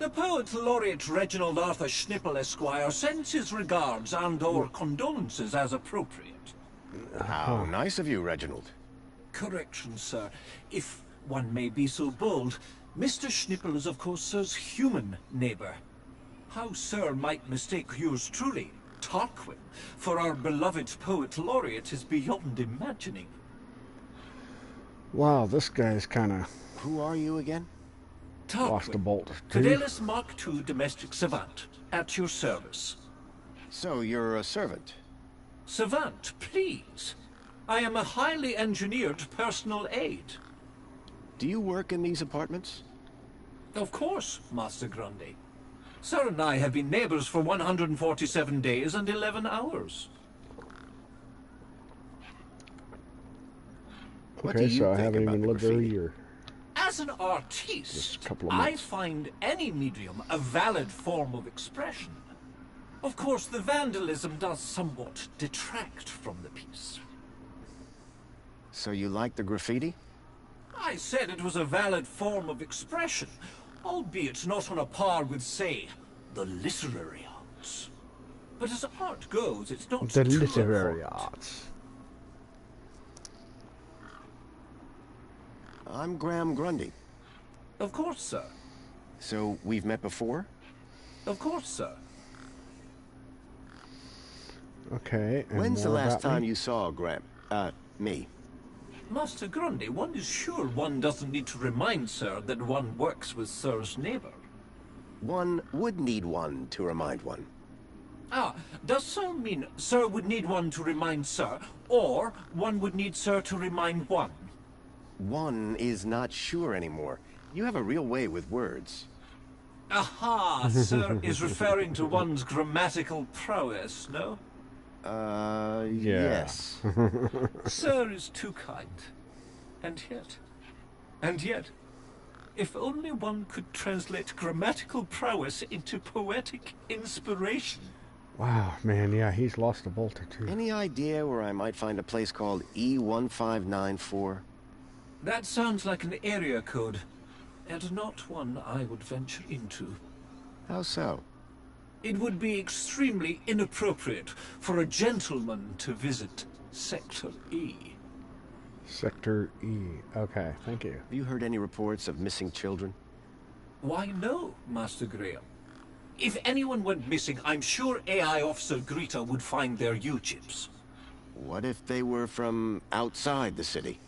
The poet laureate Reginald Arthur Schnippel Esquire sends his regards and/or condolences as appropriate.
How nice of you, Reginald.
Correction, sir. If one may be so bold, Mr. Schnippel is of course Sir's human neighbour. How Sir might mistake yours truly, Tarquin, for our beloved poet laureate is beyond imagining.
Wow, this guy's kind of...
Who are you again?
Tarquin,
lost a bolt.
Fidelis Mark II domestic savant, at your service.
So you're a servant?
Savant, please. I am a highly engineered personal aid.
Do you work in these apartments?
Of course, Master Grundy. Sir and I have been neighbors for 147 days and 11 hours.
Okay, so I haven't even lived there a year.
As an artiste,
Just a couple of
I
months.
find any medium a valid form of expression. Of course, the vandalism does somewhat detract from the piece.
So you like the graffiti?
I said it was a valid form of expression, albeit not on a par with, say, the literary arts. But as art goes, it's not
The
too
literary
abhorrent.
arts.
I'm Graham Grundy.
Of course, sir.
So we've met before?
Of course, sir.
Okay, and
When's the
more
last
about
time
me?
you saw Graham? Me.
Master Grundy, one is sure one doesn't need to remind Sir that one works with Sir's neighbor.
One would need one to remind one.
Ah, does Sir mean Sir would need one to remind Sir, or one would need Sir to remind one?
One is not sure anymore. You have a real way with words.
Aha, Sir is referring to one's grammatical prowess, no?
Yes.
Sir is too kind. And yet, if only one could translate grammatical prowess into poetic inspiration.
Wow, man, yeah, he's lost a bolt or two.
Any idea where I might find a place called E1594?
That sounds like an area code, and not one I would venture into.
How so?
It would be extremely inappropriate for a gentleman to visit Sector E.
Sector E. Okay, thank you.
Have you heard any reports of missing children?
Why, no, Master Graham. If anyone went missing, I'm sure AI Officer Greta would find their U-chips.
What if they were from outside the city?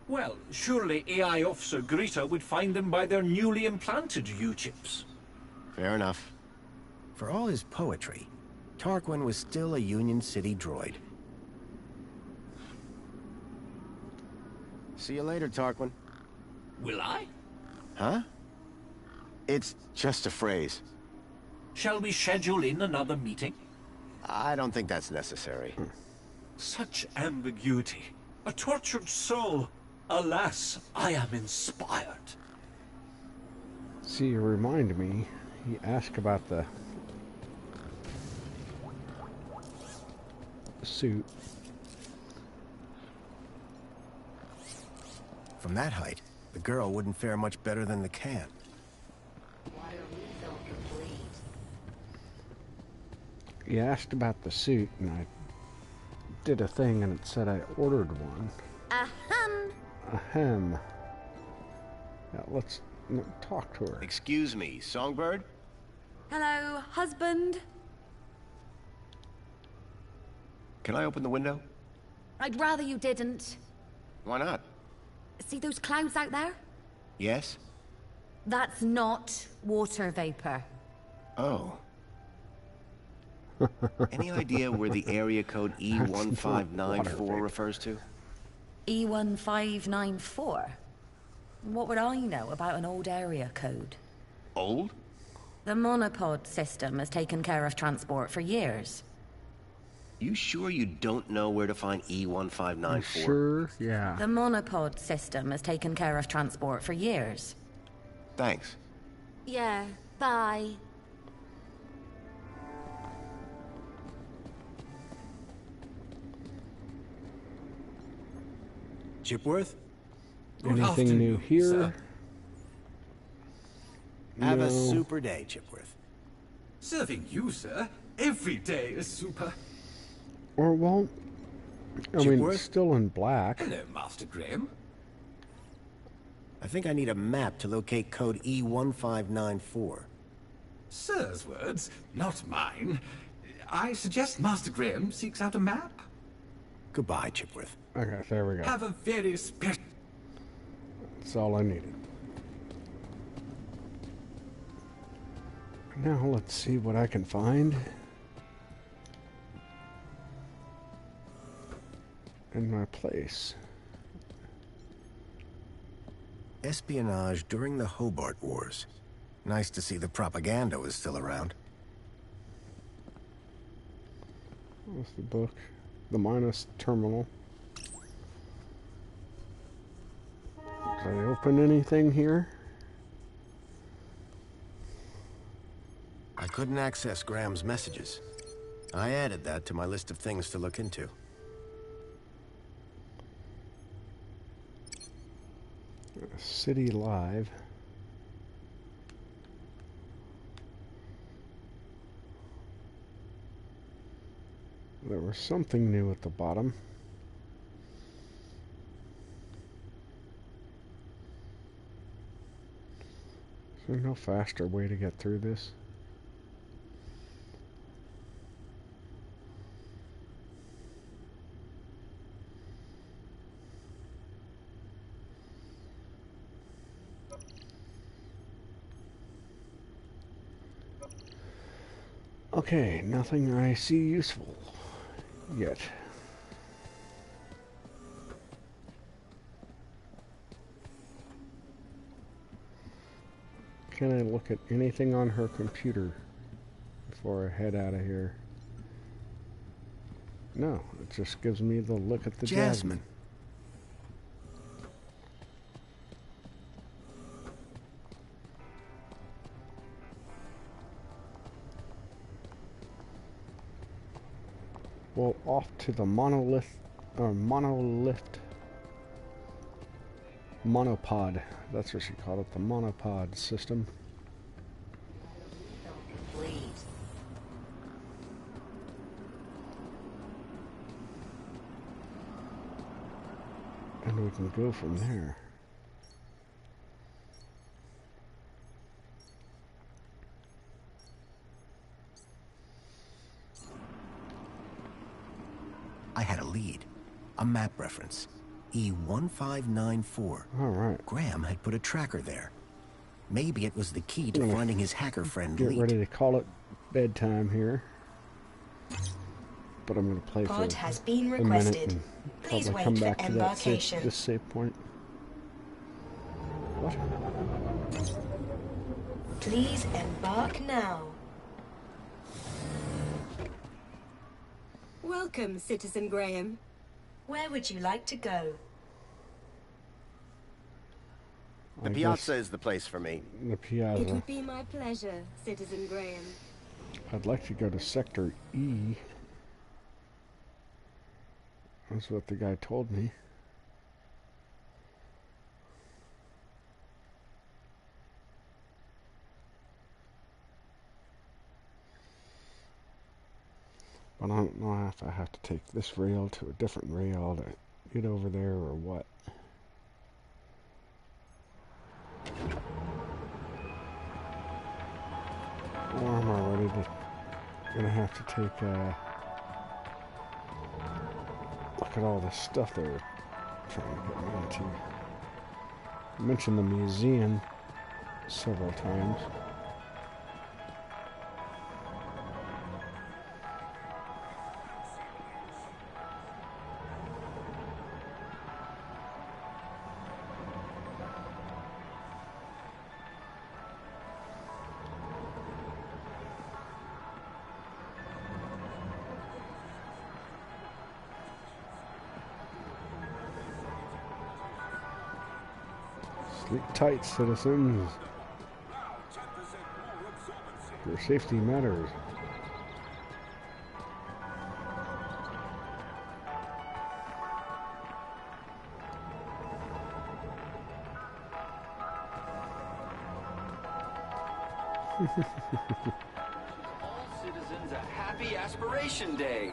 Well, surely AI Officer Greta would find them by their newly implanted U-chips.
Fair enough.
For all his poetry, Tarquin was still a Union City droid.
See you later, Tarquin.
Will I?
Huh? It's just a phrase.
Shall we schedule in another meeting?
I don't think that's necessary.
Such ambiguity. A tortured soul. Alas, I am inspired.
See, you remind me, he asked about the suit.
From that height, the girl wouldn't fare much better than the can.
Water refill complete.
He asked about the suit, and I did a thing, and it said I ordered one.
Ahem.
Ahem. Now let's talk to her.
Excuse me, Songbird?
Hello, husband.
Can I open the window?
I'd rather you didn't.
Why not?
See those clouds out there?
Yes?
That's not water vapor.
Oh. Any idea where the area code E1594 refers to?
E1594? What would I know about an old area code?
Old?
The monopod system has taken care of transport for years.
You sure you don't know where to find E1594?
Sure, yeah.
The monopod system has taken care of transport for years.
Thanks.
Yeah, bye.
Chipworth?
Anything
afternoon,
new here?
sir.
Have a
No.
super day, Chipworth.
Serving you, sir. Every day is super.
Or won't. I mean,
Chipworth?
it's still in black.
Hello, Master Graham.
I think I need a map to locate code E1594.
Sir's words, not mine. I suggest Master Graham seeks out a map.
Goodbye, Chipworth.
Okay, there we go.
Have a very special...
That's all I needed. Now let's see what I can find in my place.
Espionage during the Hobart Wars. Nice to see the propaganda was still around.
What's the book? The Minus Terminal. Did I open anything here?
I couldn't access Graham's messages. I added that to my list of things to look into.
City Live. There was something new at the bottom. Is there no faster way to get through this? Okay, nothing I see useful yet. Can I look at anything on her computer before I head out of here? No, it just gives me the look at the
Jasmine.
Well, off to the monolith monopod. That's what she called it, the monopod system.
Complete.
And we can go from there.
I had a lead. A map reference. E1594.
All right.
Graham had put a tracker there. Maybe it was the key to finding his hacker friend,
Get
Leet.
ready to call it bedtime here. But I'm going to play
Pod
for
has been
a minute
requested.
and
Please
probably
wait
come
for
back to that
embarkation.
this save point. What?
Please embark now.
Welcome, Citizen Graham.
Where would you like to go?
The piazza is the place for me.
The
It
piazza.
would be my pleasure, Citizen Graham.
I'd like to go to Sector E. That's what the guy told me. But I don't know if I have to take this rail to a different rail to get over there or what. Or am I ready to gonna have to take look at all the stuff they're trying to get me into. I mentioned the museum several times. Sleep tight, citizens. Your safety matters.
All citizens a happy aspiration day.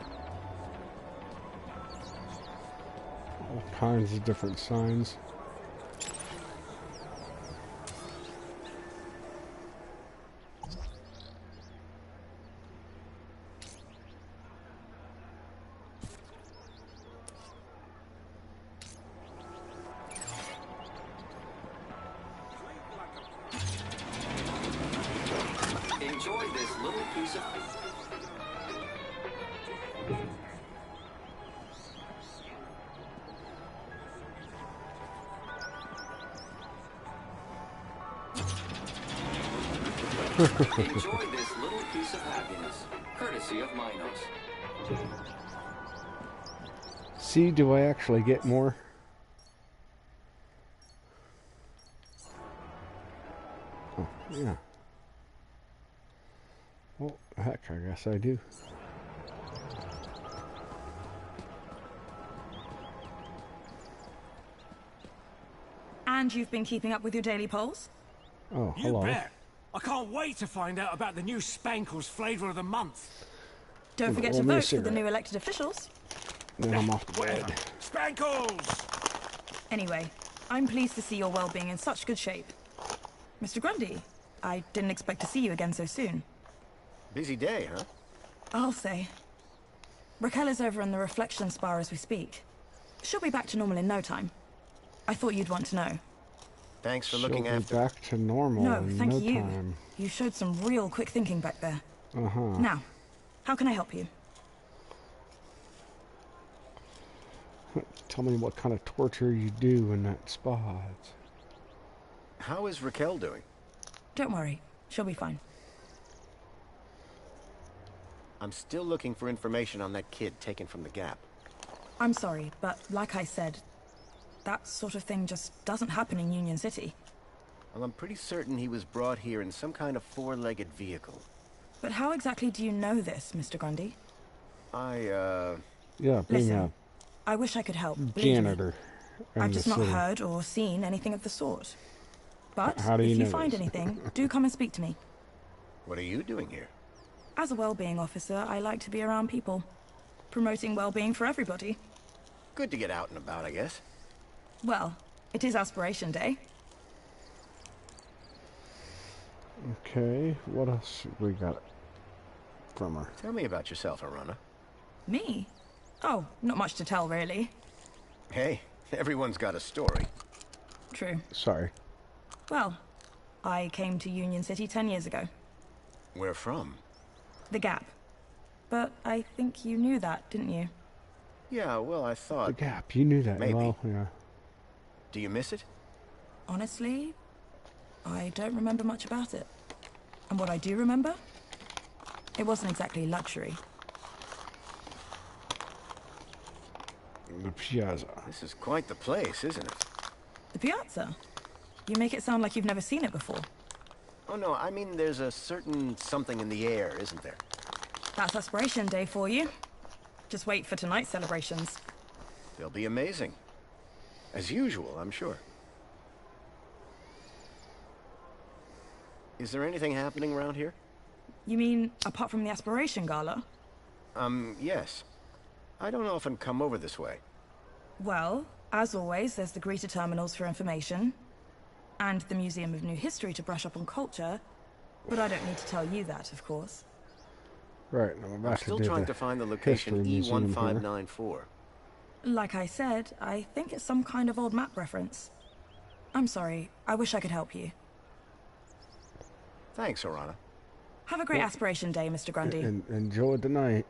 All kinds of different signs.
Enjoy this little piece of Enjoy this little piece of happiness, courtesy of Minos.
See, do I actually get more? Oh, yeah. Well, heck, I guess I do.
And you've been keeping up with your daily polls?
Oh,
You
hello.
bet. I can't wait to find out about the new Spankles flavour of the month.
Don't forget to
roll me a
vote for the
cigarette.
new elected officials.
Then I'm off to
Whatever.
bed.
Spankles!
Anyway, I'm pleased to see your well-being in such good shape. Mr. Grundy, I didn't expect to see you again so soon.
Busy day, huh?
I'll say. Raquel is over in the reflection spa as we speak. She'll be back to normal in no time. I thought you'd want to know.
Thanks for
She'll
looking
be
after.
back to normal
No,
in
thank
no
you.
time.
You showed some real quick thinking back there.
Uh-huh.
Now, how can I help you?
Tell me what kind of torture you do in that spa.
How is Raquel doing?
Don't worry, she'll be fine.
I'm still looking for information on that kid taken from the Gap.
I'm sorry, but like I said, that sort of thing just doesn't happen in Union City.
Well, I'm pretty certain he was brought here in some kind of four-legged vehicle.
But how exactly do you know this, Mr. Grundy?
Yeah, being
Listen, I wish I could help.
a
Believe me.
janitor in
I've
the
just not
city.
heard or seen anything of the sort. But
How do you
if you
know
find
this?
anything, do come and speak to me.
What are you doing here?
As a well-being officer, I like to be around people, promoting well-being for everybody.
Good to get out and about, I guess.
Well, it is Aspiration Day.
Okay, what else we got from her?
Tell me about yourself, Arana.
Me? Oh, not much to tell, really.
Hey, everyone's got a story.
True.
Sorry.
Well, I came to Union City 10 years ago.
Where from?
The Gap. But I think you knew that, didn't you?
Yeah, well, I thought...
The Gap, you knew that.
Maybe.
Well, yeah.
Do you miss it?
Honestly, I don't remember much about it. And what I do remember, it wasn't exactly luxury.
The Piazza.
This is quite the place, isn't it?
The Piazza? You make it sound like you've never seen it before.
Oh, no, I mean there's a certain something in the air, isn't there?
That's Aspiration Day for you. Just wait for tonight's celebrations.
They'll be amazing. As usual, I'm sure. Is there anything happening around here?
You mean, apart from the Aspiration Gala?
Yes. I don't often come over this way.
Well, as always, there's the greeter terminals for information, and the Museum of New History to brush up on culture, but I don't need to tell you that, of course.
Right, I'm about
I'm
to
still
do
trying
the
to find the location
history museum here.
E1594.
Like I said, I think it's some kind of old map reference. I'm sorry, I wish I could help you.
Thanks, Arana.
Have a great Aspiration Day, Mr. Grundy.
Enjoy the night.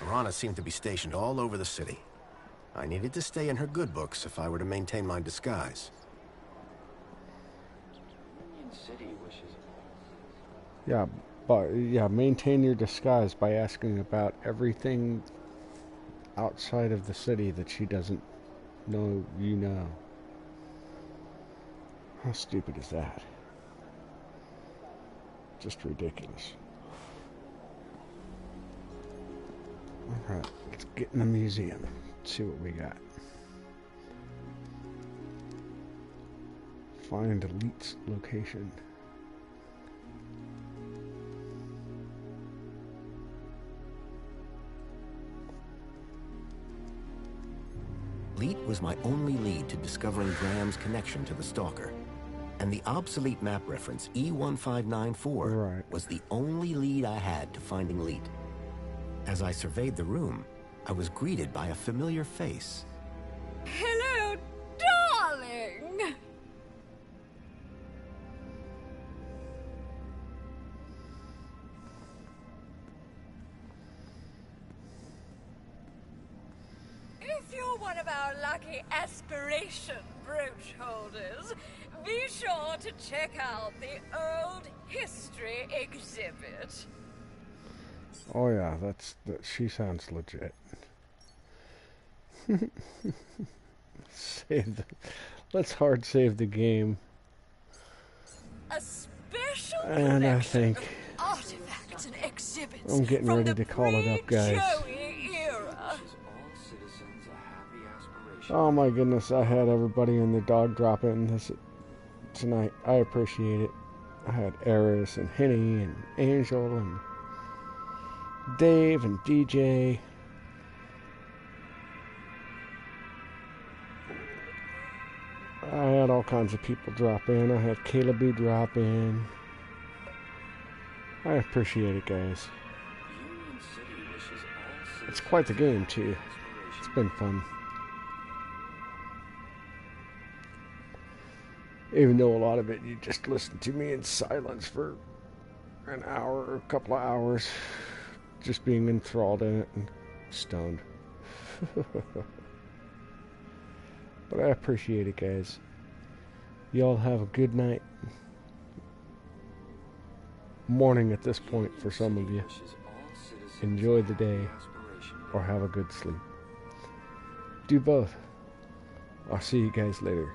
Arana seemed to be stationed all over the city. I needed to stay in her good books if I were to maintain my disguise.
Union City wishes.
Yeah, but yeah, maintain your disguise by asking about everything outside of the city that she doesn't know you know. How stupid is that? Just ridiculous. Alright, let's get in the museum. See what we got. Find Elite's location.
Elite was my only lead to discovering Graham's connection to the Stalker. And the obsolete map reference E1594 was the only lead I had to finding Elite. As I surveyed the room, I was greeted by a familiar face.
Hello, darling! If you're one of our lucky aspiration brooch holders, be sure to check out the old history exhibit.
Oh yeah, she sounds legit. Let's hard save the game.
A special
And I think
artifacts and exhibits
I'm getting ready to call it up, guys.
era.
Oh my goodness, I had everybody and their dog drop in this tonight. I appreciate it. I had Eris and Henny and Angel and Dave and DJ. I had all kinds of people drop in. I had Caleb drop in. I appreciate it, guys. It's quite the game, too. It's been fun. Even though a lot of it, you just listen to me in silence for an hour or a couple of hours. Just being enthralled in it and stoned. But I appreciate it, guys. Y'all have a good night. Morning at this point for some of you. enjoy the day, or have a good sleep. Do both. I'll see you guys later.